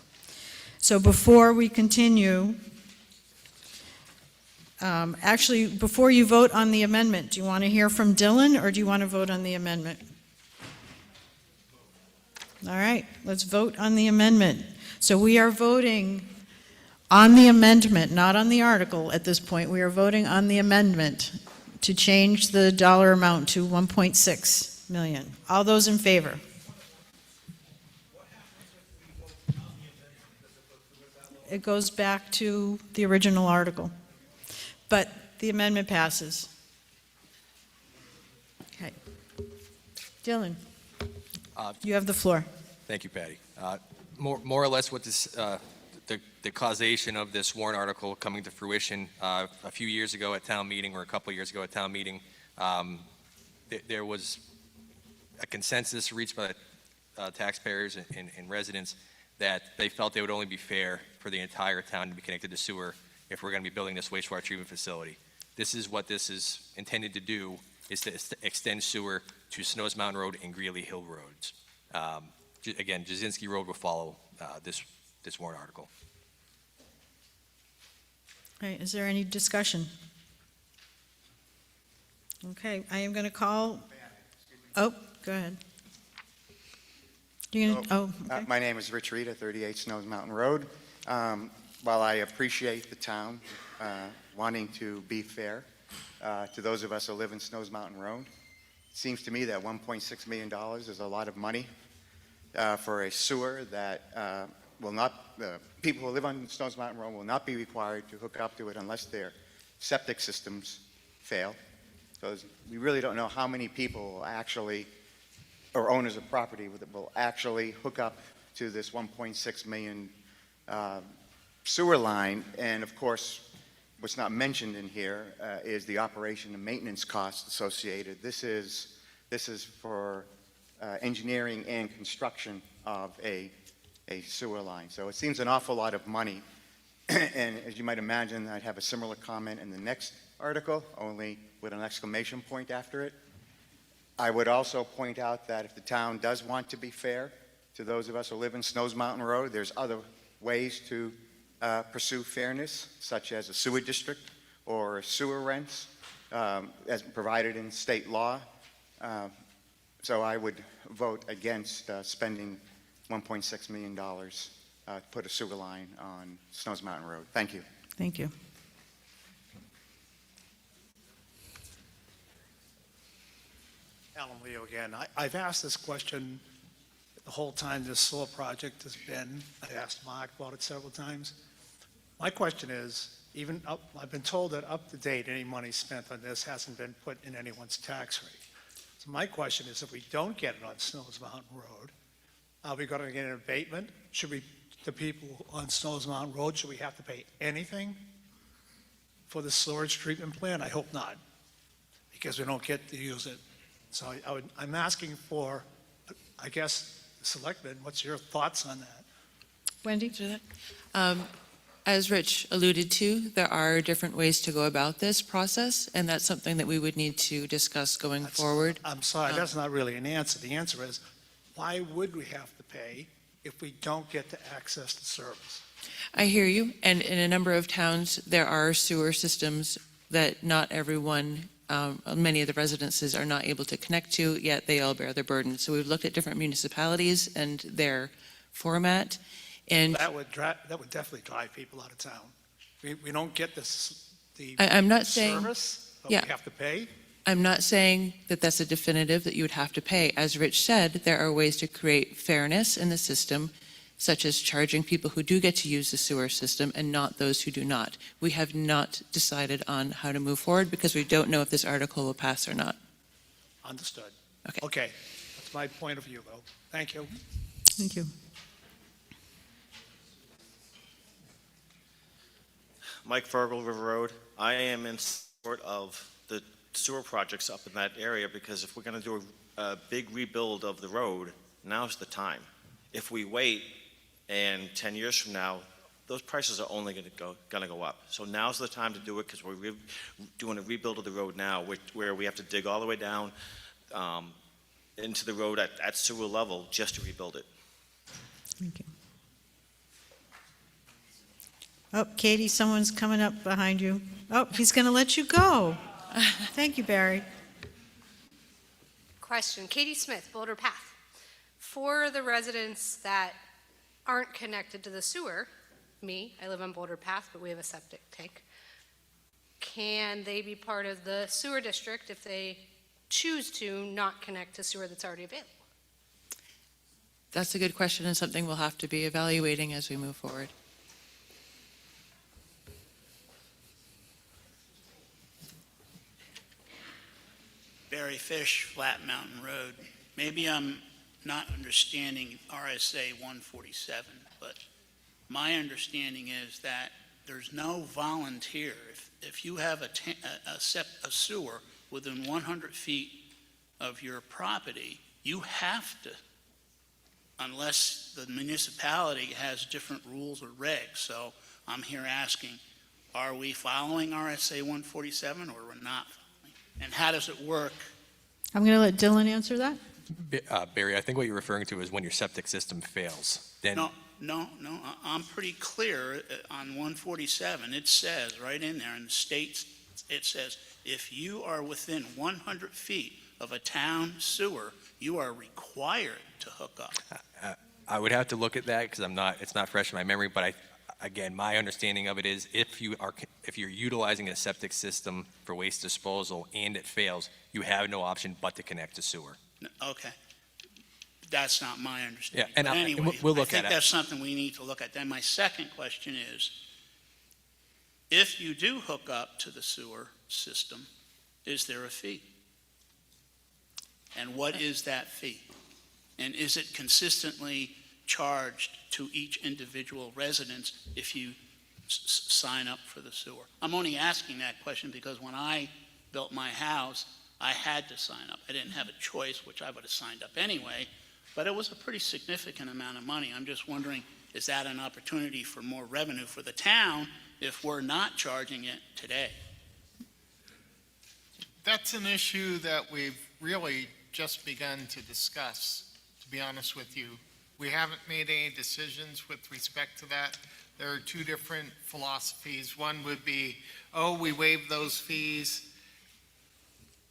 So before we continue, actually, before you vote on the amendment, do you want to hear from Dylan or do you want to vote on the amendment? All right, let's vote on the amendment. So we are voting on the amendment, not on the article at this point. We are voting on the amendment to change the dollar amount to 1.6 million. All those in favor? It goes back to the original article, but the amendment passes. Okay. Dylan, you have the floor. Thank you, Patty. More or less what this, the causation of this warrant article coming to fruition a few years ago at town meeting, or a couple of years ago at town meeting, there was a consensus reached by taxpayers and residents that they felt it would only be fair for the entire town to be connected to sewer if we're going to be building this wastewater treatment facility. This is what this is intended to do, is to extend sewer to Snows Mountain Road and Greeley Hill Roads. Again, Jasinski Road will follow this warrant article. All right, is there any discussion? Okay, I am going to call. Oh, go ahead. Okay. My name is Rich Rita, 38 Snows Mountain Road. While I appreciate the town wanting to be fair to those of us who live in Snows Mountain Road, it seems to me that $1.6 million is a lot of money for a sewer that will not, people who live on Snows Mountain Road will not be required to hook up to it unless their septic systems fail. Because we really don't know how many people will actually, or owners of property will actually hook up to this 1.6 million sewer line. And of course, what's not mentioned in here is the operation and maintenance costs associated. This is for engineering and construction of a sewer line. So it seems an awful lot of money. And as you might imagine, I'd have a similar comment in the next article, only with an exclamation point after it. I would also point out that if the town does want to be fair to those of us who live in Snows Mountain Road, there's other ways to pursue fairness, such as a sewer district or sewer rents, as provided in state law. So I would vote against spending $1.6 million to put a sewer line on Snows Mountain Road. Thank you. Thank you. Alan Leo again. I've asked this question the whole time this sewer project has been. I asked Mark about it several times. My question is, I've been told that up to date, any money spent on this hasn't been put in anyone's tax rate. So my question is, if we don't get it on Snows Mountain Road, are we going to get an abatement? The people on Snows Mountain Road, should we have to pay anything for the sewage treatment plant? I hope not, because we don't get to use it. So I'm asking for, I guess, the selectmen, what's your thoughts on that? Wendy? As Rich alluded to, there are different ways to go about this process, and that's something that we would need to discuss going forward. I'm sorry, that's not really an answer. The answer is, why would we have to pay if we don't get to access the service? I hear you, and in a number of towns, there are sewer systems that not everyone, many of the residences are not able to connect to, yet they all bear the burden. So we've looked at different municipalities and their format, and That would definitely drive people out of town. We don't get the I'm not saying- service, but Yeah. we have to pay? I'm not saying that that's a definitive that you would have to pay. As Rich said, there are ways to create fairness in the system, such as charging people who do get to use the sewer system and not those who do not. We have not decided on how to move forward because we don't know if this article will pass or not. Understood. Okay. Okay, that's my point of view, though. Thank you. Thank you. Mike Fergal, River Road. I am in support of the sewer projects up in that area because if we're going to do a big rebuild of the road, now's the time. If we wait and 10 years from now, those prices are only going to go up. So now's the time to do it because we're doing a rebuild of the road now where we have to dig all the way down into the road at sewer level just to rebuild it. Thank you. Oh, Katie, someone's coming up behind you. Oh, he's going to let you go. Thank you, Barry. Question, Katie Smith, Boulder Path. For the residents that aren't connected to the sewer, I live on Boulder Path, but we have a septic tank. Can they be part of the sewer district if they choose to not connect to sewer that's already available? That's a good question and something we'll have to be evaluating as we move forward. Barry Fish, Flat Mountain Road. Maybe I'm not understanding RSA 147, but my understanding is that there's no volunteer. If you have a sewer within 100 feet of your property, you have to, unless the municipality has different rules or regs. So I'm here asking, are we following RSA 147 or we're not following? And how does it work? I'm going to let Dylan answer that. Barry, I think what you're referring to is when your septic system fails. Then No, I'm pretty clear on 147. It says right in there in the state, it says, if you are within 100 feet of a town sewer, you are required to hook up. I would have to look at that because it's not fresh in my memory, but again, my understanding of it is if you're utilizing a septic system for waste disposal and it fails, you have no option but to connect to sewer. Okay. That's not my understanding. Yeah, and But anyway, we'll look I think at it. that's something we need to look at. Then my second question is, if you do hook up to the sewer system, is there a fee? And what is that fee? And is it consistently charged to each individual residence if you sign up for the sewer? I'm only asking that question because when I built my house, I had to sign up. I didn't have a choice, which I would have signed up anyway, but it was a pretty significant amount of money. I'm just wondering, is that an opportunity for more revenue for the town if we're not charging it today? That's an issue that we've really just begun to discuss, to be honest with you. We haven't made any decisions with respect to that. There are two different philosophies. One would be, oh, we waive those fees.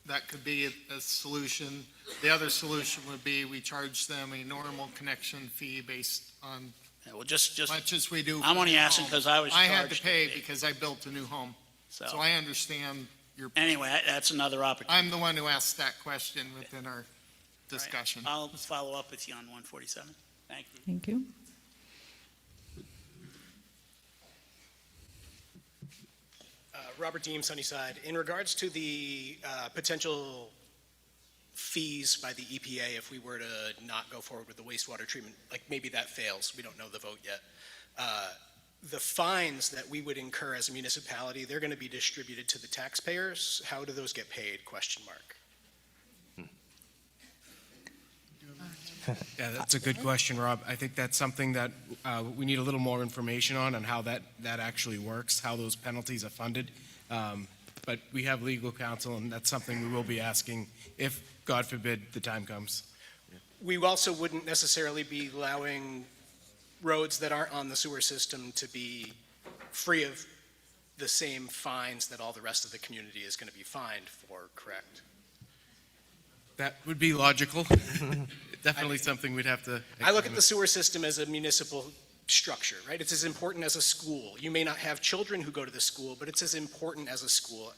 That could be a solution. The other solution would be we charge them a normal connection fee based on Yeah, well, just much as we do. I'm for only new asking homes. because I was I had to charged pay a fee. because I built a new home. So So I understand your, anyway, that's another opportunity. I'm the one who asked that question within our discussion. I'll follow up with you on 147. Thank you. Thank you. Robert Deem, Sunnyside. In regards to the potential fees by the EPA if we were to not go forward with the wastewater treatment, like maybe that fails, we don't know the vote yet. The fines that we would incur as a municipality, they're going to be distributed to the taxpayers. How do those get paid? Question mark. Yeah, that's a good question, Rob. I think that's something that we need a little more information on how that actually works, how those penalties are funded. But we have legal counsel, and that's something we will be asking if, God forbid, the time comes. We also wouldn't necessarily be allowing roads that aren't on the sewer system to be free of the same fines that all the rest of the community is going to be fined for, correct? That would be logical. Definitely something we'd have to. I look at the sewer system as a municipal structure, right? It's as important as a school. You may not have children who go to the school, but it's as important as a school.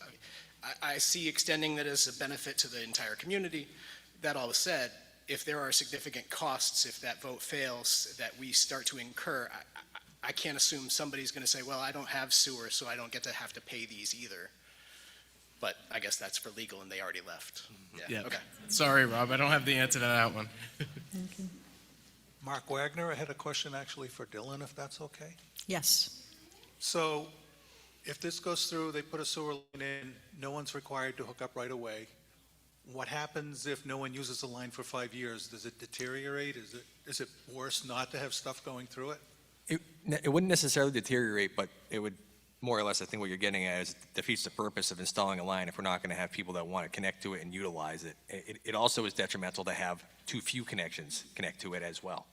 I see extending that as a benefit to the entire community. That all said, if there are significant costs, if that vote fails, that we start to incur, I can't assume somebody's going to say, well, I don't have sewer, so I don't get to have to pay these either. But I guess that's for legal, and they already left. Yeah. Okay. Sorry, Rob, I don't have the answer to that one. Mark Wagner, I had a question actually for Dylan, if that's okay. Yes. So if this goes through, they put a sewer line in, no one's required to hook up right away. What happens if no one uses the line for 5 years? Does it deteriorate? Is it worse not to have stuff going through it? It wouldn't necessarily deteriorate, but it would, more or less, I think what you're getting at is defeats the purpose of installing a line if we're not going to have people that want to connect to it and utilize it. It also is detrimental to have too few connections connect to it as well.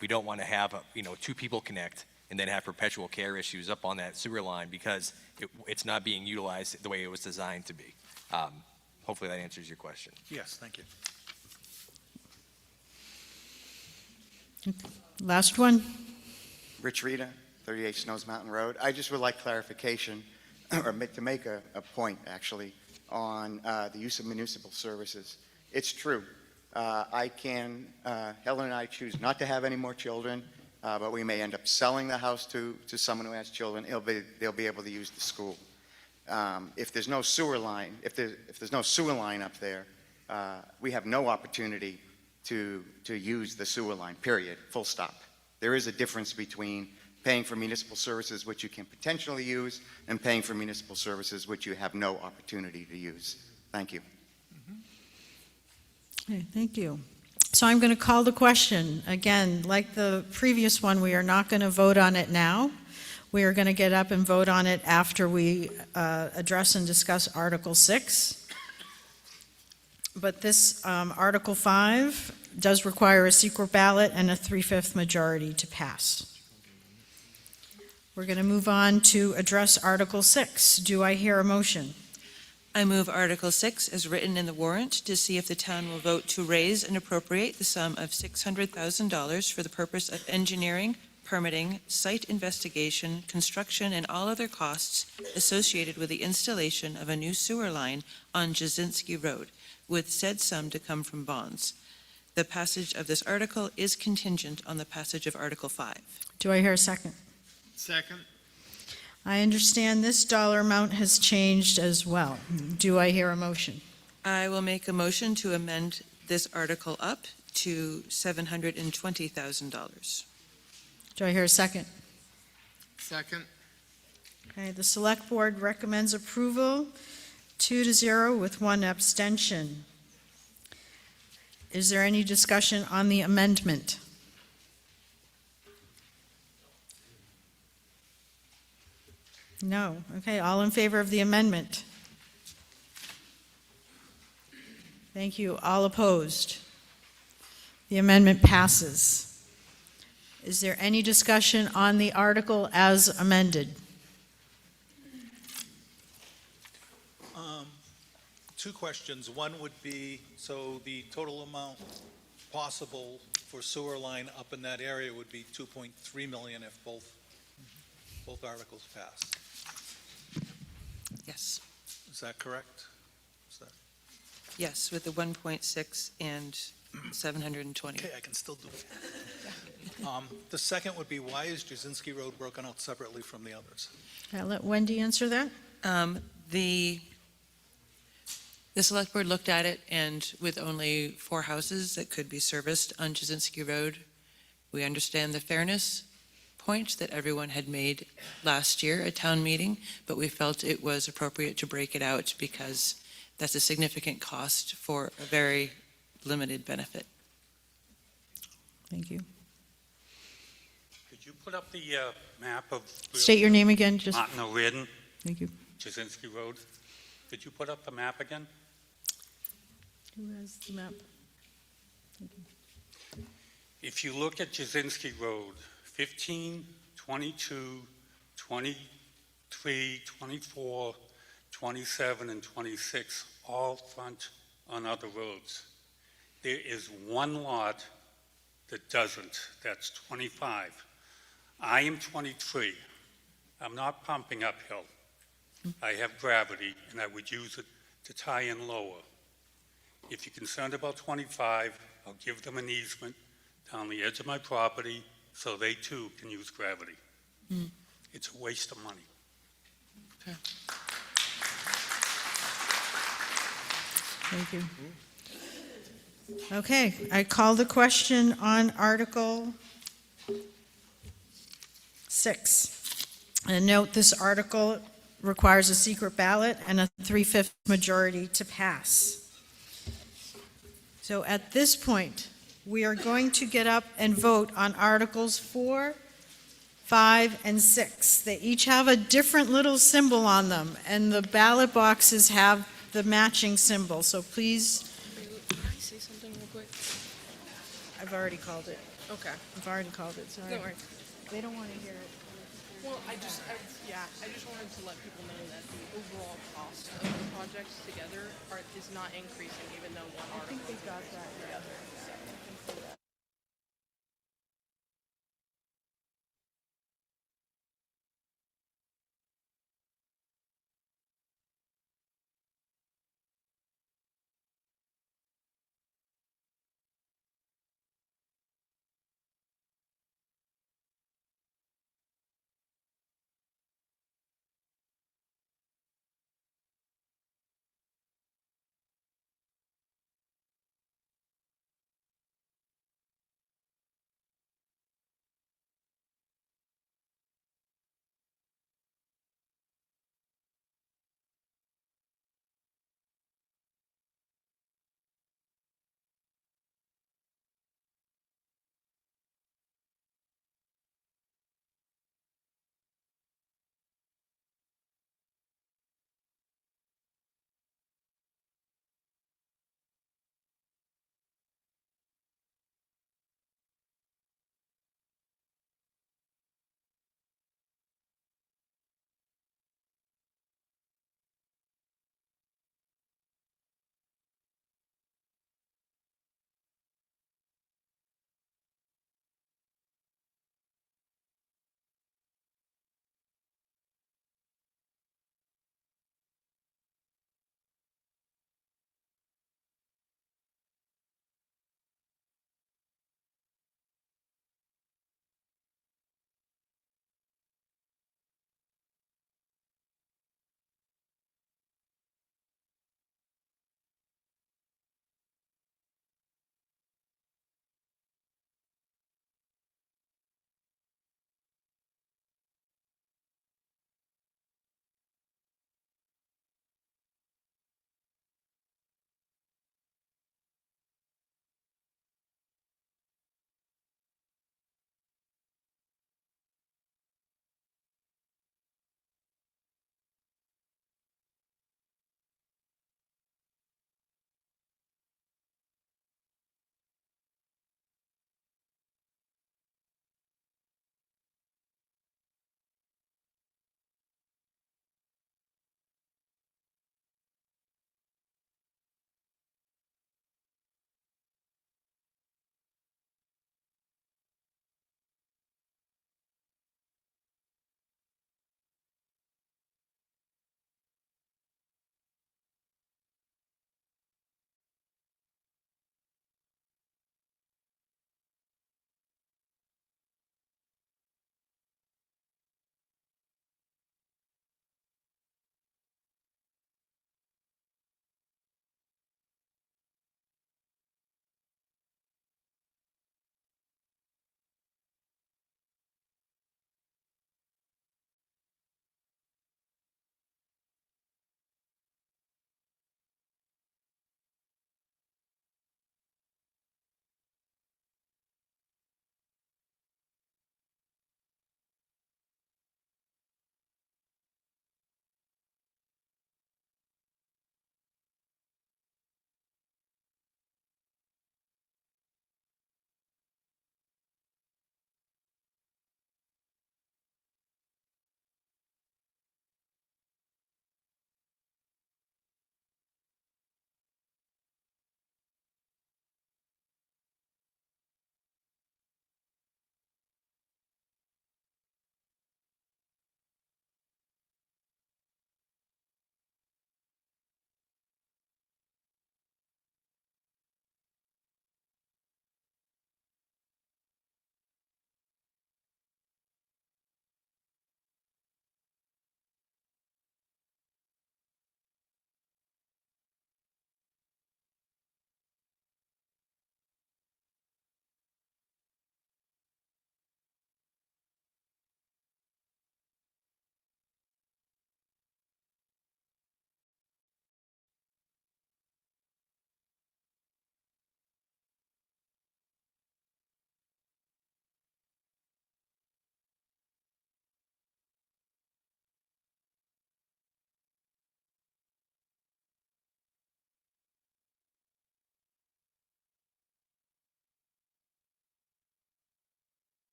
We don't want to have, two people connect and then have perpetual care issues up on that sewer line because it's not being utilized the way it was designed to be. Hopefully that answers your question. Yes, thank you. Last one. Rich Rita, 38 Snows Mountain Road. I just would like clarification, or to make a point, actually, on the use of municipal services. It's true. Helen and I choose not to have any more children, but we may end up selling the house to someone who has children. They'll be able to use the school. If there's no sewer line, if there's no sewer line up there, we have no opportunity to use the sewer line, period, full stop. There is a difference between paying for municipal services, which you can potentially use, and paying for municipal services, which you have no opportunity to use. Thank you. Okay, thank you. So I'm going to call the question. Again, like the previous one, we are not going to vote on it now. We are going to get up and vote on it after we address and discuss Article 6. But this Article 5 does require a secret ballot and a 3/5 majority to pass. We're going to move on to address Article 6. Do I hear a motion? I move Article 6 as written in the warrant to see if the town will vote to raise and appropriate the sum of $600,000 for the purpose of engineering, permitting, site investigation, construction, and all other costs associated with the installation of a new sewer line on Jasinski Road, with said sum to come from bonds. The passage of this article is contingent on the passage of Article 5. Do I hear a second? Second. I understand this dollar amount has changed as well. Do I hear a motion? I will make a motion to amend this article up to $720,000. Do I hear a second? Second. Okay, the Select Board recommends approval 2-0 with 1 abstention. Is there any discussion on the amendment? No. Okay, all in favor of the amendment? Thank you. All opposed? The amendment passes. Is there any discussion on the article as amended? Two questions. One would be, so the total amount possible for sewer line up in that area would be 2.3 million if both articles pass. Yes, Is that correct? Is that, yes, with the 1.6 and 720. okay, I can still do it. The second would be, why is Jasinski Road broken out separately from the others? I'll let Wendy answer that. The Select Board looked at it, and with only 4 houses that could be serviced on Jasinski Road, we understand the fairness point that everyone had made last year at town meeting, but we felt it was appropriate to break it out because that's a significant cost for a very limited benefit. Thank you. Could you put up the map of... State your name again, just. Martin O'Riordan, Thank you. Jasinski Road. Could you put up the map again? Who has the map? If you look at Jasinski Road, 15, 22, 23, 24, 27, and 26 all front on other roads. There is one lot that doesn't. That's 25. I am 23. I'm not pumping uphill. I have gravity, and I would use it to tie in lower. If you're concerned about 25, I'll give them an easement down the edge of my property so they too can use gravity. It's a waste of money. Okay. Thank you. Okay, I call the question on Article 6. And note this article requires a secret ballot and a 3/5 majority to pass. So at this point, we are going to get up and vote on Articles 4, 5, and 6. They each have a different little symbol on them, and the ballot boxes have the matching symbol. So please, Can I say something real quick? I've already called it. Okay. I've already called it, sorry. Don't worry. They don't want to hear it. Well, I just wanted to let people know that the overall cost of the projects together is not increasing, even though one article. I think they got that.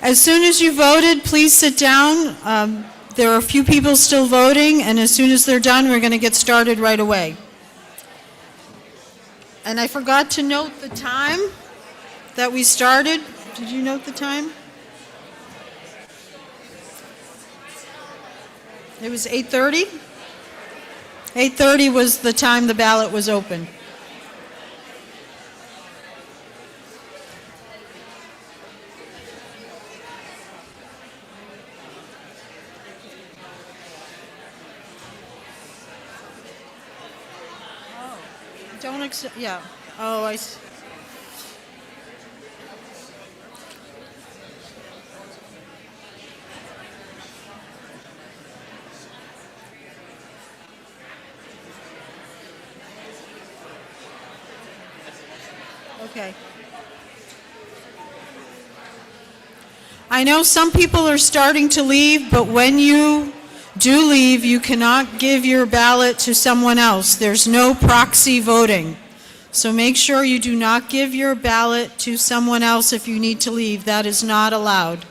As soon as you voted, please sit down. There are a few people still voting, and as soon as they're done, we're going to get started right away. And I forgot to note the time that we started. Did you note the time? It was 8:30? 8:30 was the time the ballot was open. Don't accept, yeah. Oh, I see. Okay. I know some people are starting to leave, but when you do leave, you cannot give your ballot to someone else. There's no proxy voting. So make sure you do not give your ballot to someone else if you need to leave. That is not allowed.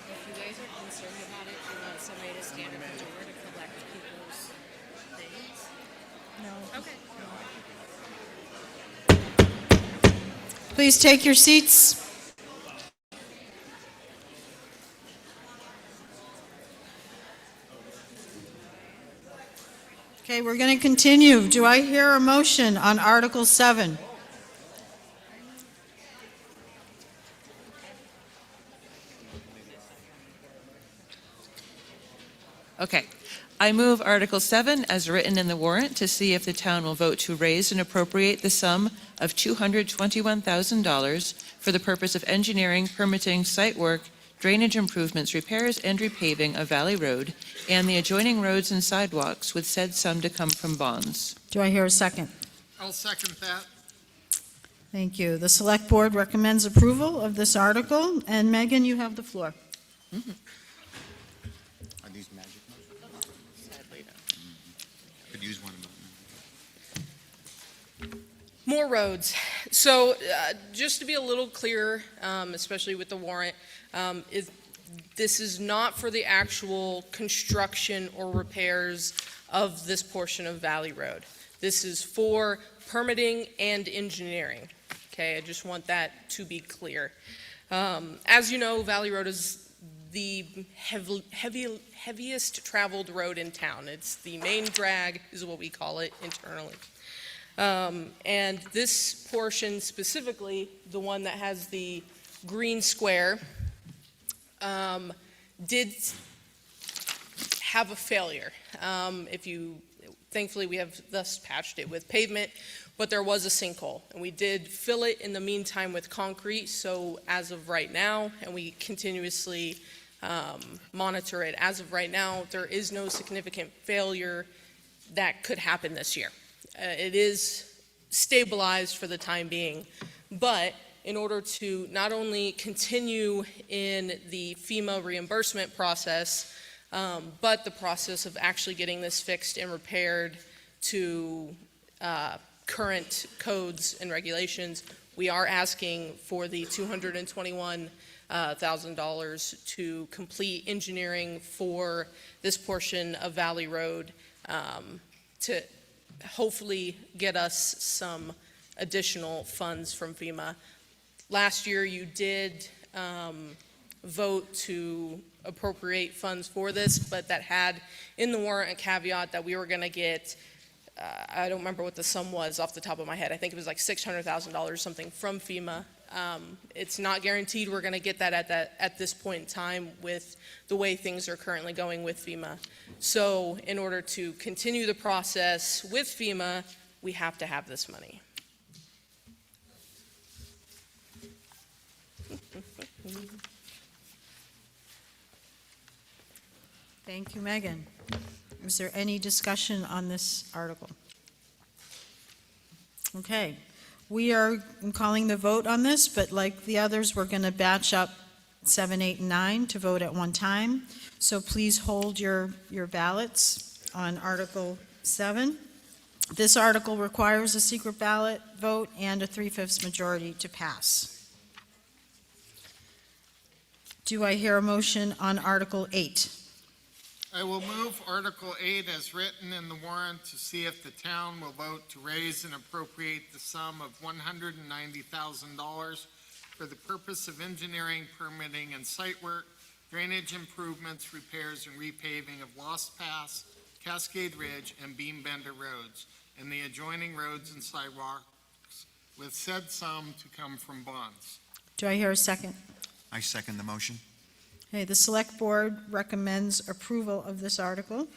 If you guys are concerned about it, do you want somebody to stand at the door to collect people's things? No. Okay. Please take your seats. Okay, we're going to continue. Do I hear a motion on Article 7? Okay. I move Article 7 as written in the warrant to see if the town will vote to raise and appropriate the sum of $221,000 for the purpose of engineering, permitting, site work, drainage improvements, repairs, and repaving of Valley Road and the adjoining roads and sidewalks with said sum to come from bonds. Do I hear a second? I'll second that. Thank you. The Select Board recommends approval of this article, and Megan, you have the floor. Are these magic? Could use one. More roads. So just to be a little clearer, especially with the warrant, this is not for the actual construction or repairs of this portion of Valley Road. This is for permitting and engineering. Okay, I just want that to be clear. As you know, Valley Road is the heaviest traveled road in town. It's the main drag, is what we call it internally. And this portion specifically, the one that has the green square, did have a failure. Thankfully, we have thus patched it with pavement, but there was a sinkhole, and we did fill it in the meantime with concrete. So as of right now, and we continuously monitor it, as of right now, there is no significant failure that could happen this year. It is stabilized for the time being, but in order to not only continue in the FEMA reimbursement process, but the process of actually getting this fixed and repaired to current codes and regulations, we are asking for the $221,000 to complete engineering for this portion of Valley Road to hopefully get us some additional funds from FEMA. Last year, you did vote to appropriate funds for this, but that had in the warrant a caveat that we were going to get, I don't remember what the sum was off the top of my head. I think it was like $600,000 something from FEMA. It's not guaranteed we're going to get that at this point in time with the way things are currently going with FEMA. So in order to continue the process with FEMA, we have to have this money. Thank you, Megan. Is there any discussion on this article? Okay. We are calling the vote on this, but like the others, we're going to batch up 7, 8, and 9 to vote at one time. So please hold your ballots on Article 7. This article requires a secret ballot vote and a 3/5 majority to pass. Do I hear a motion on Article 8? I will move Article 8 as written in the warrant to see if the town will vote to raise and appropriate the sum of $190,000 for the purpose of engineering, permitting, and site work, drainage improvements, repairs, and repaving of Lost Pass, Cascade Ridge, and Beam Bender roads, and the adjoining roads and sidewalks, with said sum to come from bonds. Do I hear a second? I second the motion. Okay, the Select Board recommends approval of this article,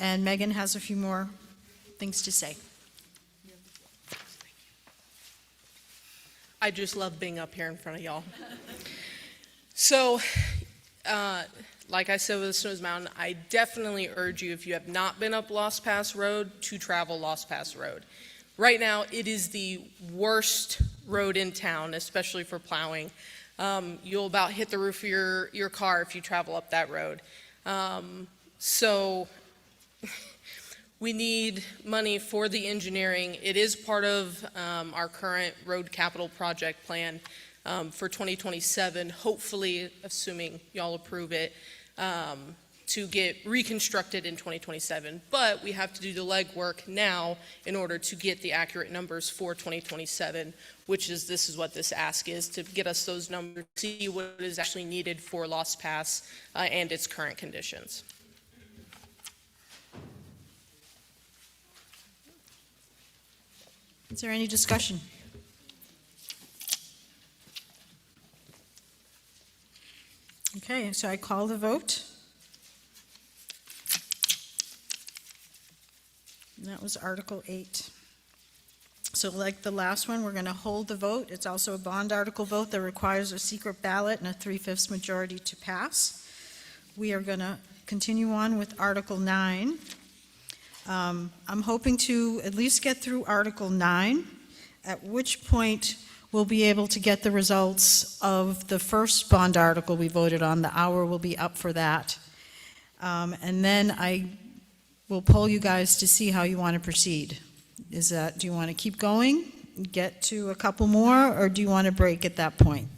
and Megan has a few more things to say. I just love being up here in front of y'all. So, like I said with the Snows Mountain, I definitely urge you, if you have not been up Lost Pass Road, to travel Lost Pass Road. Right now, it is the worst road in town, especially for plowing. You'll about hit the roof of your car if you travel up that road. So we need money for the engineering. It is part of our current road capital project plan for 2027, hopefully, assuming y'all approve it, to get reconstructed in 2027. But we have to do the legwork now in order to get the accurate numbers for 2027, which is, this is what this ask is, to get us those numbers, see what is actually needed for Lost Pass and its current conditions. Is there any discussion? Okay, so I call the vote. And that was Article 8. So like the last one, we're going to hold the vote. It's also a bond article vote that requires a secret ballot and a 3/5 majority to pass. We are going to continue on with Article 9. I'm hoping to at least get through Article 9. at which point we'll be able to get the results of the first bond article we voted on. The hour will be up for that. And then I will poll you guys to see how you want to proceed. Do you want to keep going, get to a couple more, or do you want to break at that point?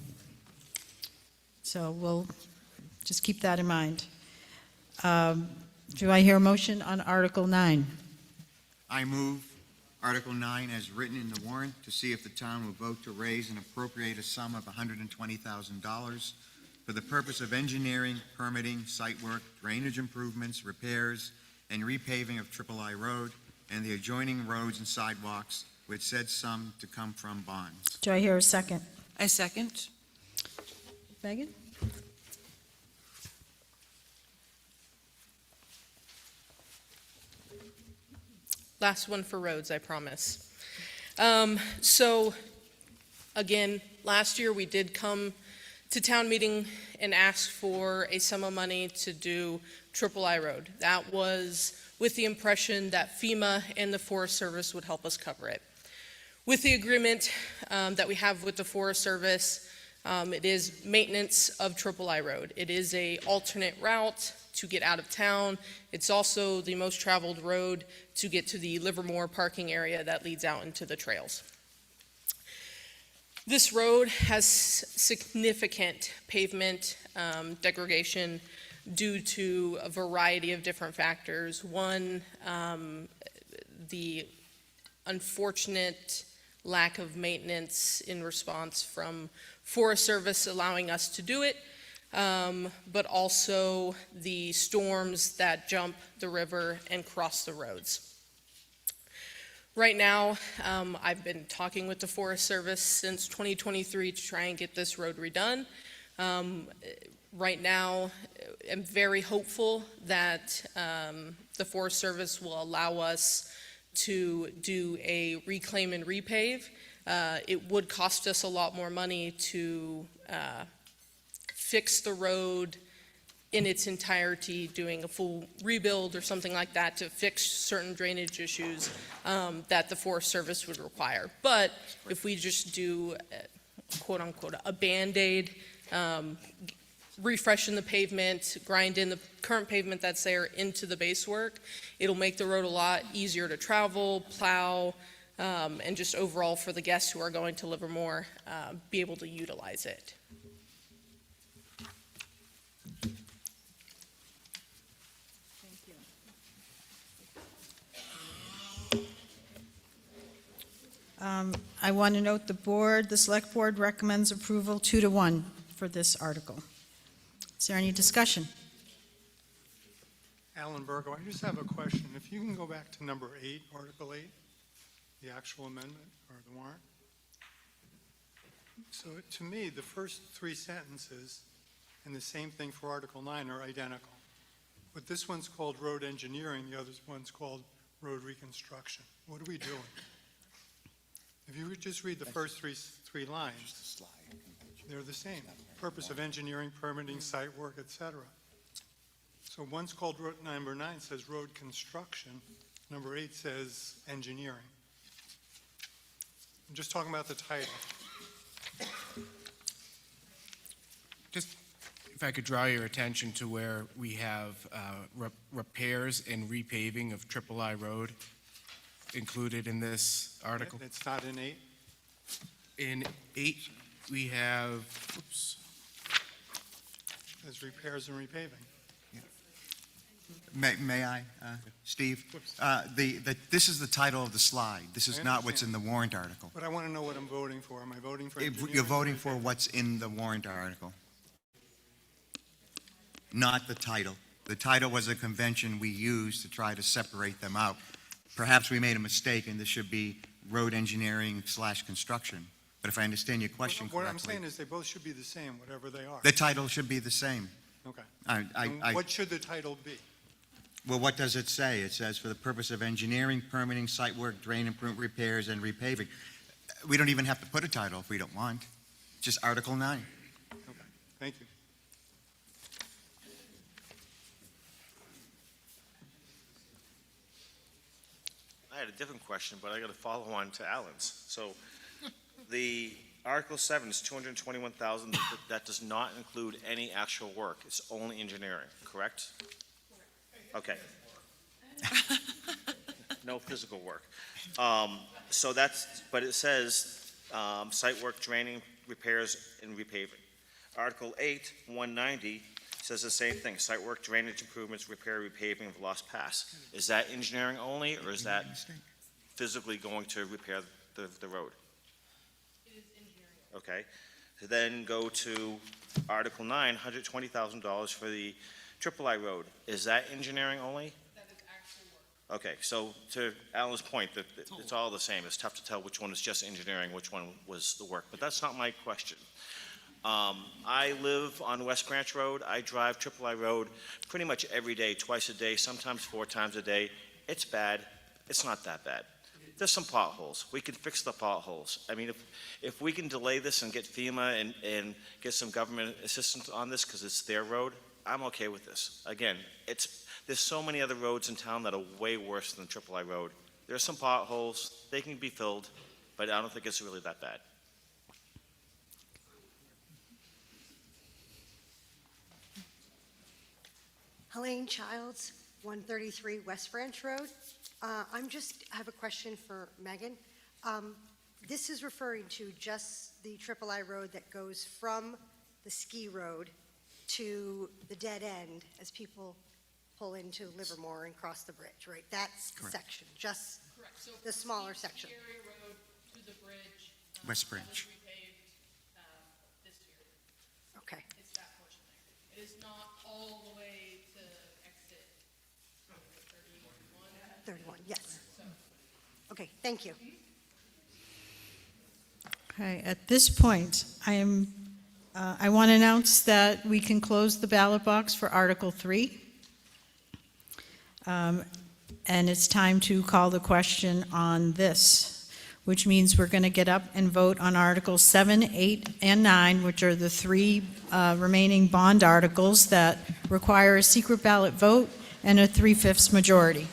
So we'll just keep that in mind. Do I hear a motion on Article 9? I move Article 9 as written in the warrant to see if the town will vote to raise and appropriate a sum of $120,000 for the purpose of engineering, permitting, site work, drainage improvements, repairs, and repaving of Triple I Road and the adjoining roads and sidewalks, with said sum to come from bonds. Do I hear a second? I second. Megan? Last one for roads, I promise. So, again, last year we did come to town meeting and ask for a sum of money to do Triple I Road. That was with the impression that FEMA and the Forest Service would help us cover it. With the agreement that we have with the Forest Service, it is maintenance of Triple I Road. It is an alternate route to get out of town. It's also the most traveled road to get to the Livermore parking area that leads out into the trails. This road has significant pavement degradation due to a variety of different factors. One, the unfortunate lack of maintenance in response from Forest Service allowing us to do it, but also the storms that jump the river and cross the roads. Right now, I've been talking with the Forest Service since 2023 to try and get this road redone. Right now, I'm very hopeful that the Forest Service will allow us to do a reclaim and repave. It would cost us a lot more money to fix the road in its entirety, doing a full rebuild or something like that to fix certain drainage issues that the Forest Service would require. But if we just do, quote unquote, a Band-Aid, refreshen the pavement, grind in the current pavement that's there into the base work, it'll make the road a lot easier to travel, plow, and just overall for the guests who are going to Livermore, be able to utilize it. I want to note the select board recommends approval 2-1 for this article. Is there any discussion? Alan Burgo, I just have a question. If you can go back to number 8, Article 8, the actual amendment or the warrant. So to me, the first 3 sentences and the same thing for Article 9 are identical. But this one's called road engineering, the other one's called road reconstruction. What are we doing? If you would just read the first three lines, they're the same. Purpose of engineering, permitting, site work, etc. So one's called road, number 9 says road construction, number 8 says engineering. I'm just talking about the title. Just if I could draw your attention to where we have repairs and repaving of Triple I Road included in this article. It's not in 8? In 8, we have, There's repairs and repaving. May I, Steve? This is the title of the slide. This is I not what's in understand. the warrant article. But I want to know what I'm voting for. Am I voting for If engineering? You're voting for what's in the warrant article, not the title. The title was a convention we used to try to separate them out. Perhaps we made a mistake and this should be road engineering / construction. But if I understand your question What I'm correctly, saying is they both should be the same, whatever they are. the title should be the same. Okay. And What should the title be? Well, what does it say? It says for the purpose of engineering, permitting, site work, drain improvement, repairs, and repaving. We don't even have to put a title if we don't want. Just Article 9. Okay, thank you. I had a different question, but I got to follow on to Alan's. So the Article 7 is 221,000. That does not include any actual work. It's only engineering, correct? Okay. No physical work. So that's, but it says site work, draining, repairs, and repaving. Article 8, 190, says the same thing, site work, drainage improvements, repair, repaving of Lost Pass. Is that engineering only, or is that physically going to repair the road? It is engineering. Okay. To then go to Article 9, $120,000 for the Triple I Road. Is that engineering only? That is actual work. Okay, so to Alan's point, that it's all the same. It's tough to tell which one is just engineering, which one was the work, but that's not my question. I live on West Branch Road. I drive Triple I Road pretty much every day, twice a day, sometimes 4 times a day. It's bad. It's not that bad. There's some potholes. We can fix the potholes. I mean, if we can delay this and get FEMA and get some government assistance on this because it's their road, I'm okay with this. Again, there's so many other roads in town that are way worse than Triple I Road. There's some potholes. They can be filled, but I don't think it's really that bad. Helene Childs, 133 West Branch Road. I have a question for Megan. This is referring to just the Triple I Road that goes from the ski road to the dead end as people pull into Livermore and cross the bridge, right? That's the Correct. section, just Correct. So the from smaller East section. Cherry Road to the bridge. West That was Branch. repaved, this year. Okay. It's that portion there. It is not all the way to exit 31. 31, yes. Okay, thank you. Okay, at this point, I want to announce that we can close the ballot box for Article 3. And it's time to call the question on this, which means we're going to get up and vote on Articles 7, 8, and 9, which are the 3 remaining bond articles that require a secret ballot vote and a 3/5 majority.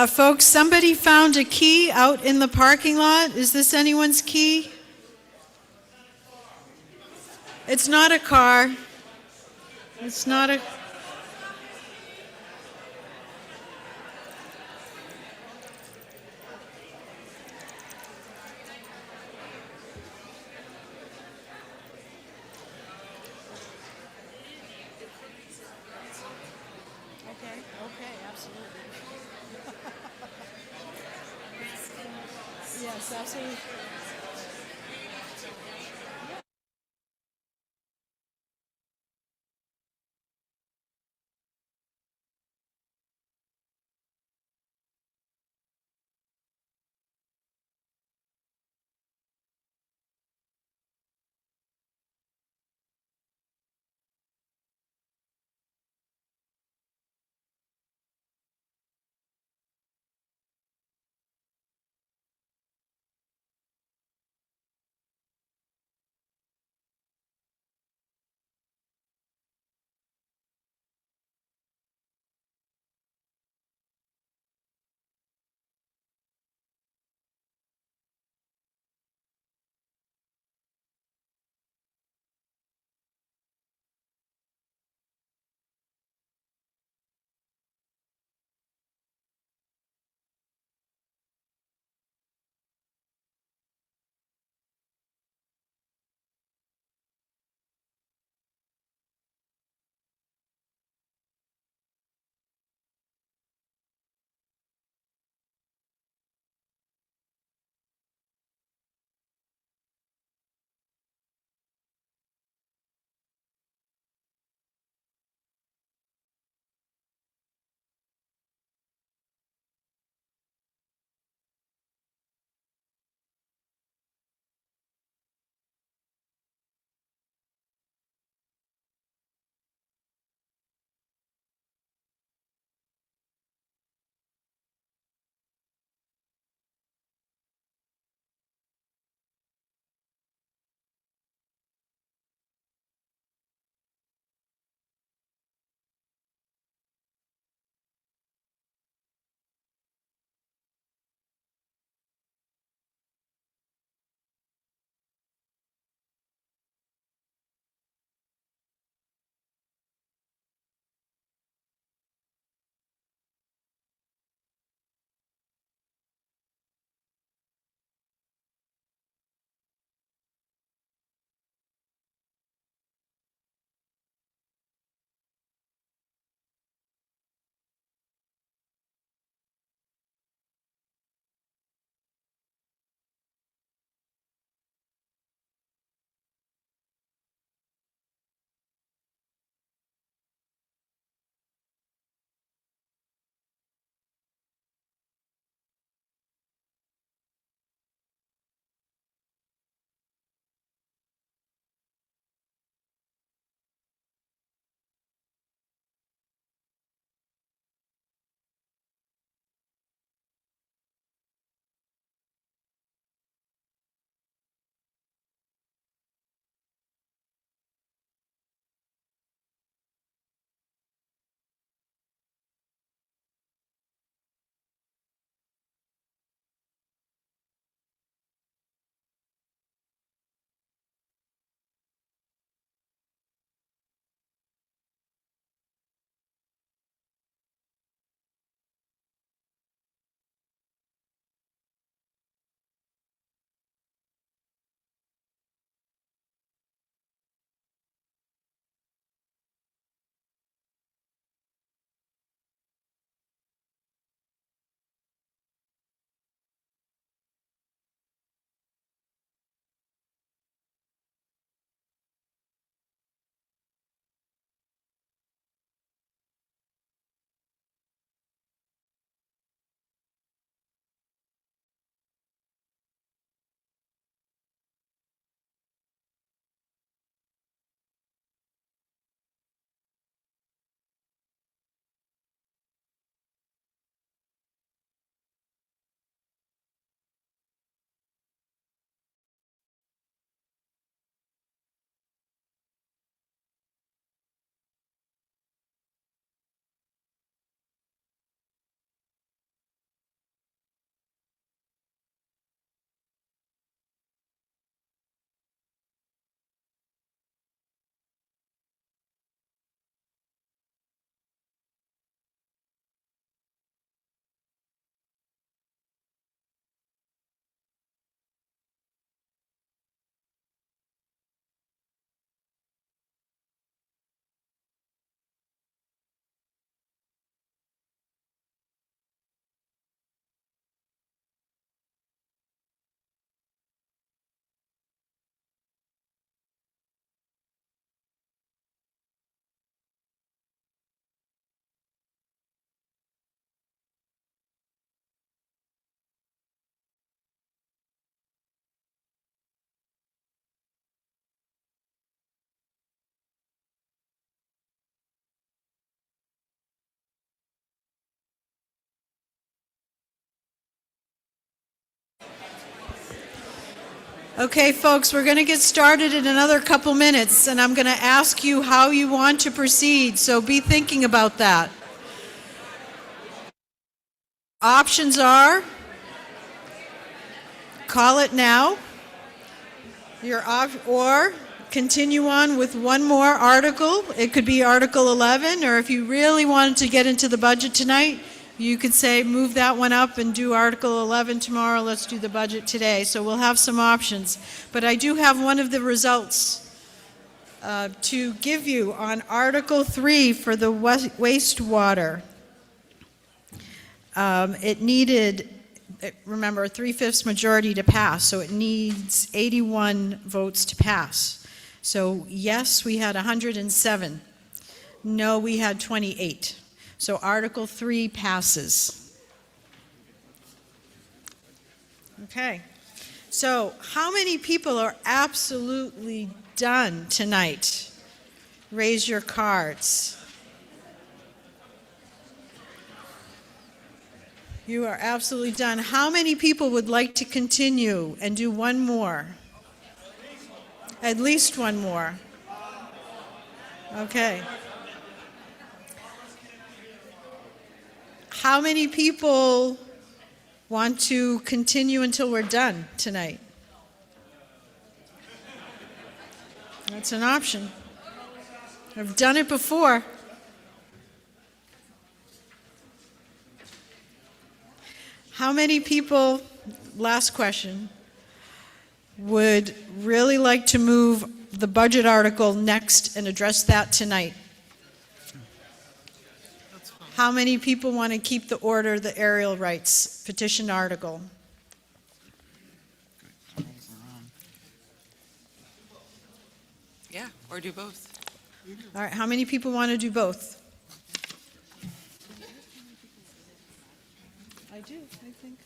Folks, somebody found a key out in the parking lot. Is this anyone's key? It's not a car. It's not a... Yes, that's what we. Okay, folks, we're going to get started in another couple minutes, and I'm going to ask you how you want to proceed, so be thinking about that. Options are call it now, or continue on with one more article. It could be Article 11, or if you really wanted to get into the budget tonight, you could say move that one up and do Article 11 tomorrow. Let's do the budget today. So we'll have some options. But I do have one of the results to give you on Article 3 for the wastewater. It needed, remember, a 3/5 majority to pass, so it needs 81 votes to pass. So yes, we had 107. No, we had 28. So Article 3 passes. Okay. So how many people are absolutely done tonight? Raise your cards. You are absolutely done. How many people would like to continue and do one more? At least one more. Okay. How many people want to continue until we're done tonight? That's an option. I've done it before. How many people, last question, would really like to move the budget article next and address that tonight? How many people want to keep the order, the aerial rights petition article? Yeah, or do both. All right, how many people want to do both? I do, I think.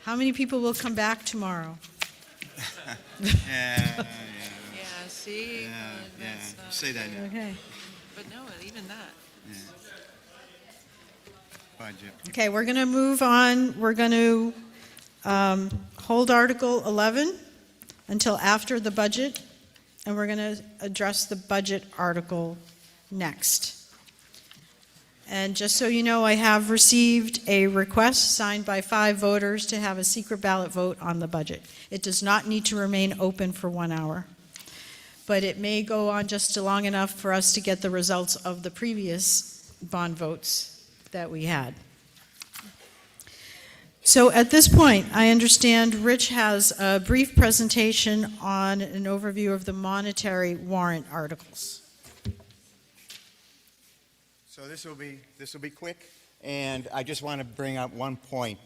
How many people will come back tomorrow? Yeah, Yeah, see? That's not say that. fair. Okay. But no, even that. Budget. Okay, we're going to move on. We're going to hold Article 11 until after the budget, and we're going to address the budget article next. And just so you know, I have received a request signed by 5 voters to have a secret ballot vote on the budget. It does not need to remain open for 1 hour, but it may go on just long enough for us to get the results of the previous bond votes that we had. So at this point, I understand Rich has a brief presentation on an overview of the monetary warrant articles. So this will be quick, and I just want to bring up one point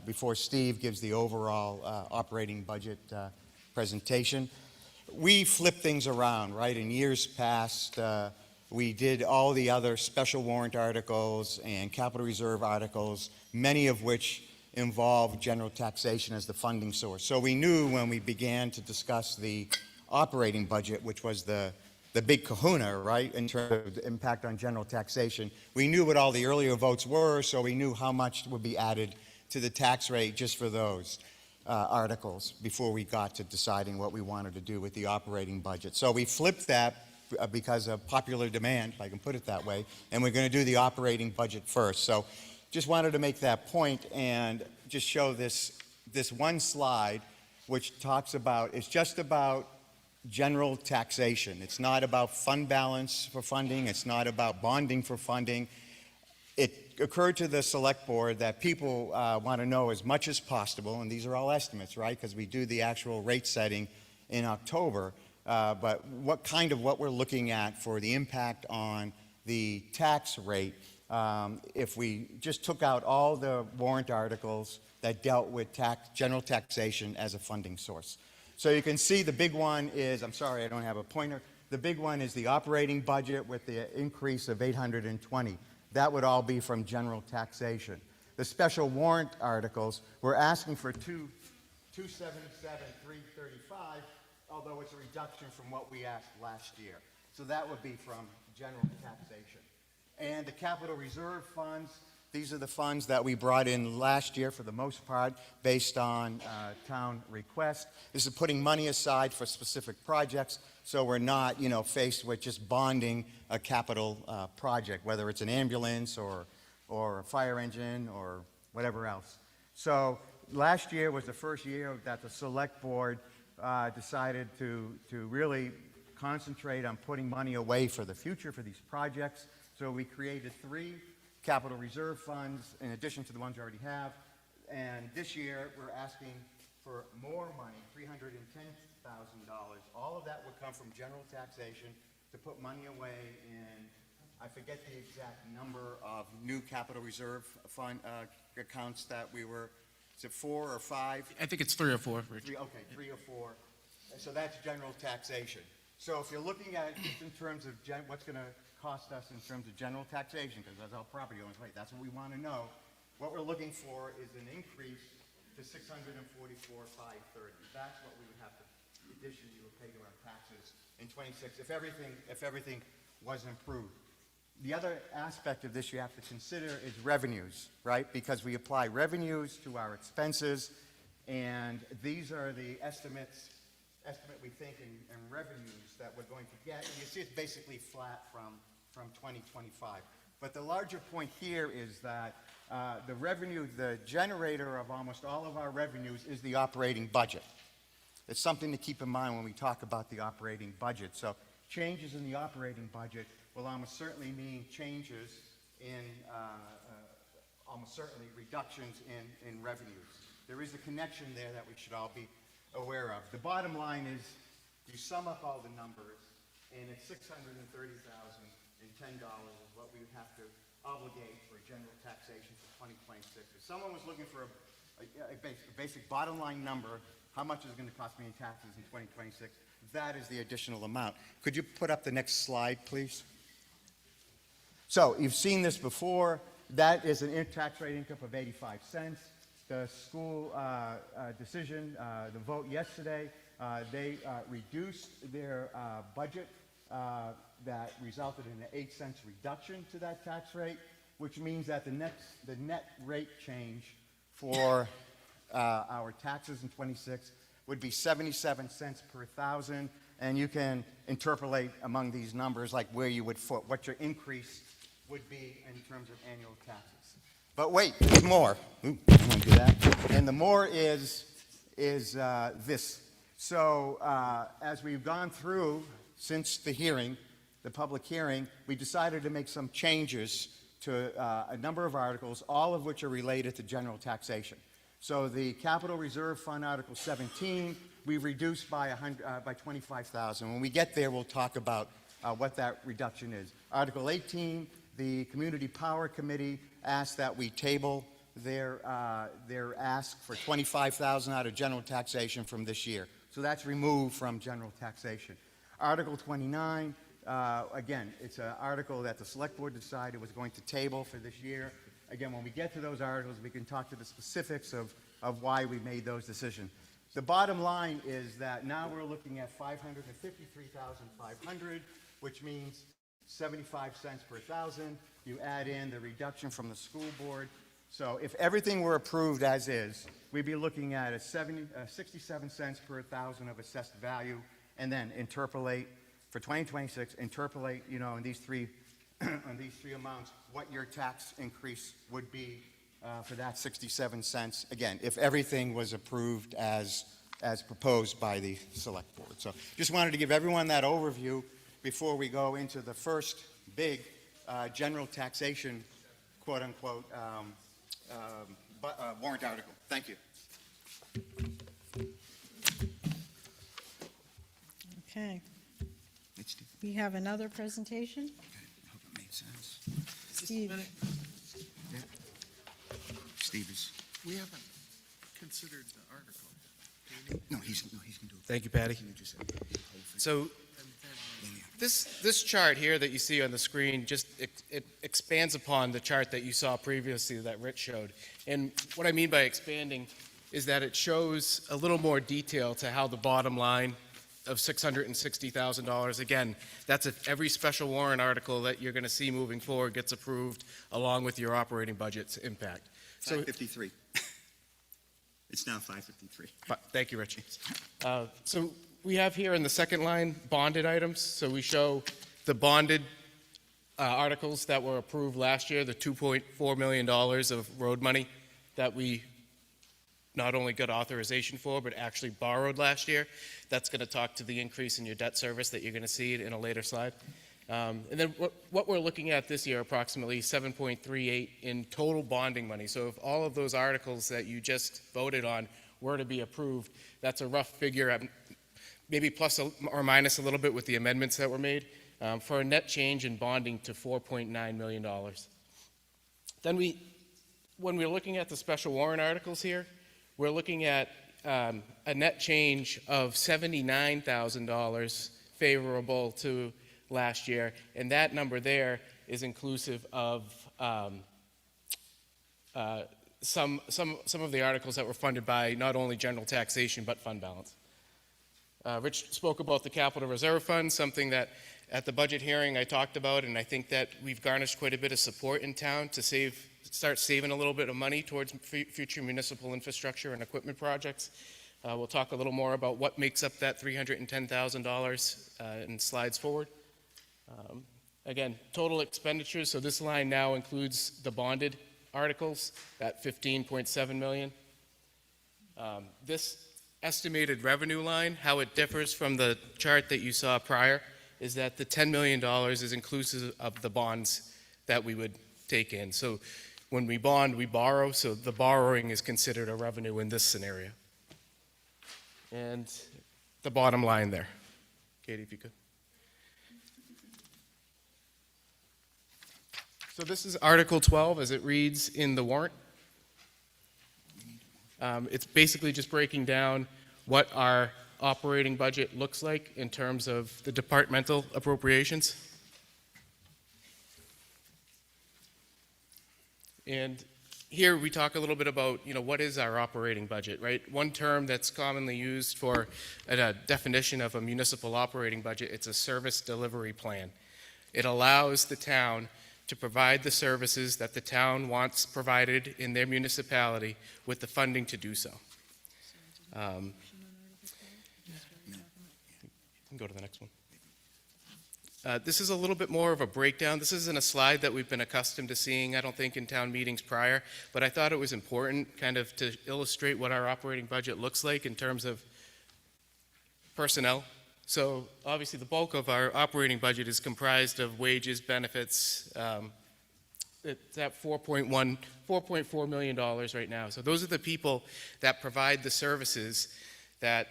before Steve gives the overall operating budget presentation. We flip things around, right? In years past, we did all the other special warrant articles and capital reserve articles, many of which involve general taxation as the funding source. So we knew when we began to discuss the operating budget, which was the big kahuna, right, in terms of the impact on general taxation, we knew what all the earlier votes were, so we knew how much would be added to the tax rate just for those articles before we got to deciding what we wanted to do with the operating budget. So we flipped that because of popular demand, if I can put it that way, and we're going to do the operating budget first. So just wanted to make that point and just show this one slide which talks about, it's just about general taxation. It's not about fund balance for funding. It's not about bonding for funding. It occurred to the select board that people want to know as much as possible, and these are all estimates, right, because we do the actual rate setting in October, but what we're looking at for the impact on the tax rate if we just took out all the warrant articles that dealt with general taxation as a funding source. So you can see the big one is, I'm sorry, I don't have a pointer. The big one is the operating budget with the increase of 820. That would all be from general taxation. The special warrant articles, we're asking for 277,335, although it's a reduction from what we asked last year. So that would be from general taxation. And the capital reserve funds, these are the funds that we brought in last year for the most part based on town request. This is putting money aside for specific projects, so we're not, faced with just bonding a capital project, whether it's an ambulance or a fire engine or whatever else. So last year was the first year that the select board decided to really concentrate on putting money away for the future for these projects. So we created 3 capital reserve funds in addition to the ones we already have. And this year we're asking for more money, $310,000. All of that would come from general taxation to put money away in, I forget the exact number of new capital reserve fund accounts that we were, is it 4 or 5? I think it's 3 or 4, Rich. 3 or 4. And so that's general taxation. So if you're looking at it just in terms of what's going to cost us in terms of general taxation, because that's how property owners rate, that's what we want to know. What we're looking for is an increase to $644,530. That's what we would have to, addition you would pay to our taxes in 26 if everything was improved. The other aspect of this you have to consider is revenues, right? Because we apply revenues to our expenses, and these are the estimate we think in revenues that we're going to get. And you see it's basically flat from 2025. But the larger point here is that the revenue, the generator of almost all of our revenues is the operating budget. It's something to keep in mind when we talk about the operating budget. So changes in the operating budget will almost certainly mean changes in, almost certainly reductions in revenues. There is a connection there that we should all be aware of. The bottom line is you sum up all the numbers, and it's $630,010 is what we would have to obligate for general taxation for 2026. If someone was looking for a basic bottom line number, how much is it going to cost me in taxes in 2026? That is the additional amount. Could you put up the next slide, please? So you've seen this before. That is an tax rate income of 85 cents. The school decision, the vote yesterday, they reduced their budget that resulted in an 8 cents reduction to that tax rate, which means that the net rate change for our taxes in 26 would be 77 cents per thousand, and you can interpolate among these numbers like where you would foot, what your increase would be in terms of annual taxes. But wait, there's more. Ooh, I don't want to do that. And the more is this. So as we've gone through since the hearing, the public hearing, we decided to make some changes to a number of articles, all of which are related to general taxation. So the Capital Reserve Fund, Article 17, we've reduced by 25,000. When we get there, we'll talk about what that reduction is. Article 18, the Community Power Committee asked that we table their ask for 25,000 out of general taxation from this year. So that's removed from general taxation. Article 29, again, it's an article that the Select Board decided was going to table for this year. Again, when we get to those articles, we can talk to the specifics of why we made those decisions. The bottom line is that now we're looking at $553,500, which means 75 cents per thousand. You add in the reduction from the school board. So if everything were approved as is, we'd be looking at a 67 cents per thousand of assessed value, and then interpolate for 2026, interpolate, in these three on these three amounts, what your tax increase would be for that 67 cents. Again, if everything was approved as proposed by the Select Board. So just wanted to give everyone that overview before we go into the first big general taxation, quote unquote, warrant article. Thank you. Okay. We have another presentation. Hope it made sense. Steve. Yeah. Steve is. We haven't considered the article. No, he's going to do it. Thank you, Patty. So this chart here that you see on the screen just it expands upon the chart that you saw previously that Rich showed. And what I mean by expanding is that it shows a little more detail to how the bottom line of $660,000. Again, that's if every special warrant article that you're going to see moving forward gets approved along with your operating budget's impact. So, 553. It's now 553. Thank you, Richie. So we have here in the second line bonded items. So we show the bonded articles that were approved last year, the $2.4 million of road money that we not only got authorization for, but actually borrowed last year. That's going to talk to the increase in your debt service that you're going to see in a later slide. And then what we're looking at this year, approximately 7.38 in total bonding money. So if all of those articles that you just voted on were to be approved, that's a rough figure, at maybe plus or minus a little bit with the amendments that were made, for a net change in bonding to $4.9 million. Then when we're looking at the special warrant articles here, we're looking at a net change of $79,000 favorable to last year, and that number there is inclusive of some of the articles that were funded by not only general taxation but fund balance. Rich spoke about the capital reserve fund, something that at the budget hearing I talked about, and I think that we've garnished quite a bit of support in town to start saving a little bit of money towards future municipal infrastructure and equipment projects. We'll talk a little more about what makes up that $310,000 in slides forward. Again, total expenditures, so this line now includes the bonded articles at $15.7 million. This estimated revenue line, how it differs from the chart that you saw prior, is that the $10 million is inclusive of the bonds that we would take in. So when we bond, we borrow, so the borrowing is considered a revenue in this scenario. And the bottom line there. Katie, if you could. So this is Article 12 as it reads in the warrant. It's basically just breaking down what our operating budget looks like in terms of the departmental appropriations. And here we talk a little bit about, what is our operating budget, right? One term that's commonly used for a definition of a municipal operating budget, it's a service delivery plan. It allows the town to provide the services that the town wants provided in their municipality with the funding to do so. Go to the next one. This is a little bit more of a breakdown. This isn't a slide that we've been accustomed to seeing, I don't think, in town meetings prior, but I thought it was important kind of to illustrate what our operating budget looks like in terms of personnel. So obviously the bulk of our operating budget is comprised of wages, benefits. It's at $4.4 million right now. So those are the people that provide the services that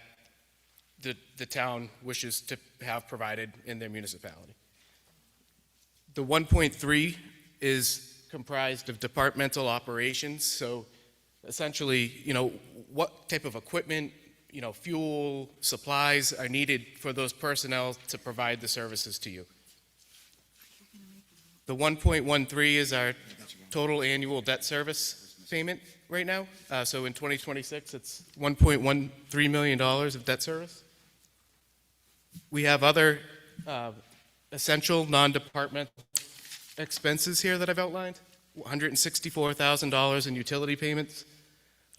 the town wishes to have provided in their municipality. The 1.3 is comprised of departmental operations. So essentially, what type of equipment, fuel, supplies are needed for those personnel to provide the services to you. The 1.13 is our total annual debt service payment right now. So in 2026, it's $1.13 million of debt service. We have other essential non-departmental expenses here that I've outlined. $164,000 in utility payments,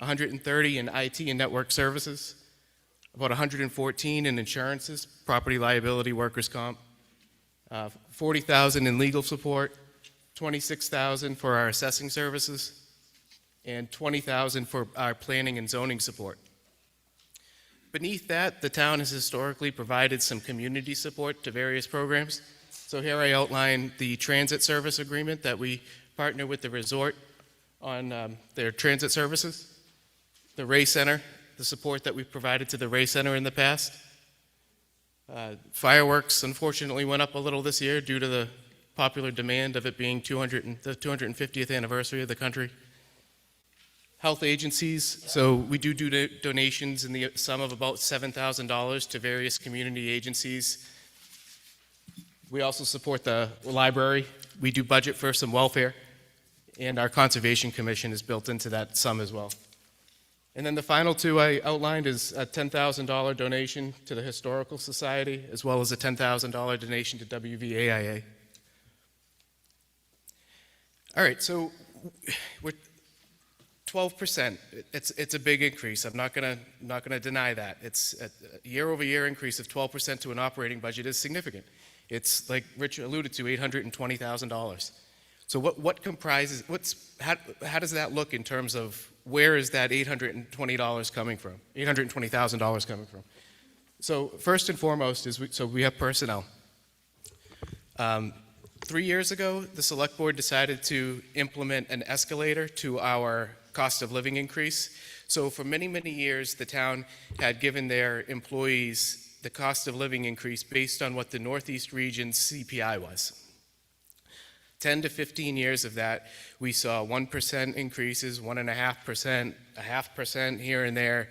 $130,000 in IT and network services, about $114,000 in insurances, property liability, workers' comp, $40,000 in legal support, $26,000 for our assessing services, and $20,000 for our planning and zoning support. Beneath that, the town has historically provided some community support to various programs. So here I outline the transit service agreement that we partner with the resort on their transit services, the Ray Center, the support that we've provided to the Ray Center in the past. Fireworks, unfortunately, went up a little this year due to the popular demand of it being the 250th anniversary of the country. Health agencies, so we do donations in the sum of about $7,000 to various community agencies. We also support the library. We do budget for some welfare, and our Conservation Commission is built into that sum as well. And then the final two I outlined is a $10,000 donation to the Historical Society, as well as a $10,000 donation to WVAIA. All right, so we're 12%. It's a big increase. I'm not gonna deny that. It's a year-over-year increase of 12% to an operating budget is significant. It's, like Rich alluded to, $820,000. So what comprises, how does that look in terms of where is that $820 coming from, $820,000 coming from? So first and foremost is, we have personnel. 3 years ago, the select board decided to implement an escalator to our cost of living increase. So for many, many years, the town had given their employees the cost of living increase based on what the Northeast region's CPI was. 10 to 15 years of that, we saw 1% increases, 1.5%, 0.5% here and there.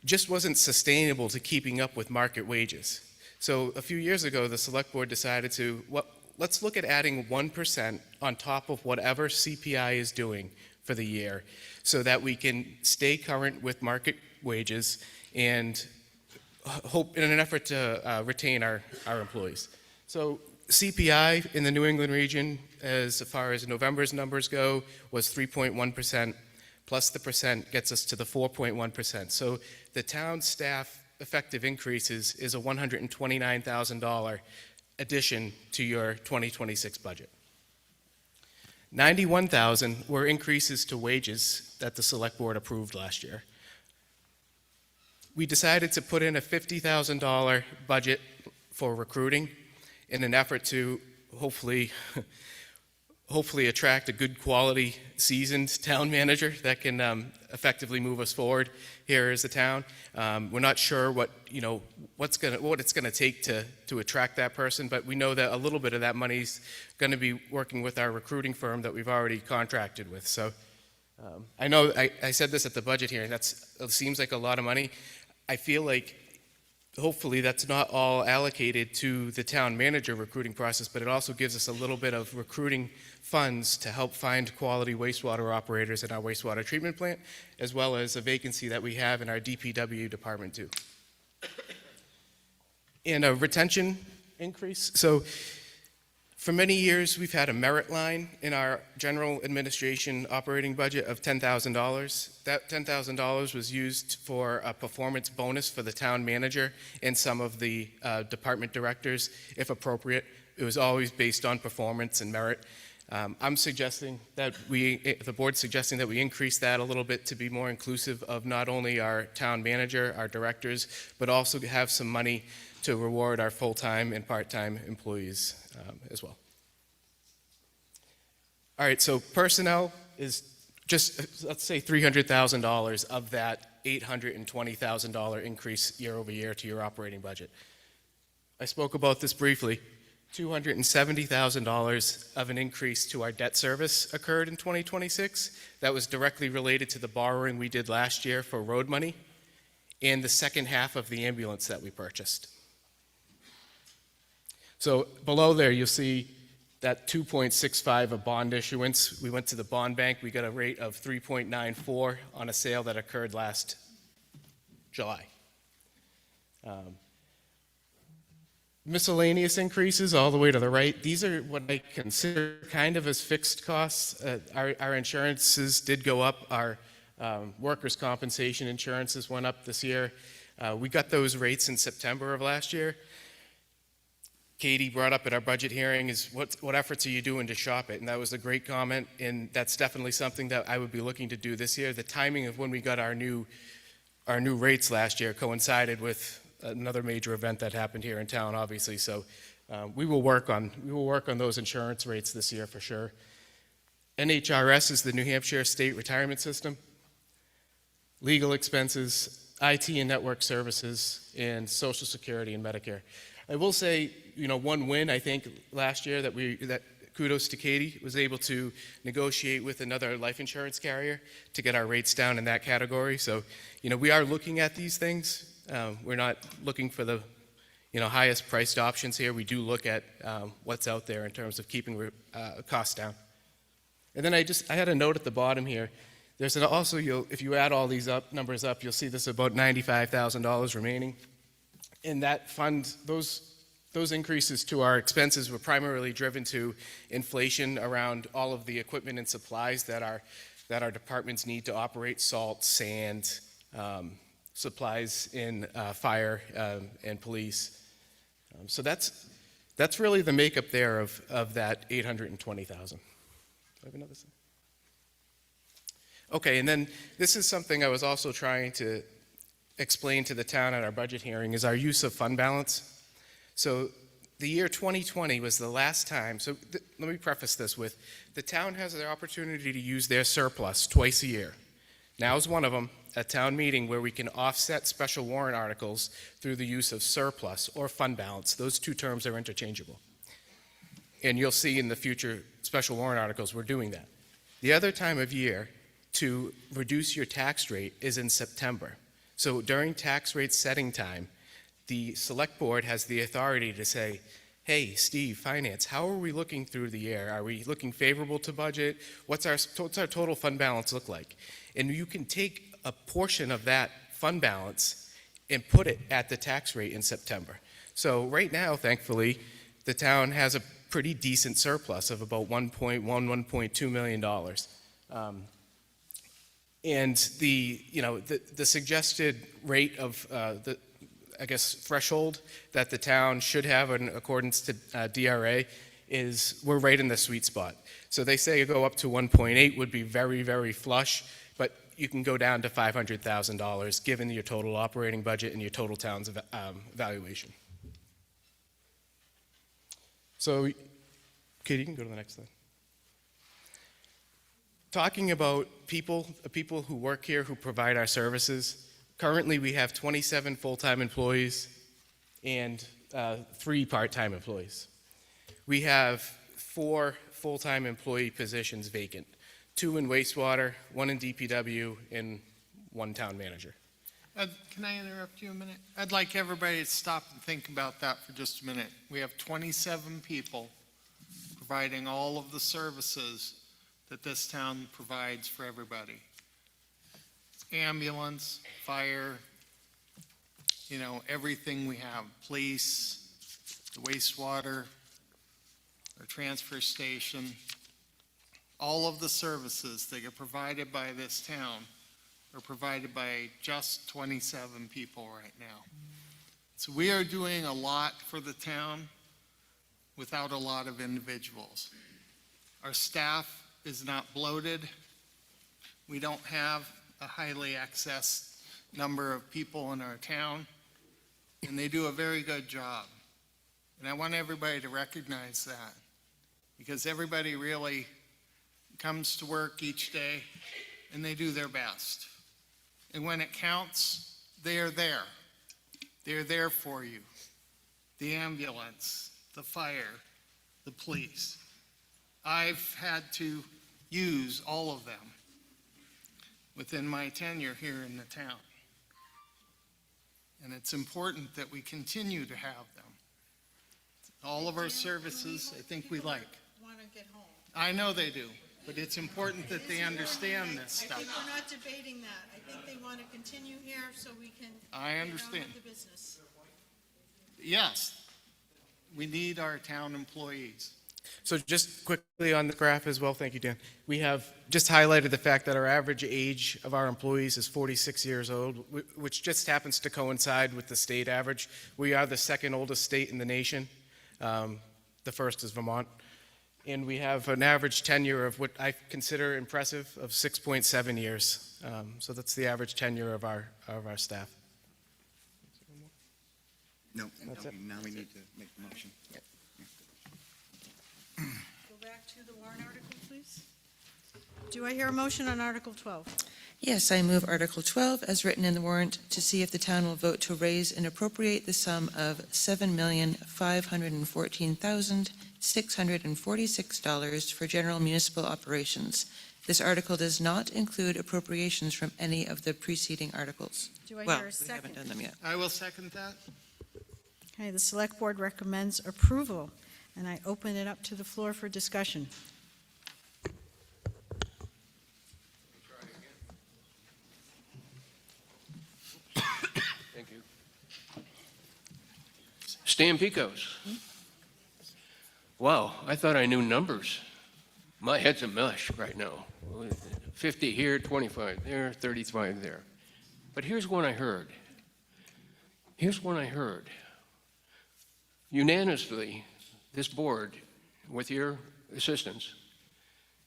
Just wasn't sustainable to keeping up with market wages. So a few years ago, the select board decided to, let's look at adding 1% on top of whatever CPI is doing for the year so that we can stay current with market wages and hope in an effort to retain our employees. So CPI in the New England region, as far as November's numbers go, was 3.1%, plus the percent gets us to the 4.1%. So the town staff effective increases is a $129,000 addition to your 2026 budget. 91,000 were increases to wages that the select board approved last year. We decided to put in a $50,000 budget for recruiting in an effort to hopefully attract a good quality, seasoned town manager that can effectively move us forward here as a town. We're not sure what it's going to take to attract that person, but we know that a little bit of that money's going to be working with our recruiting firm that we've already contracted with. So I know I said this at the budget hearing. It seems like a lot of money. I feel like hopefully that's not all allocated to the town manager recruiting process, but it also gives us a little bit of recruiting funds to help find quality wastewater operators in our wastewater treatment plant, as well as a vacancy that we have in our DPW department too. And a retention increase. So for many years, we've had a merit line in our general administration operating budget of $10,000. That $10,000 was used for a performance bonus for the town manager and some of the department directors, if appropriate. It was always based on performance and merit. I'm suggesting that the board's suggesting that we increase that a little bit to be more inclusive of not only our town manager, our directors, but also to have some money to reward our full-time and part-time employees as well. All right, so personnel is just, let's say $300,000 of that $820,000 increase year over year to your operating budget. I spoke about this briefly. $270,000 of an increase to our debt service occurred in 2026. That was directly related to the borrowing we did last year for road money and the second half of the ambulance that we purchased. So below there, you'll see that 2.65 of bond issuance. We went to the bond bank. We got a rate of 3.94 on a sale that occurred last July. Miscellaneous increases all the way to the right. These are what I consider kind of as fixed costs. Our insurances did go up. Our workers' compensation insurances went up this year. We got those rates in September of last year. Katie brought up at our budget hearing is what efforts are you doing to shop it? And that was a great comment, and that's definitely something that I would be looking to do this year. The timing of when we got our new rates last year coincided with another major event that happened here in town, obviously. So we will work on those insurance rates this year for sure. NHRS is the New Hampshire State Retirement System. Legal expenses, IT and network services, and Social Security and Medicare. I will say, one win I think last year that kudos to Katie was able to negotiate with another life insurance carrier to get our rates down in that category. So, we are looking at these things. We're not looking for the, highest priced options here. We do look at what's out there in terms of keeping costs down. And then I had a note at the bottom here There's also, if you add all these numbers up, you'll see there's about $95,000 remaining. And that fund, those increases to our expenses were primarily driven to inflation around all of the equipment and supplies that our departments need to operate: salt, sand, supplies in fire and police. So that's really the makeup there of that $820,000. I have another slide. Okay, and then this is something I was also trying to explain to the town at our budget hearing, is our use of fund balance. So the year 2020 was the last time, so let me preface this with, the town has the opportunity to use their surplus twice a year. Now's one of them, a town meeting where we can offset special warrant articles through the use of surplus or fund balance. Those two terms are interchangeable. And you'll see in the future special warrant articles we're doing that. The other time of year to reduce your tax rate is in September. So during tax rate setting time, the select board has the authority to say, hey, Steve, finance, how are we looking through the year? Are we looking favorable to budget? What's our total fund balance look like? And you can take a portion of that fund balance and put it at the tax rate in September. So right now, thankfully, the town has a pretty decent surplus of about $1.2 million. And the suggested rate of threshold that the town should have in accordance to DRA is, we're right in the sweet spot. So they say go up to 1.8 would be very, very flush, but you can go down to $500,000 given your total operating budget and your total town's valuation. So, Katie, you can go to the next slide. Talking about people who work here, who provide our services, currently we have 27 full-time employees and 3 part-time employees. We have 4 full-time employee positions vacant, 2 in wastewater, 1 in DPW, and 1 town manager. Can I interrupt you a minute? I'd like everybody to stop and think about that for just a minute. We have 27 people providing all of the services that this town provides for everybody. Ambulance, fire, everything we have, police, the wastewater, our transfer station, all of the services that get provided by this town are provided by just 27 people right now. So we are doing a lot for the town without a lot of individuals. Our staff is not bloated. We don't have a highly accessed number of people in our town, and they do a very good job. And I want everybody to recognize that, because everybody really comes to work each day and they do their best. And when it counts, they are there. They're there for you. The ambulance, the fire, the police. I've had to use all of them within my tenure here in the town. And it's important that we continue to have them. All of our services, I think we like. Want to get home. I know they do, but it's important that they understand this I stuff. think we're not debating that. I think they want to continue here so we can I get on understand. with the business. Yes, we need our town employees. So just quickly on the graph as well, thank you, Dan. We have just highlighted the fact that our average age of our employees is 46 years old, which just happens to coincide with the state average. We are the second oldest state in the nation. The first is Vermont. And we have an average tenure of what I consider impressive of 6.7 years. So that's the average tenure of our staff. No, That's it. now we need to make the motion. Go back to the warrant article, please. Do I hear a motion on Article 12? Yes, I move Article 12 as written in the warrant to see if the town will vote to raise and appropriate the sum of $7,514,646 for general municipal operations. This article does not include appropriations from any of the preceding articles. Do I Well, hear a we second? haven't done them yet. I will second that. Okay, the Select Board recommends approval, and I open it up to the floor for discussion. Stan Picos. Wow, I thought I knew numbers. My head's a mush right now. 50 here, 25 there, 35 there. But here's one I heard. Unanimously, this board, with your assistance,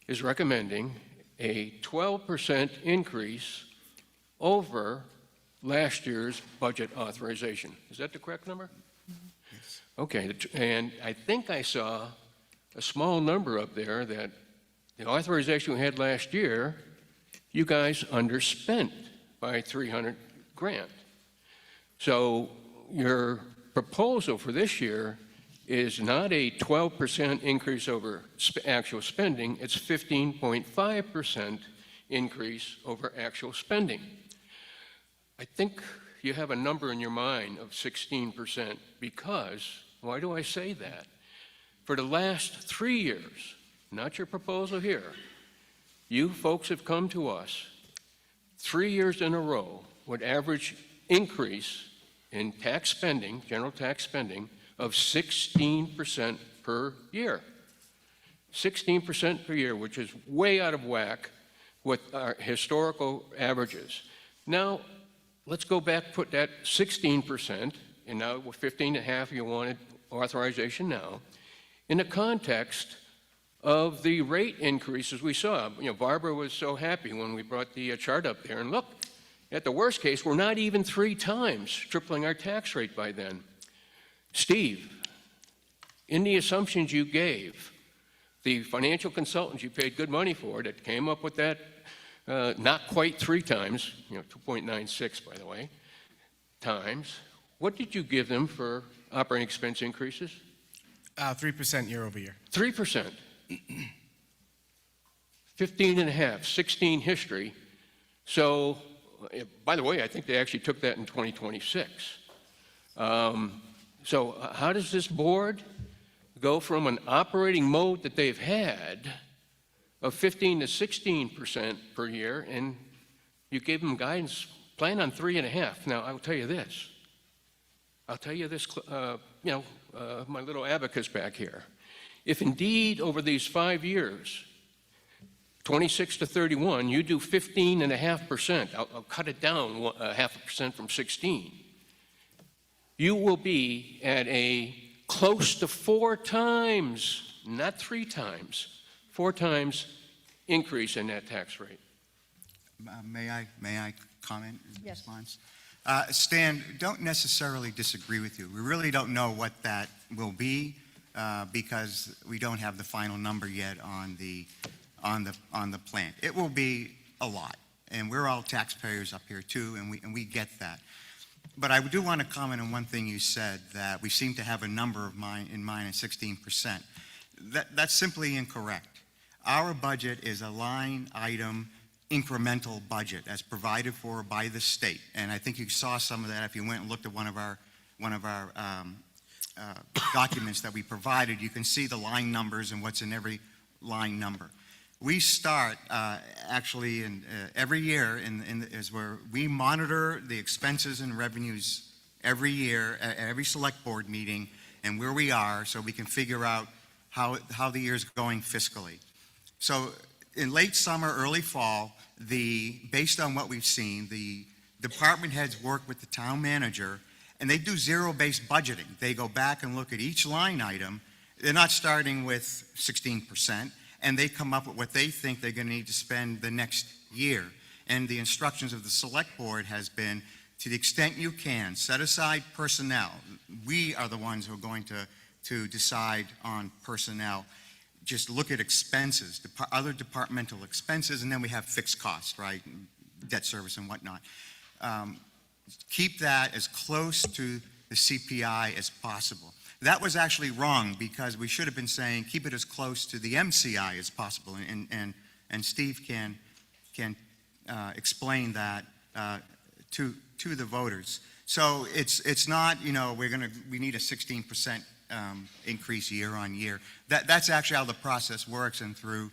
is recommending a 12% increase over last year's budget authorization. Is that the correct number? Okay, and I think I saw a small number up there that the authorization we had last year, you guys underspent by 300 grand. So your proposal for this year is not a 12% increase over actual spending, it's 15.5% increase over actual spending. I think you have a number in your mind of 16% because, why do I say that? For the last 3 years, not your proposal here, you folks have come to us 3 years in a row with average increase in tax spending, general tax spending, of 16% per year. 16% per year, which is way out of whack with our historical averages. Now, let's go back, put that 16%, and now with 15.5 you wanted authorization now, in the context of the rate increases we saw. You know, Barbara was so happy when we brought the chart up there, and look, at the worst case, we're not even 3 times tripling our tax rate by then. Steve, in the assumptions you gave, the financial consultants you paid good money for that came up with that, not quite 3 times, 2.96 by the way, times, what did you give them for operating expense increases? 3% year over year. 3%. 15.5, 16 history. So, by the way, I think they actually took that in 2026. So how does this board go from an operating mode that they've had of 15 to 16% per year, and you gave them guidance, plan on 3.5. Now, I'll tell you this, my little abacus back here. If indeed over these 5 years, 26 to 31, you do 15.5%, I'll cut it down 0.5% from 16, you will be at a close to 4 times, not 3 times, 4 times increase in that tax rate. May I comment in Yes. response? Stan, don't necessarily disagree with you. We really don't know what that will be because we don't have the final number yet on the plant. It will be a lot, and we're all taxpayers up here too, and we get that. But I do want to comment on one thing you said, that we seem to have a number in mind at 16%. That's simply incorrect. Our budget is a line item incremental budget as provided for by the state. And I think you saw some of that if you went and looked at one of our documents that we provided. You can see the line numbers and what's in every line number. We start actually every year is where we monitor the expenses and revenues every year at every select board meeting and where we are, so we can figure out how the year's going fiscally. So in late summer, early fall, based on what we've seen, the department heads work with the town manager, and they do zero-based budgeting. They go back and look at each line item. They're not starting with 16%, and they come up with what they think they're going to need to spend the next year. And the instructions of the select board has been, to the extent you can, set aside personnel. We are the ones who are going to decide on personnel. Just look at expenses, other departmental expenses, and then we have fixed costs, right? Debt service and whatnot. Keep that as close to the CPI as possible. That was actually wrong, because we should have been saying keep it as close to the MCI as possible, and Steve can explain that to the voters. So it's not, we need a 16% increase year on year. That's actually how the process works, and through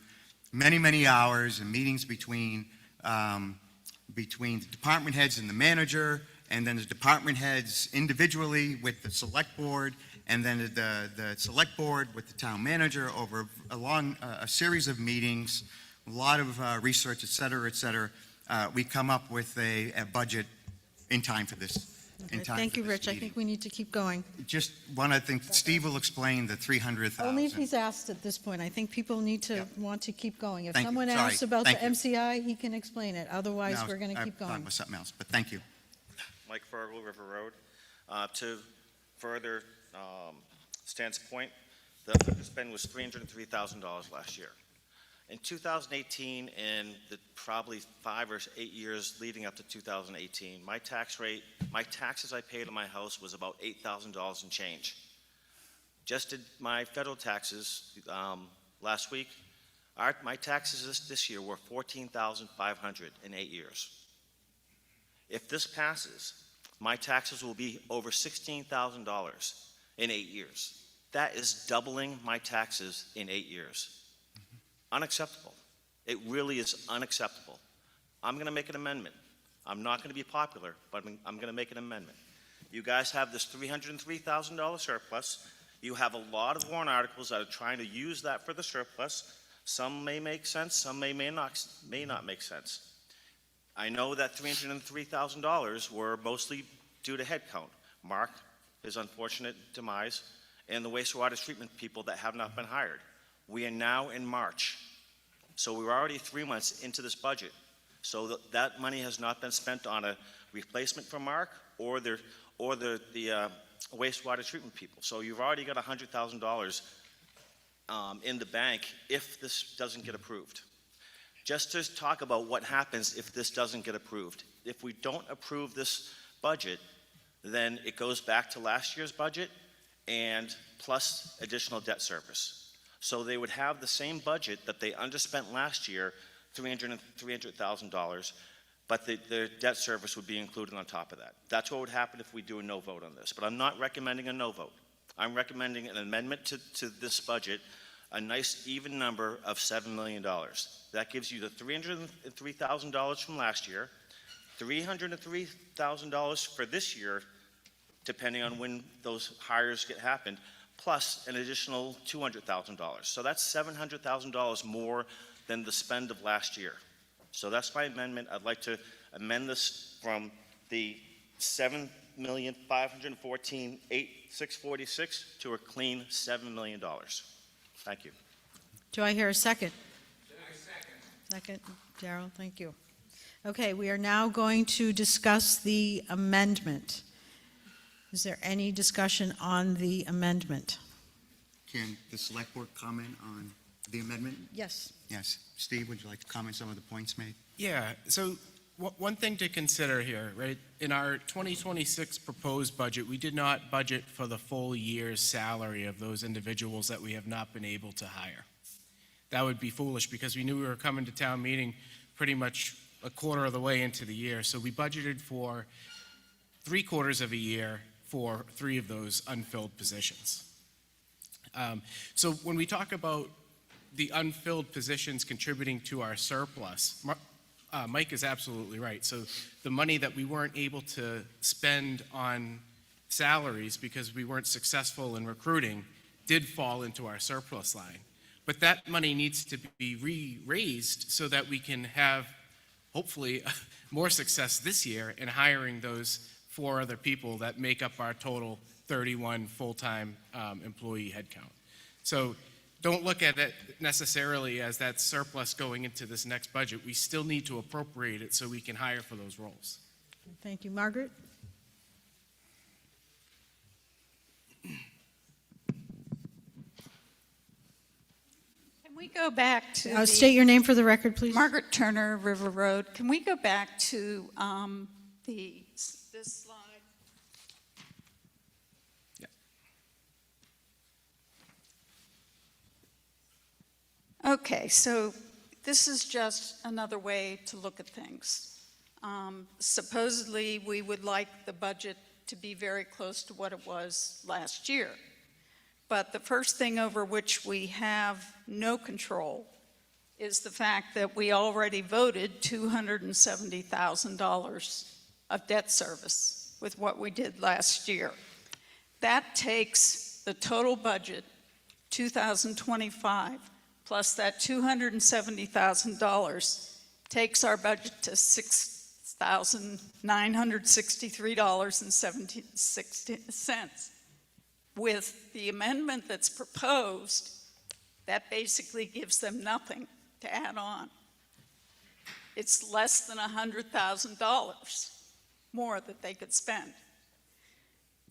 many hours and meetings between the department heads and the manager and then the department heads individually with the select board, and then the select board with the town manager over a series of meetings, a lot of research, et cetera, we come up with a budget in time for this. Okay, thank you, Rich. I think we need to keep going. Just one, I think Steve will explain the 300,000. Only if he's asked at this point. I think people need to want to keep going. If Thank you. someone Sorry. asks about the Thank you. MCI, he can explain it. Otherwise, No, we're going to keep I'm talking going. about something else, but thank you. Mike Fergel, River Road. To further Stan's point, the spend was $303,000 last year. In 2018 and the probably 5 or 8 years leading up to 2018, my taxes I paid on my house was about $8,000 and change. Just did my federal taxes last week. My taxes this year were $14,500 in 8 years. If this passes, my taxes will be over $16,000 in 8 years. That is doubling my taxes in 8 years. Unacceptable. It really is unacceptable. I'm going to make an amendment. I'm not going to be popular, but I'm going to make an amendment. You guys have this $303,000 surplus. You have a lot of warrant articles that are trying to use that for the surplus. Some may make sense, some may not make sense. I know that $303,000 were mostly due to headcount. Mark, his unfortunate demise, and the wastewater treatment people that have not been hired. We are now in March, so we're already 3 months into this budget. So that money has not been spent on a replacement for Mark or the wastewater treatment people. So you've already got $100,000 in the bank if this doesn't get approved. Just to talk about what happens if this doesn't get approved. If we don't approve this budget, then it goes back to last year's budget and plus additional debt service. So they would have the same budget that they underspent last year, $300,000, but their debt service would be included on top of that. That's what would happen if we do a no vote on this. But I'm not recommending a no vote. I'm recommending an amendment to this budget, a nice even number of $7 million. That gives you the $303,000 from last year, $303,000 for this year, depending on when those hires happened, plus an additional $200,000. So that's $700,000 more than the spend of last year. So that's my amendment. I'd like to amend this from the $7,514,646 to a clean $7 million. Thank you. Do I hear a second? Second, Darrell, thank you. Okay, we are now going to discuss the amendment. Is there any discussion on the amendment? Can the select board comment on the amendment? Yes. Yes. Steve, would you like to comment some of the points made? Yeah, so one thing to consider here, right? In our 2026 proposed budget, we did not budget for the full year's salary of those individuals that we have not been able to hire. That would be foolish because we knew we were coming to town meeting pretty much a quarter of the way into the year. So we budgeted for 3/4 of a year for 3 of those unfilled positions. So when we talk about the unfilled positions contributing to our surplus, Mike is absolutely right. So the money that we weren't able to spend on salaries because we weren't successful in recruiting did fall into our surplus line. But that money needs to be raised so that we can have, hopefully, more success this year in hiring those 4 other people that make up our total 31 full-time employee headcount. So don't look at it necessarily as that surplus going into this next budget. We still need to appropriate it so we can hire for those roles. Thank you. Margaret? Can we go back to State your name for the record, please. Margaret Turner, River Road. Can we go back to this slide? Okay, so this is just another way to look at things. Supposedly, we would like the budget to be very close to what it was last year. But the first thing over which we have no control is the fact that we already voted $270,000 of debt service. with what we did last year. That takes the total budget, 2025, plus that $270,000, takes our budget to $6,963.76. With the amendment that's proposed, that basically gives them nothing to add on. It's less than $100,000 more that they could spend.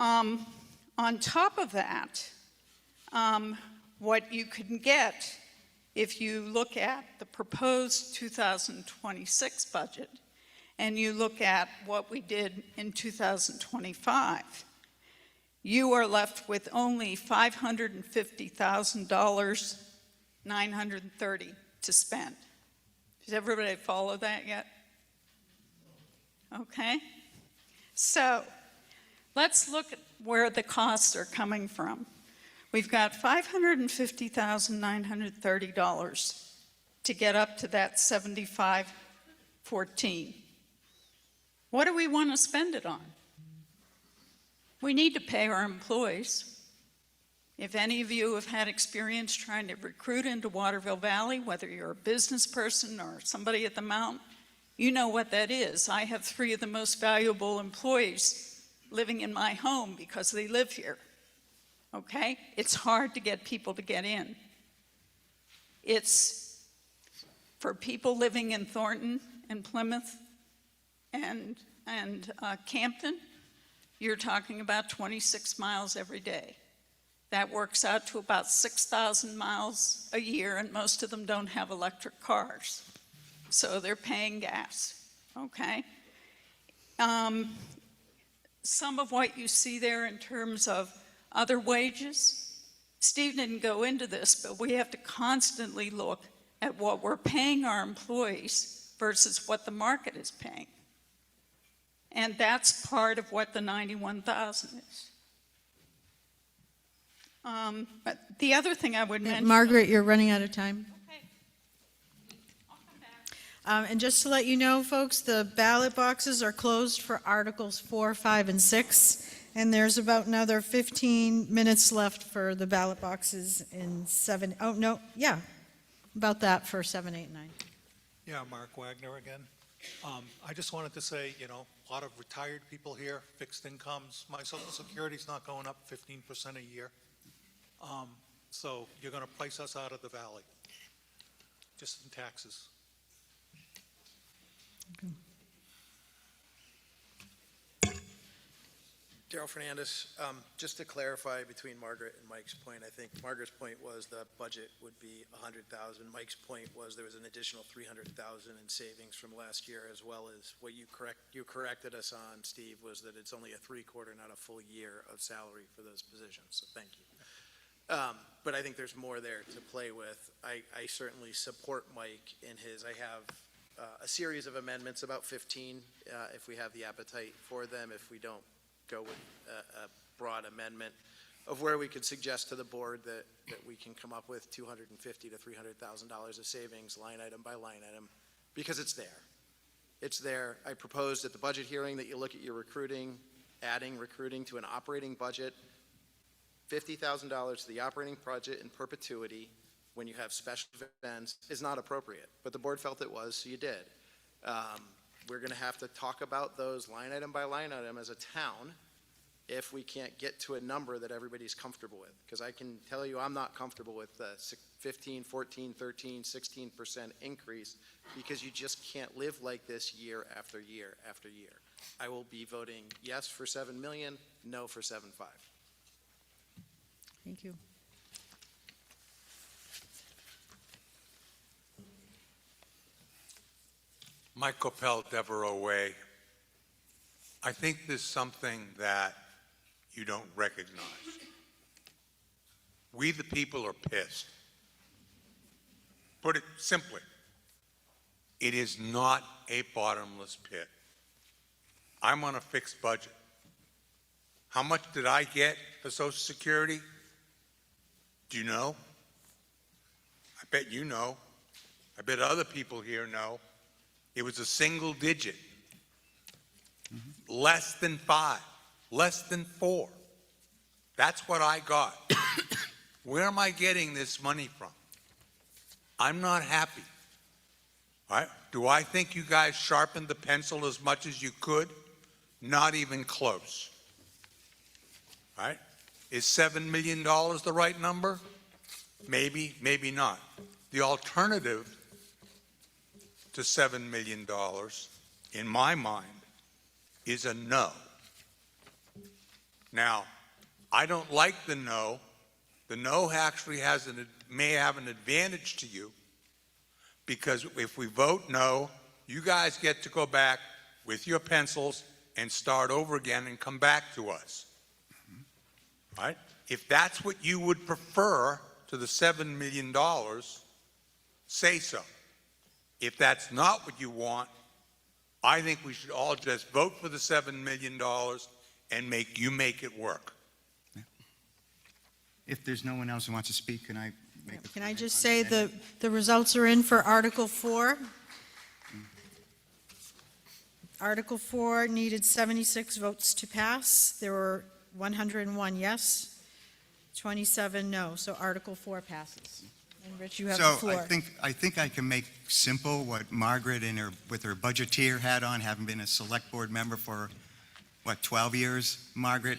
On top of that, what you can get if you look at the proposed 2026 budget and you look at what we did in 2025, you are left with only $550,000, $930 to spend. Does everybody follow that yet? Okay. So let's look at where the costs are coming from. We've got $550,930 to get up to that 7514. What do we want to spend it on? We need to pay our employees. If any of you have had experience trying to recruit into Waterville Valley, whether you're a business person or somebody at the Mount, you know what that is. I have 3 of the most valuable employees living in my home because they live here. Okay? It's hard to get people to get in. It's for people living in Thornton and Plymouth and Campton, you're talking about 26 miles every day. That works out to about 6,000 miles a year, and most of them don't have electric cars. So they're paying gas, okay? Some of what you see there in terms of other wages, Steve didn't go into this, but we have to constantly look at what we're paying our employees versus what the market is paying. And that's part of what the 91,000 is. But the other thing I would mention... Margaret, you're running out of time. Okay. I'll come back. And just to let you know, folks, the ballot boxes are closed for Articles 4, 5, and 6, and there's about another 15 minutes left for the ballot boxes in 7... Oh, no, yeah, about that for 7, 8, 9. Yeah, Mark Wagner again. I just wanted to say, a lot of retired people here, fixed incomes. My Social Security's not going up 15% a year. So you're going to price us out of the valley, just in taxes. Okay. Daryl Fernandez, just to clarify between Margaret and Mike's point, I think Margaret's point was the budget would be 100,000. Mike's point was there was an additional 300,000 in savings from last year, as well as what you corrected us on, Steve, was that it's only a 3/4, not a full year of salary for those positions. So thank you. But I think there's more there to play with. I certainly support Mike in his. I have a series of amendments, about 15, if we have the appetite for them. If we don't go with a broad amendment of where we could suggest to the board that we can come up with $250,000 to $300,000 of savings, line item by line item, because it's there. It's there. I proposed at the budget hearing that you look at your recruiting, adding recruiting to an operating budget, $50,000 to the operating budget in perpetuity when you have special events is not appropriate, but the board felt it was, so you did. We're going to have to talk about those line item by line item as a town if we can't get to a number that everybody's comfortable with, because I can tell you I'm not comfortable with the 15, 14, 13, 16% increase, because you just can't live like this year after year after year. I will be voting yes for 7 million, no for 7.5. Thank you. Mike Coppell, Devereaux Way. I think there's something that you don't recognize. We, the people, are pissed. Put it simply, it is not a bottomless pit. I'm on a fixed budget. How much did I get for Social Security? Do you know? I bet you know. I bet other people here know. It was a single digit. Less than 5, less than 4. That's what I got. Where am I getting this money from? I'm not happy. All right? Do I think you guys sharpened the pencil as much as you could? Not even close. All right? Is $7 million the right number? Maybe, maybe not. The alternative to $7 million, in my mind, is a no. Now, I don't like the no. The no actually may have an advantage to you, because if we vote no, you guys get to go back with your pencils and start over again and come back to us. Right? If that's what you would prefer to the $7 million, say so. If that's not what you want, I think we should all just vote for the $7 million and make it work. If there's no one else who wants to speak, can I make a Can I comment just on say that? the results are in for Article 4? Article 4 needed 76 votes to pass. There were 101 yes, 27 no. So Article 4 passes. And Rich, you have the So floor. I think I can make simple what Margaret with her budgeteer hat on, having been a select board member for, 12 years, Margaret?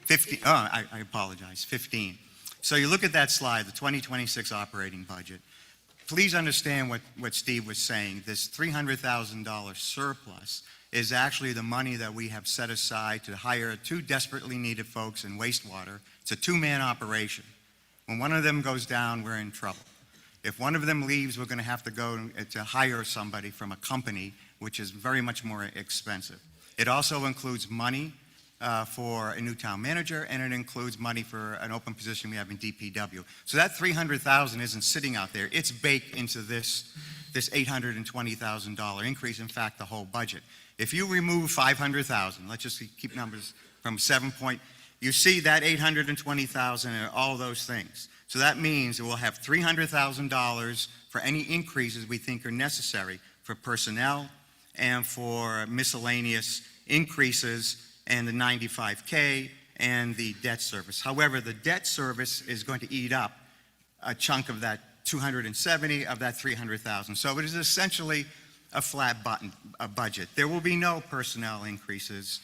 15, I apologize, 15. So you look at that slide, the 2026 operating budget. Please understand what Steve was saying. This $300,000 surplus is actually the money that we have set aside to hire 2 desperately needed folks in wastewater. It's a 2-man operation. When one of them goes down, we're in trouble. If one of them leaves, we're going to have to go to hire somebody from a company, which is very much more expensive. It also includes money for a new town manager, and it includes money for an open position we have in DPW. So that $300,000 isn't sitting out there. It's baked into this $820,000 increase, in fact, the whole budget. If you remove $500,000, let's just keep numbers from 7 point, you see that $820,000 and all those things. So that means that we'll have $300,000 for any increases we think are necessary for personnel and for miscellaneous increases and the 95K and the debt service. However, the debt service is going to eat up a chunk of that 270 of that 300,000. So it is essentially a flat budget. There will be no personnel increases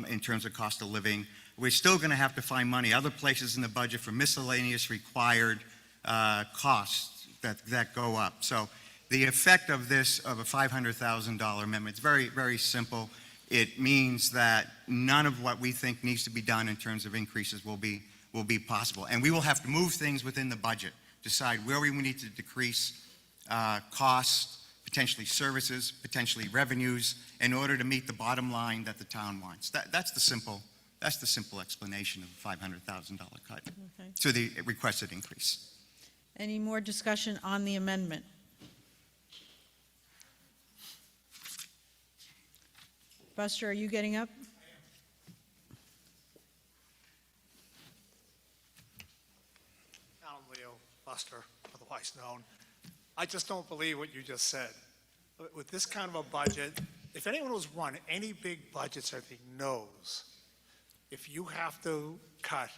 in terms of cost of living. We're still going to have to find money other places in the budget for miscellaneous required costs that go up. So the effect of this, of a $500,000 amendment, it's very, very simple. It means that none of what we think needs to be done in terms of increases will be possible. And we will have to move things within the budget, decide where we need to decrease costs, potentially services, potentially revenues, in order to meet the bottom line that the town wants. That's the simple explanation of the $500,000 cut Okay. to the requested increase. Any more discussion on the amendment? Buster, are you getting up? Alan Leo, Buster, otherwise known. I just don't believe what you just said. With this kind of a budget, if anyone who's run any big budgets, I think knows, if you have to cut,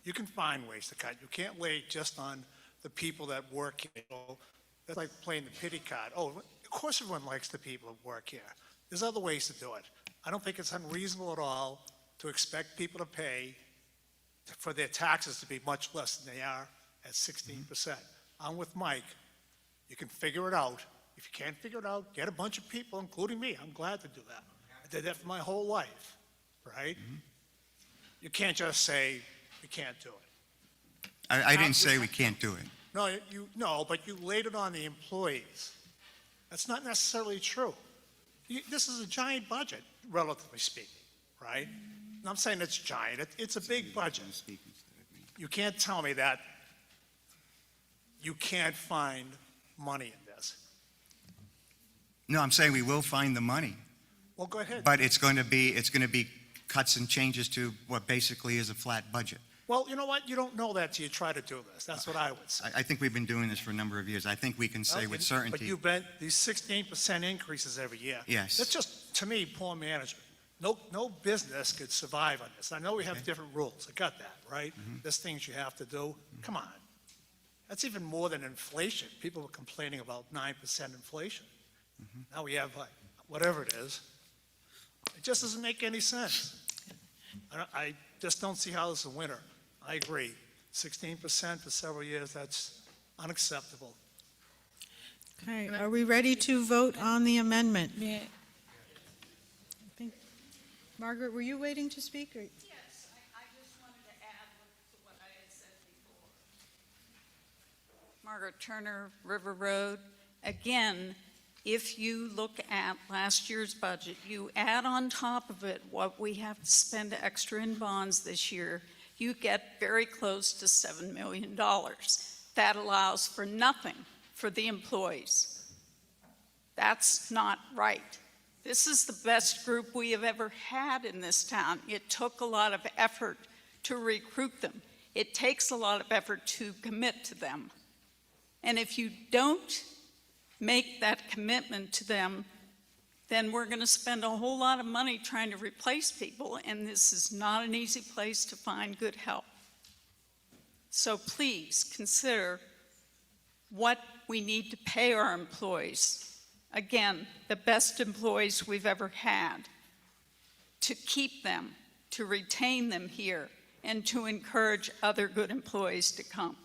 you can find ways to cut. You can't lay just on the people that work here. That's like playing the pity card. Oh, of course everyone likes the people who work here. There's other ways to do it. I don't think it's unreasonable at all to expect people to pay for their taxes to be much less than they are at 16%. I'm with Mike. You can figure it out. If you can't figure it out, get a bunch of people, including me. I'm glad to do that. I did that for my whole life, right? You can't just say we can't do it. I didn't say we can't do it. No, but you laid it on the employees. That's not necessarily true. This is a giant budget, relatively speaking, right? And I'm saying it's giant. It's a big budget. You can't tell me that you can't find money in this. No, I'm saying we will find the money, Well, go ahead. but it's going to be cuts and changes to what basically is a flat budget. Well, you know what? You don't know that till you try to do this. That's what I would say. I think we've been doing this for a number of years. I think we can say with But certainty. you've been, these 16% increases every year. Yes. That's just, to me, poor management. No business could survive on this. I know we have different rules. I got that, right? There's things you have to do. Come on. That's even more than inflation. People were complaining about 9% inflation. Now we have, like, whatever it is. It just doesn't make any sense. I just don't see how this is a winner. I agree. 16% for several years, that's unacceptable. Okay, are we ready to vote on the amendment? Yeah. Margaret, were you waiting to speak? Or? Yes, I just wanted to add to what I had said before. Margaret Turner, River Road. Again, if you look at last year's budget, you add on top of it what we have to spend extra in bonds this year, you get very close to $7 million. That allows for nothing for the employees. That's not right. This is the best group we have ever had in this town. It took a lot of effort to recruit them. It takes a lot of effort to commit to them. And if you don't make that commitment to them, then we're going to spend a whole lot of money trying to replace people, and this is not an easy place to find good help. So please consider what we need to pay our employees. Again, the best employees we've ever had, to keep them, to retain them here, and to encourage other good employees to come.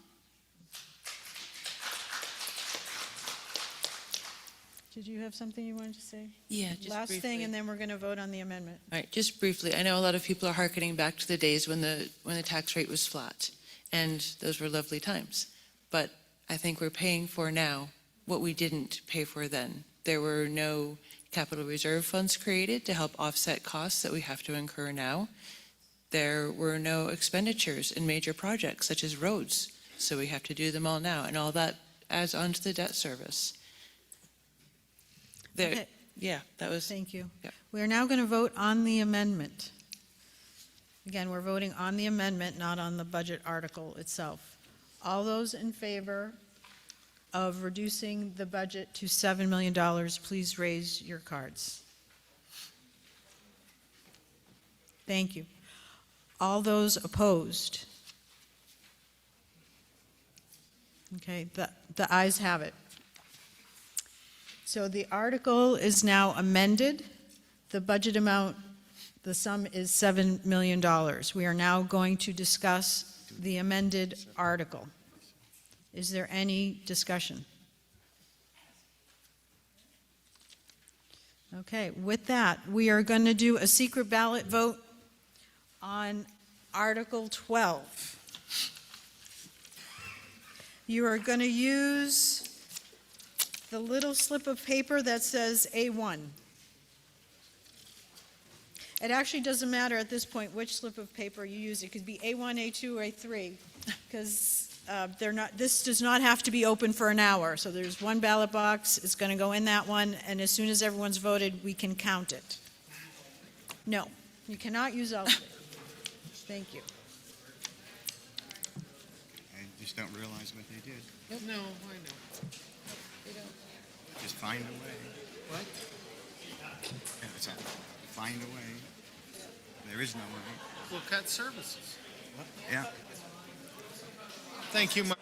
Did you have something you wanted to say? Yeah, just Last briefly. thing, and then we're going to vote on the amendment. All right, just briefly, I know a lot of people are hearkening back to the days when the tax rate was flat, and those were lovely times. But I think we're paying for now what we didn't pay for then. There were no capital reserve funds created to help offset costs that we have to incur now. There were no expenditures in major projects such as roads, so we have to do them all now, and all that adds on to the debt service. There, Okay. yeah, that was. Thank you. Yeah. We are now going to vote on the amendment. Again, we're voting on the amendment, not on the budget article itself. All those in favor of reducing the budget to $7 million, please raise your cards. Thank you. All those opposed? Okay, the ayes have it. So the article is now amended. The budget amount, the sum is $7 million. We are now going to discuss the amended article. Is there any discussion? Okay, with that, we are going to do a secret ballot vote on Article 12. You are going to use the little slip of paper that says A1. It actually doesn't matter at this point which slip of paper you use. It could be A1, A2, or A3, because this does not have to be open for an hour. So there's one ballot box, it's going to go in that one, and as soon as everyone's voted, we can count it. No, you cannot use all of it. Thank you. I just don't realize what they did. No, I know. Just find a way. What? Yeah, it's a, find a way. There is no way. We'll cut services. Yeah. Thank you, Mike.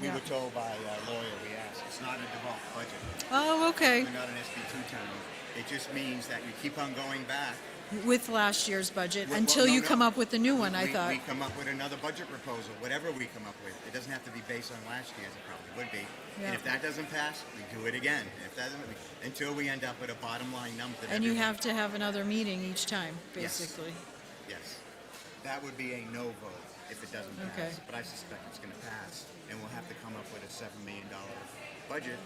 We Yeah. were told by a lawyer, we asked, it's not a devolved budget. Oh, okay. We're not an SB2 town. It just means that you keep on going back. With last year's budget, Well, until no, you no. come up with a new one, I We- thought. We come up with another budget proposal, whatever we come up with. It doesn't have to be based on last year's, it probably would be. Yeah. And if that doesn't pass, we do it again. And if that doesn't, until we end up with a bottom line number that And you everyone- have to have another meeting each time, Yes. basically. Yes. That would be a no vote if it doesn't pass. Okay. But I suspect it's going to pass. And we'll have to come up with a $7 million budget.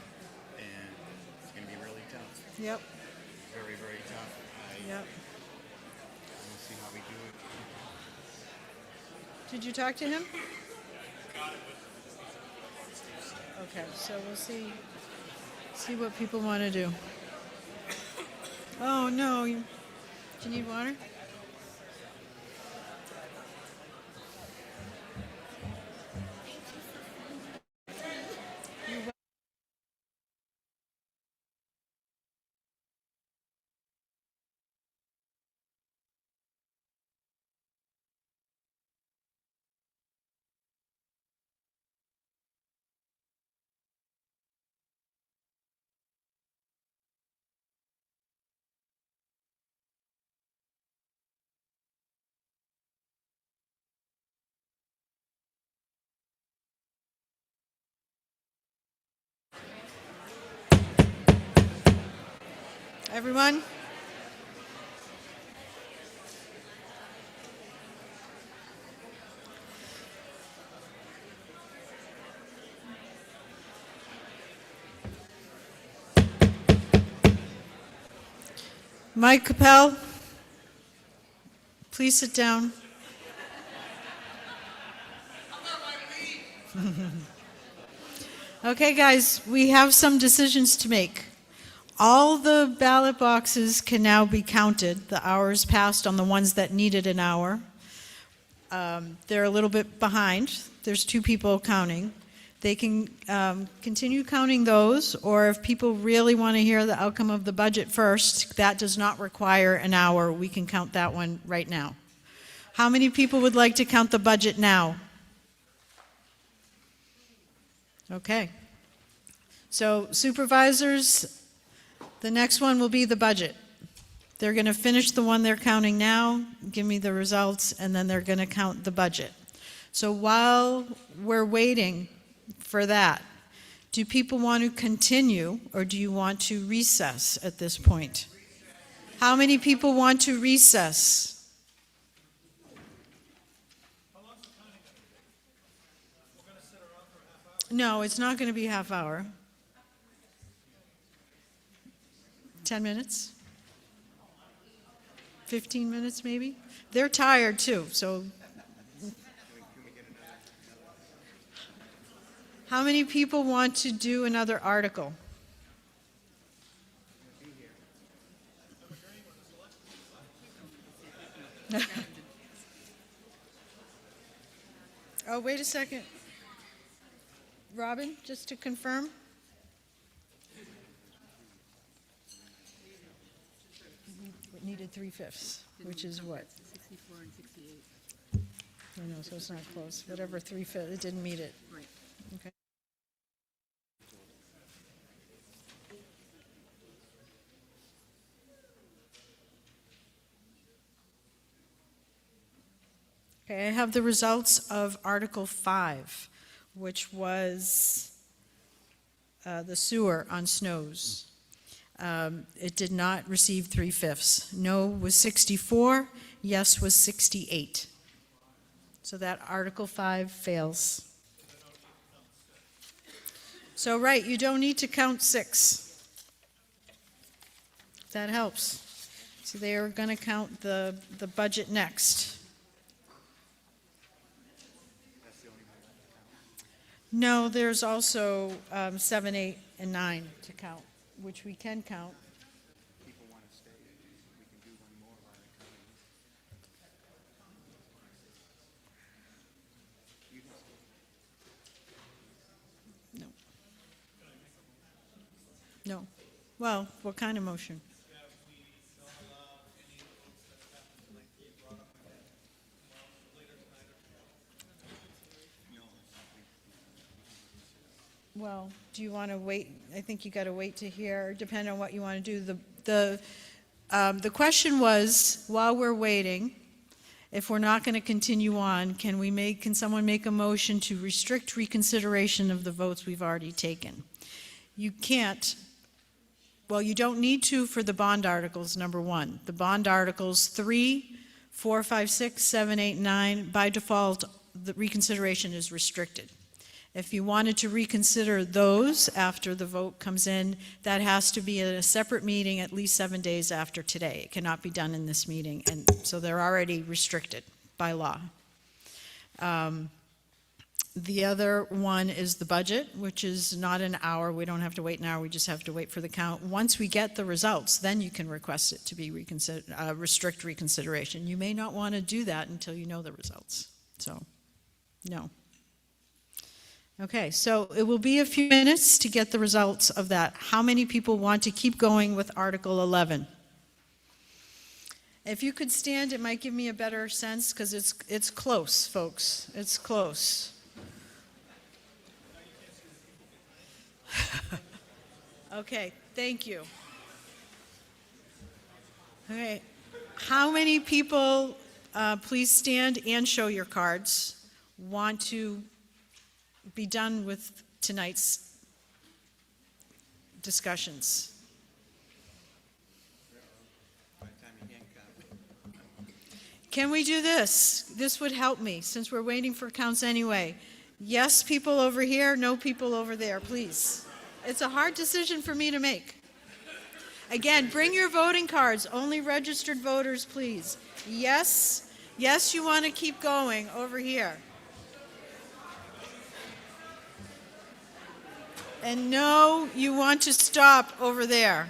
And it's going to be really tough. Yep, Very, very tough. yep. We'll see how we do it. Did you talk to him? Okay, so we'll see what people want to do. Oh, no, do you need water? Everyone? Mike Capel, please sit down. Okay, guys, we have some decisions to make. All the ballot boxes can now be counted, the hours passed on the ones that needed an hour. They're a little bit behind. There's 2 people counting. They can continue counting those, or if people really want to hear the outcome of the budget first, that does not require an hour. We can count that one right now. How many people would like to count the budget now? Okay. So supervisors, the next one will be the budget. They're going to finish the one they're counting now, give me the results, and then they're going to count the budget. So while we're waiting for that, do people want to continue or do you want to recess at this point? How many people want to recess? No, it's not going to be half hour. 10 minutes? 15 minutes maybe? They're tired too, so. How many people want to do another article? Oh, wait a second. Robin, just to confirm? It needed 3/5, which is what? 64 and 68. I know, so it's not close. Whatever 3/5, it didn't meet it. Right. Okay. Okay, I have the results of Article 5, which was the sewer on Snows. It did not receive 3/5. No was 64, yes was 68. So that Article 5 fails. So, right, you don't need to count 6. That helps. So they are going to count the budget next. No, there's also 7, 8, and 9 to count, which we can count. People want to stay. We can do one more while they're coming. No. Well, what kind of motion? Well, do you want to wait? I think you got to wait to hear, depending on what you want to do. The question was, while we're waiting, if we're not going to continue on, can someone make a motion to restrict reconsideration of the votes we've already taken? You can't. Well, you don't need to for the bond articles, number one. The bond articles 3, 4, 5, 6, 7, 8, 9, by default, the reconsideration is restricted. If you wanted to reconsider those after the vote comes in, that has to be at a separate meeting at least 7 days after today. It cannot be done in this meeting, and so they're already restricted by law. The other one is the budget, which is not an hour. We don't have to wait an hour. We just have to wait for the count. Once we get the results, then you can request it to be restrict reconsideration. You may not want to do that until you know the results. So, no. Okay, so it will be a few minutes to get the results of that. How many people want to keep going with Article 11? If you could stand, it might give me a better sense, because it's close, folks. It's close. Okay, thank you. Okay, how many people, please stand and show your cards, want to be done with tonight's discussions? Can we do this? This would help me, since we're waiting for counts anyway. Yes, people over here, no people over there, please. It's a hard decision for me to make. Again, bring your voting cards, only registered voters, please. Yes, yes, you want to keep going over here. And no, you want to stop over there.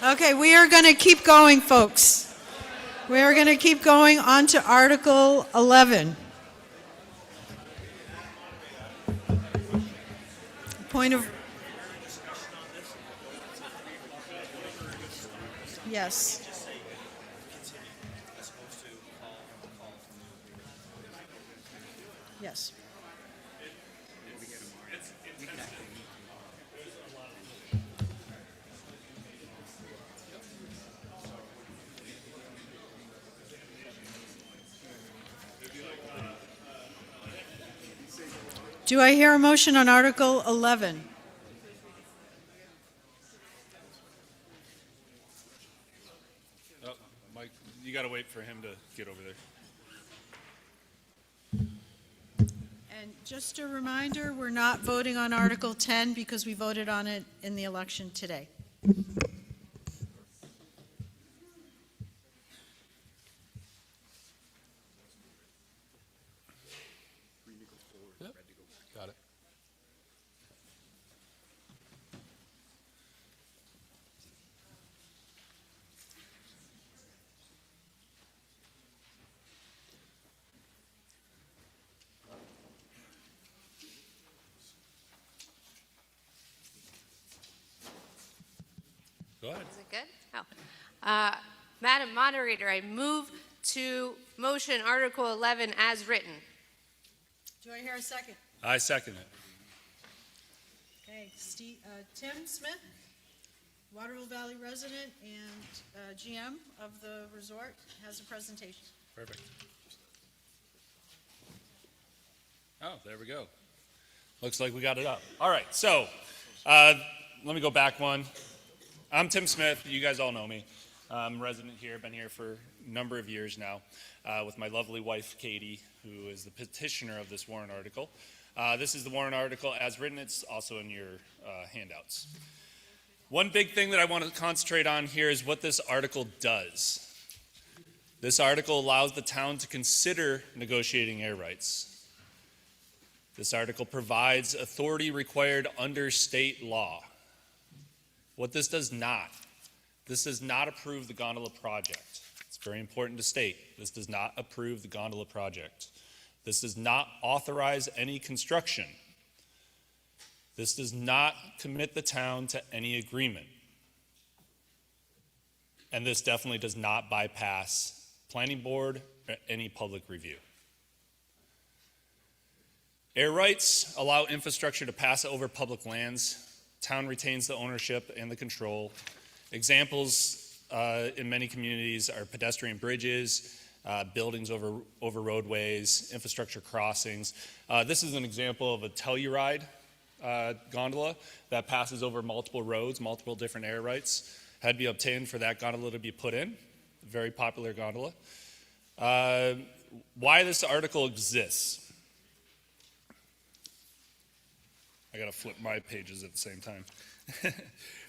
Okay, we are going to keep going, folks. We are going to keep going on to Article 11. Point of... Yes. Yes. Do I hear a motion on Article 11? Oh, Mike, you got to wait for him to get over there. And just a reminder, we're not voting on Article 10 because we voted on it in the election today. Got it. Go ahead. Is it good? Oh. Madam Moderator, I move to motion Article 11 as written. Do I hear a second? I second it. Okay, Tim Smith, Waterville Valley resident and GM of the resort, has a presentation. Perfect. Oh, there we go. Looks like we got it up. All right, so let me go back one. I'm Tim Smith. You guys all know me. I'm a resident here. Been here for a number of years now with my lovely wife, Katie, who is the petitioner of this warrant article. This is the warrant article as written. It's also in your handouts. One big thing that I want to concentrate on here is what this article does. This article allows the town to consider negotiating air rights. This article provides authority required under state law. What this does not approve the gondola project. It's very important to state, this does not approve the gondola project. This does not authorize any construction. This does not commit the town to any agreement. And this definitely does not bypass planning board or any public review. Air rights allow infrastructure to pass over public lands. Town retains the ownership and the control. Examples in many communities are pedestrian bridges, buildings over roadways, infrastructure crossings. This is an example of a Telluride gondola that passes over multiple roads, multiple different air rights. Had to be obtained for that gondola to be put in. Very popular gondola. Why this article exists. I gotta flip my pages at the same time.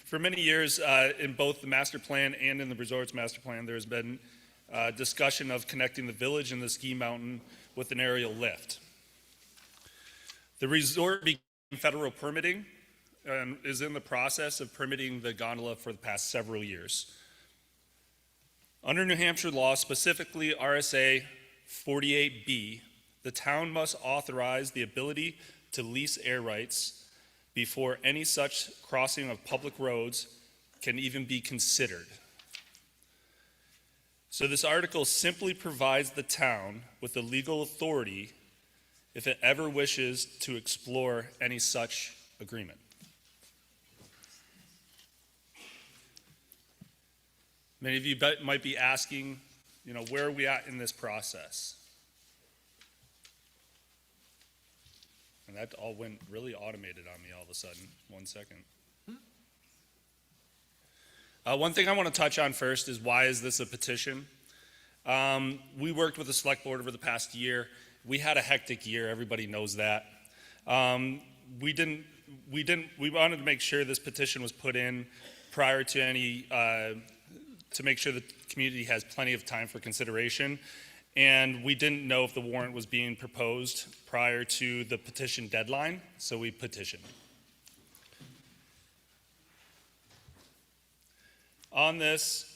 For many years, in both the master plan and in the resorts master plan, there's been discussion of connecting the village and the ski mountain with an aerial lift. The resort began federal permitting and is in the process of permitting the gondola for the past several years. Under New Hampshire law, specifically RSA 48B, the town must authorize the ability to lease air rights before any such crossing of public roads can even be considered. So this article simply provides the town with the legal authority if it ever wishes to explore any such agreement. Many of you might be asking, where are we at in this process? And that all went really automated on me all of a sudden. 1 second. One thing I want to touch on first is why is this a petition? We worked with the select board over the past year. We had a hectic year. Everybody knows that. We wanted to make sure this petition was put in prior to any, to make sure the community has plenty of time for consideration. And we didn't know if the warrant was being proposed prior to the petition deadline, so we petitioned. On this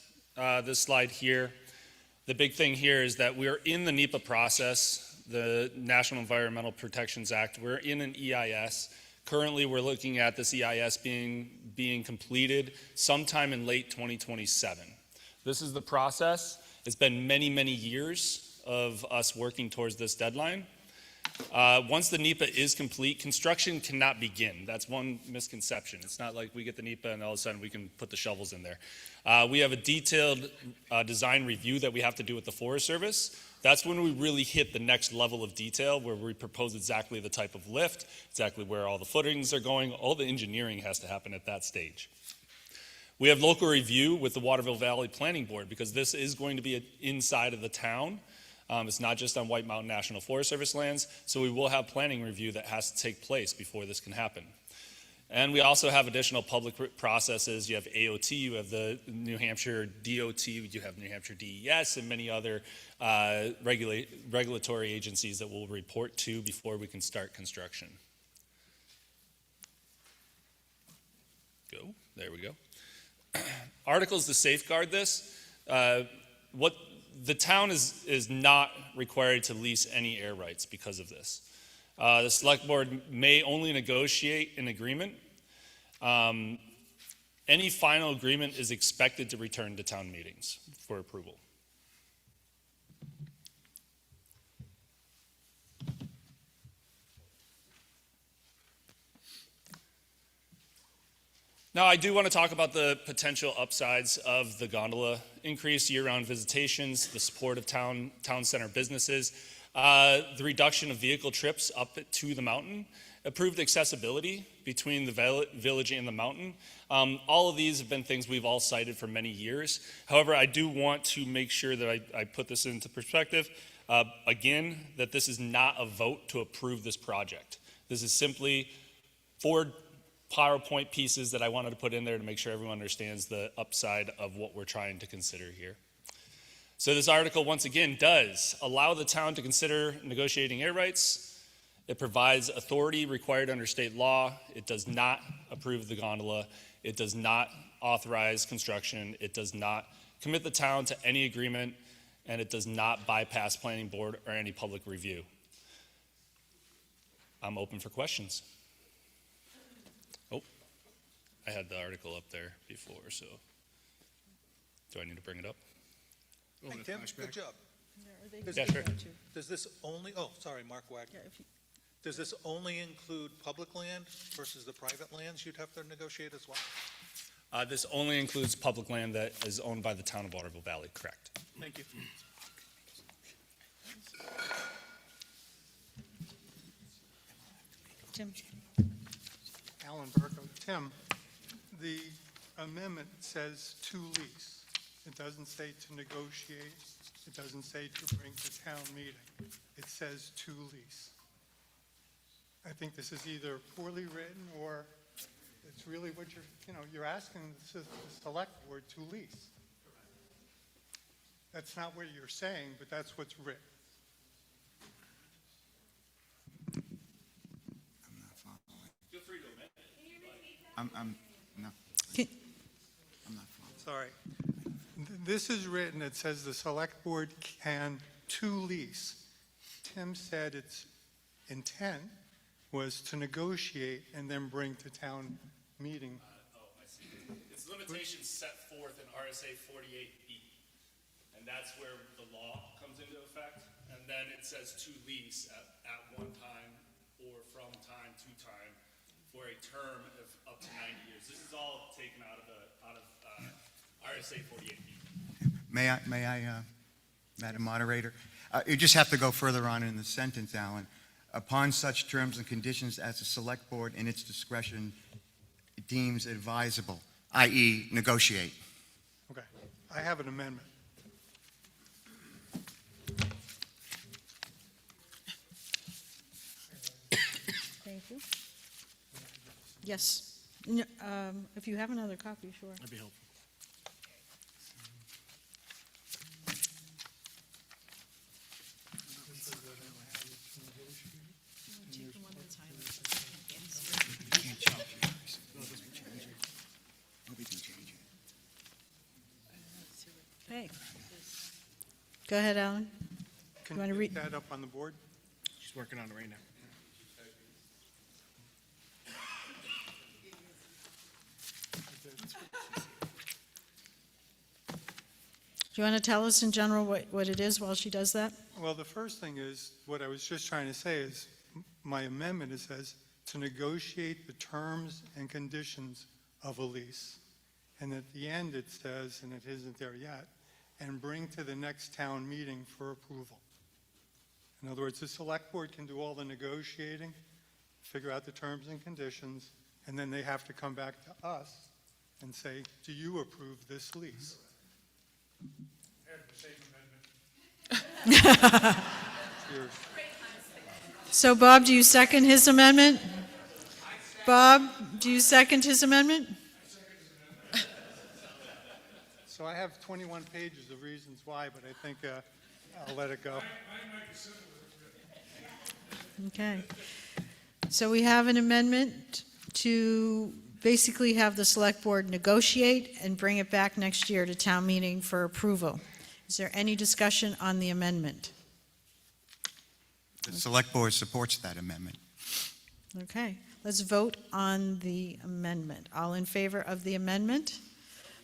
slide here, the big thing here is that we're in the NEPA process, the National Environmental Protections Act. We're in an EIS. Currently, we're looking at this EIS being completed sometime in late 2027. This is the process. It's been many, many years of us working towards this deadline. Once the NEPA is complete, construction cannot begin. That's one misconception. It's not like we get the NEPA and all of a sudden we can put the shovels in there. We have a detailed design review that we have to do with the Forest Service. That's when we really hit the next level of detail, where we propose exactly the type of lift, exactly where all the footings are going. All the engineering has to happen at that stage. We have local review with the Waterville Valley Planning Board, because this is going to be inside of the town. It's not just on White Mountain National Forest Service lands, so we will have planning review that has to take place before this can happen. And we also have additional public processes. You have AOT, you have the New Hampshire DOT, you have New Hampshire DES, and many other regulatory agencies that we'll report to before we can start construction. There we go. Articles to safeguard this. The town is not required to lease any air rights because of this. The select board may only negotiate an agreement. Any final agreement is expected to return to town meetings for approval. Now, I do want to talk about the potential upsides of the gondola: increased year-round visitations, the support of town center businesses, the reduction of vehicle trips up to the mountain, improved accessibility between the village and the mountain. All of these have been things we've all cited for many years. However, I do want to make sure that I put this into perspective. Again, that this is not a vote to approve this project. This is simply 4 PowerPoint pieces that I wanted to put in there to make sure everyone understands the upside of what we're trying to consider here. So this article, once again, does allow the town to consider negotiating air rights. It provides authority required under state law. It does not approve the gondola. It does not authorize construction. It does not commit the town to any agreement, and it does not bypass planning board or any public review. I'm open for questions. I had the article up there before, so. Do I need to bring it up? Oh, Hey, the Tim, flashback. good job. Yeah, sure. Does this only, oh, sorry, Mark Wagner. Does this only include public land versus the private lands you'd have to negotiate as well? This only includes public land that is owned by the town of Waterville Valley, correct? Thank you. Tim? Alan Burko. Tim, the amendment says to lease. It doesn't say to negotiate. It doesn't say to bring to town meeting. It says to lease. I think this is either poorly written or it's really what you're asking the select board to lease. That's not what you're saying, but that's what's written. Feel free to amend it. No. Can- I'm not following. Sorry. This is written, it says the select board can to lease. Tim said its intent was to negotiate and then bring to town meeting. I see. It's limitations set forth in RSA 48B. And that's where the law comes into effect. And then it says to lease at one time or from time to time for a term of up to 90 years. This is all taken out of RSA 48B. May I, Madam Moderator? You just have to go further on in the sentence, Alan. Upon such terms and conditions as the Select Board in its discretion deems advisable, i.e. negotiate. Okay, I have an amendment. Thank you. Yes. If you have another copy, sure. That'd be helpful. Hey. Go ahead, Alan. Can You wanna you read- put that up on the board? She's working on it right now. Do you want to tell us in general what it is while she does that? Well, the first thing is, what I was just trying to say is, my amendment, it says to negotiate the terms and conditions of a lease. And at the end, it says, and it isn't there yet, and bring to the next town meeting for approval. In other words, the select board can do all the negotiating, figure out the terms and conditions, and then they have to come back to us and say, do you approve this lease? Yours. So Bob, do you second his amendment? Bob, do you second his amendment? So I have 21 pages of reasons why, but I think I'll let it go. Okay. So we have an amendment to basically have the select board negotiate and bring it back next year to town meeting for approval. Is there any discussion on the amendment? The Select Board supports that amendment. Okay, let's vote on the amendment. All in favor of the amendment?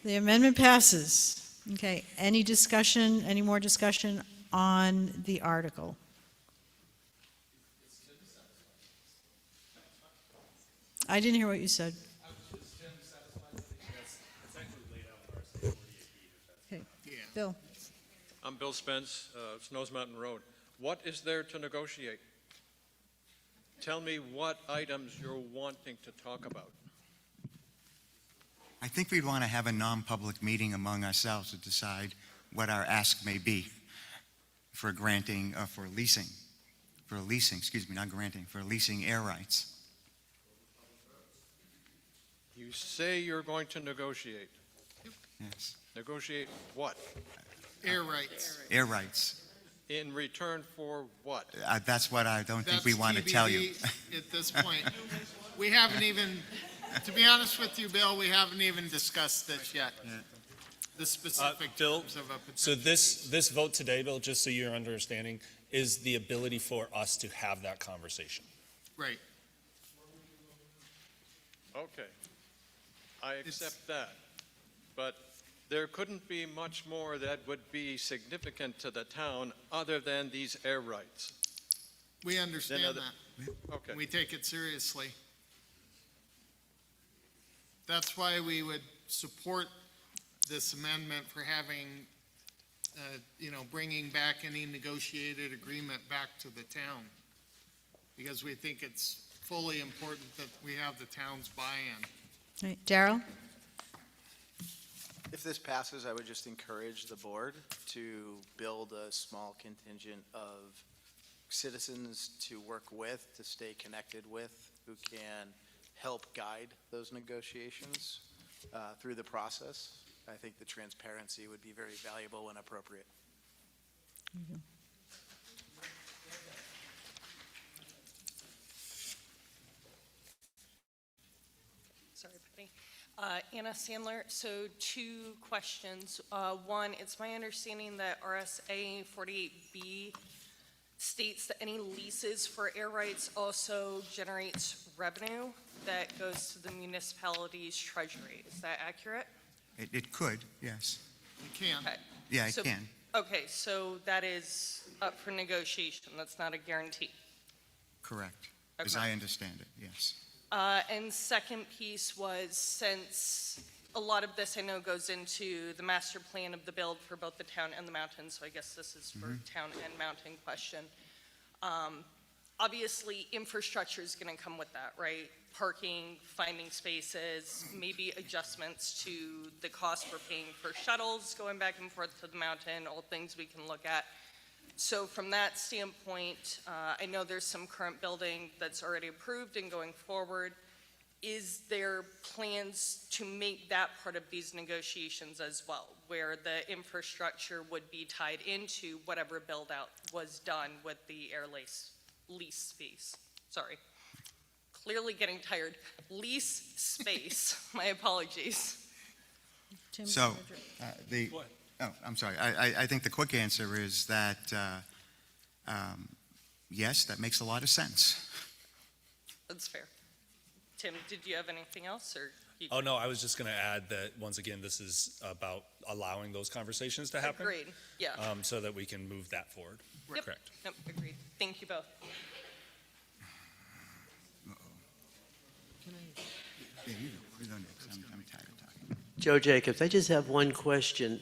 The amendment passes. Okay, any discussion, any more discussion on the article? I didn't hear what you said. Okay, Bill. I'm Bill Spence, Snows Mountain Road. What is there to negotiate? Tell me what items you're wanting to talk about. I think we'd want to have a non-public meeting among ourselves to decide what our ask may be for granting, for leasing, not granting, for leasing air rights. You say you're going to negotiate. Yes. Negotiate what? Air rights. Air rights. In return for what? That's what I don't think we That's want to tell you. TBD at this point. We haven't even, to be honest with you, Bill, we haven't even discussed this yet. The specific Bill, terms of a potential. so this vote today, Bill, just so you're understanding, is the ability for us to have that conversation. Right. Okay. I accept that. But there couldn't be much more that would be significant to the town other than these air rights. We understand other- that. Okay. We take it seriously. That's why we would support this amendment for having, bringing back any negotiated agreement back to the town. Because we think it's fully important that we have the town's buy-in. Right, Daryl? If this passes, I would just encourage the board to build a small contingent of citizens to work with, to stay connected with, who can help guide those negotiations through the process. I think the transparency would be very valuable and appropriate. Sorry, Penny. Anna Sandler. So 2 questions. One, it's my understanding that RSA 48B states that any leases for air rights also generates revenue that goes to the municipality's treasury. Is that accurate? It could, yes. You can. Okay. Yeah, it So- can. Okay, so that is up for negotiation. That's not a guarantee. Correct. As Okay. I understand it, yes. And second piece was, since a lot of this I know goes into the master plan of the build for both the town and the mountain, so I guess this is for town and mountain question. Obviously, infrastructure is going to come with that, right? Parking, finding spaces, maybe adjustments to the cost we're paying for shuttles going back and forth to the mountain, all things we can look at. So from that standpoint, I know there's some current building that's already approved and going forward. Is there plans to make that part of these negotiations as well, where the infrastructure would be tied into whatever build-out was done with the lease space? Sorry. Clearly getting tired. Lease space. My apologies. Tim, So, Roger. I'm sorry. I think the quick answer is that, yes, that makes a lot of sense. That's fair. Tim, did you have anything else, or? Oh, no, I was just going to add that, once again, this is about allowing those conversations to happen. Agreed, yeah. So that we can move that forward. Yep. Correct. Yep, agreed. Thank you both. Yeah, you go next. I'm tired of talking. Joe Jacobs, I just have one question.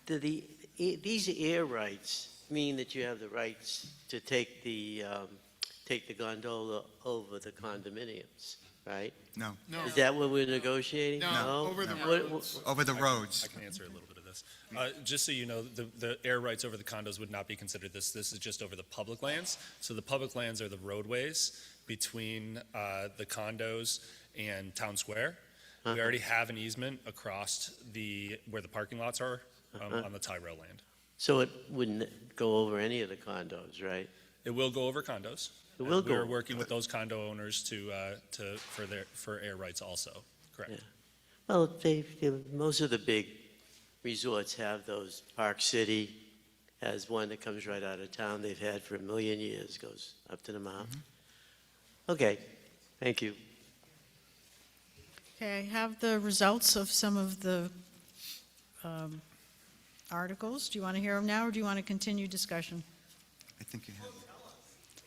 Do these air rights mean that you have the rights to take the gondola over the condominiums, right? No. No. Is that what we're negotiating? No, over the What- roads. Over the roads. I can answer a little bit of this. Just so you know, the air rights over the condos would not be considered this. This is just over the public lands. So the public lands are the roadways between the condos and Town Square. We already have an easement across where the parking lots are on the Tyrell land. So it wouldn't go over any of the condos, right? It will go over condos. It will We're go. working with those condo owners for air rights also. Correct. Yeah. Well, most of the big resorts have those. Park City has one that comes right out of town. They've had for 1,000,000 years, goes up to the mountain. Okay, thank you. Okay, I have the results of some of the articles. Do you want to hear them now, or do you want to continue discussion? I think you have.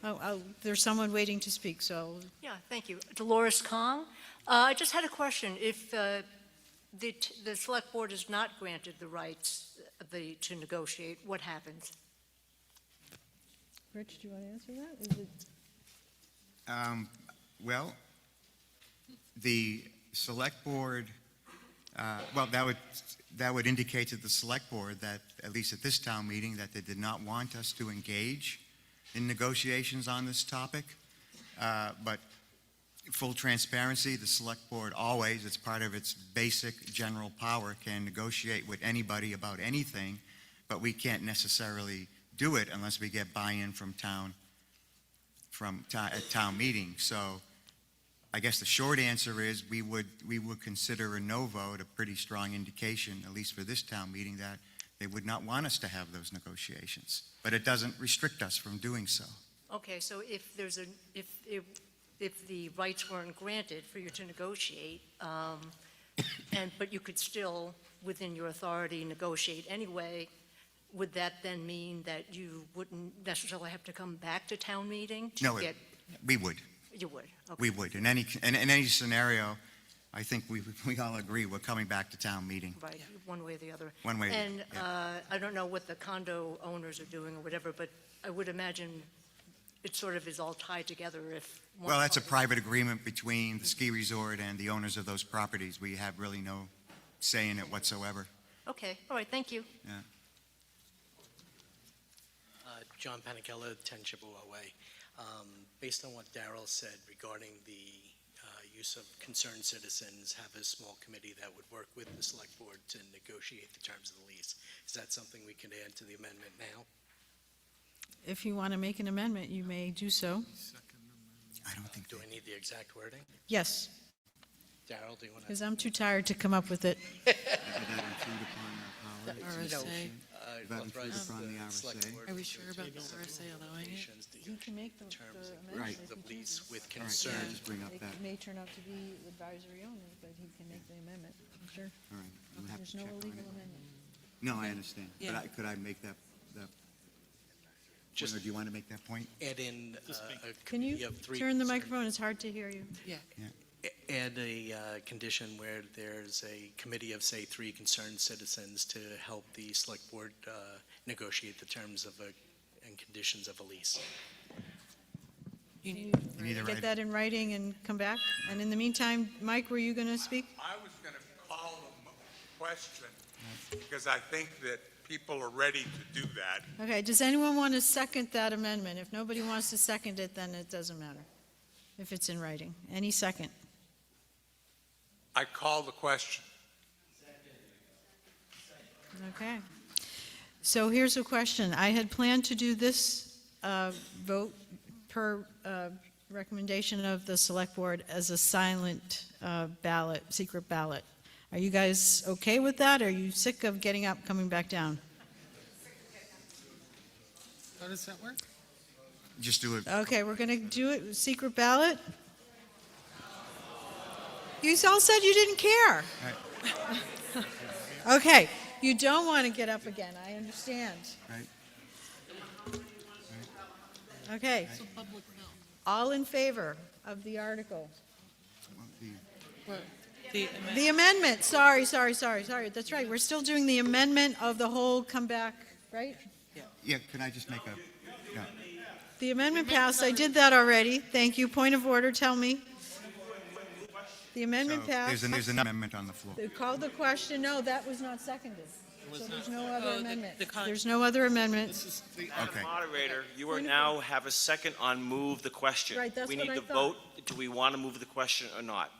Oh, there's someone waiting to speak, so Yeah, thank you. Dolores Kong. I just had a question. If the select board is not granted the rights to negotiate, what happens? Rich, do you want to answer that? Is it? Well, the select board, that would indicate to the select board that, at least at this town meeting, that they did not want us to engage in negotiations on this topic. But full transparency, the select board always, it's part of its basic general power, can negotiate with anybody about anything, but we can't necessarily do it unless we get buy-in from at town meeting. So I guess the short answer is we would consider a no vote a pretty strong indication, at least for this town meeting, that they would not want us to have those negotiations. But it doesn't restrict us from doing so. Okay, so if the rights weren't granted for you to negotiate, but you could still, within your authority, negotiate anyway. Would that then mean that you wouldn't necessarily have to come back to town meeting to No, get? we would. You would, okay. We would. In any scenario, I think we all agree we're coming back to town meeting. Right, one way or the other. One way or the- And I don't know what the condo owners are doing or whatever, but I would imagine it sort of is all tied together if. one Well, that's a party- private agreement between the ski resort and the owners of those properties. We have really no say in it whatsoever. Okay, all right, thank you. John Panicella, 10 Chippewa Way. Based on what Darrell said regarding the use of concerned citizens, have a small committee that would work with the select board to negotiate the terms of the lease. Is that something we can add to the amendment now? If you want to make an amendment, you may do so. I don't think. Do I need the exact wording? Yes, Darrell, do you want to? because I'm too tired to come up with it. Are we sure about the RSA allowing it? He can make the Right. The lease with concern. It may turn out to be advisory only, but he can make the amendment, sure. All right. We'll have to There's no check on illegal it. amendment. No, I understand. But Yeah. could I make that, or do you want to make that point? Add in a Can you committee of three. turn the microphone? It's hard to hear you. Yeah. Add a condition where there's a committee of, say, 3 concerned citizens to help the select board negotiate the terms of and conditions of a lease. You need to write Get it. that in writing and come back? And in the meantime, Mike, were you going to speak? I was going to call them a question, because I think that people are ready to do that. Okay, does anyone want to second that amendment? If nobody wants to second it, then it doesn't matter, if it's in writing. Any second? I call the question. Okay. So here's a question. I had planned to do this vote per recommendation of the Select Board as a silent ballot, secret ballot. Are you guys okay with that? Are you sick of getting up, coming back down? How does that work? Just do it. Okay, we're going to do it, secret ballot? You all said you didn't care. Okay, you don't want to get up again, I understand. Right. Okay. All in favor of the article? The amendment, sorry, that's right, we're still doing the amendment of the whole comeback, right? Yeah, can I just make a, no. The amendment passed, I did that already, thank you, point of order, tell me. The amendment So passed. there's an amendment on the floor. They called the question, no, that was not seconded. So there's no other Oh, amendment. the There's no other amendment. Okay. Moderator, you are now have a second on move the question. Right, that's We what need I to thought. vote, do we want to move the question or not?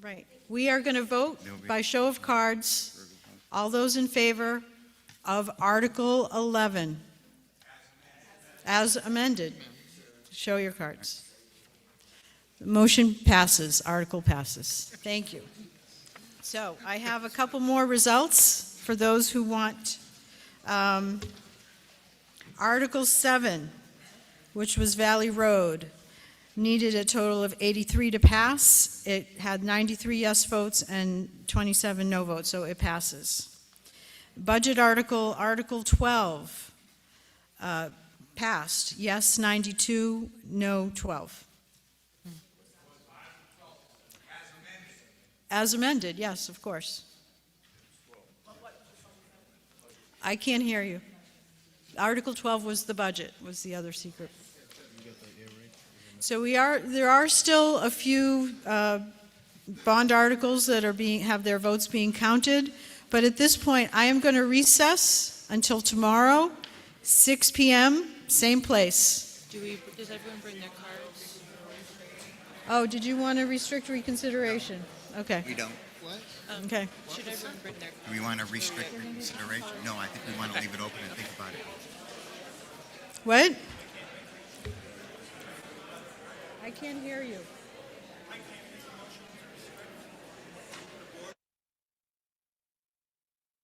Right. We are going to vote by show of cards. All those in favor of Article 11 as amended, show your cards. The motion passes, article passes. Thank you. So I have a couple more results for those who want. Article 7, which was Valley Road, needed a total of 83 to pass. It had 93 yes votes and 27 no votes, so it passes. Budget article, Article 12, passed, yes 92, no 12. As amended, yes, of course. I can't hear you. Article 12 was the budget, was the other secret. So there are still a few bond articles that are have their votes being counted, but at this point, I am going to recess until tomorrow, 6 p.m., same place. Does everyone bring their cards? Oh, did you want to restrict reconsideration? Okay. We don't. Okay. Should everyone bring their Do we want to restrict reconsideration? No, I think we want to leave it open and think about it. What? I can't hear you.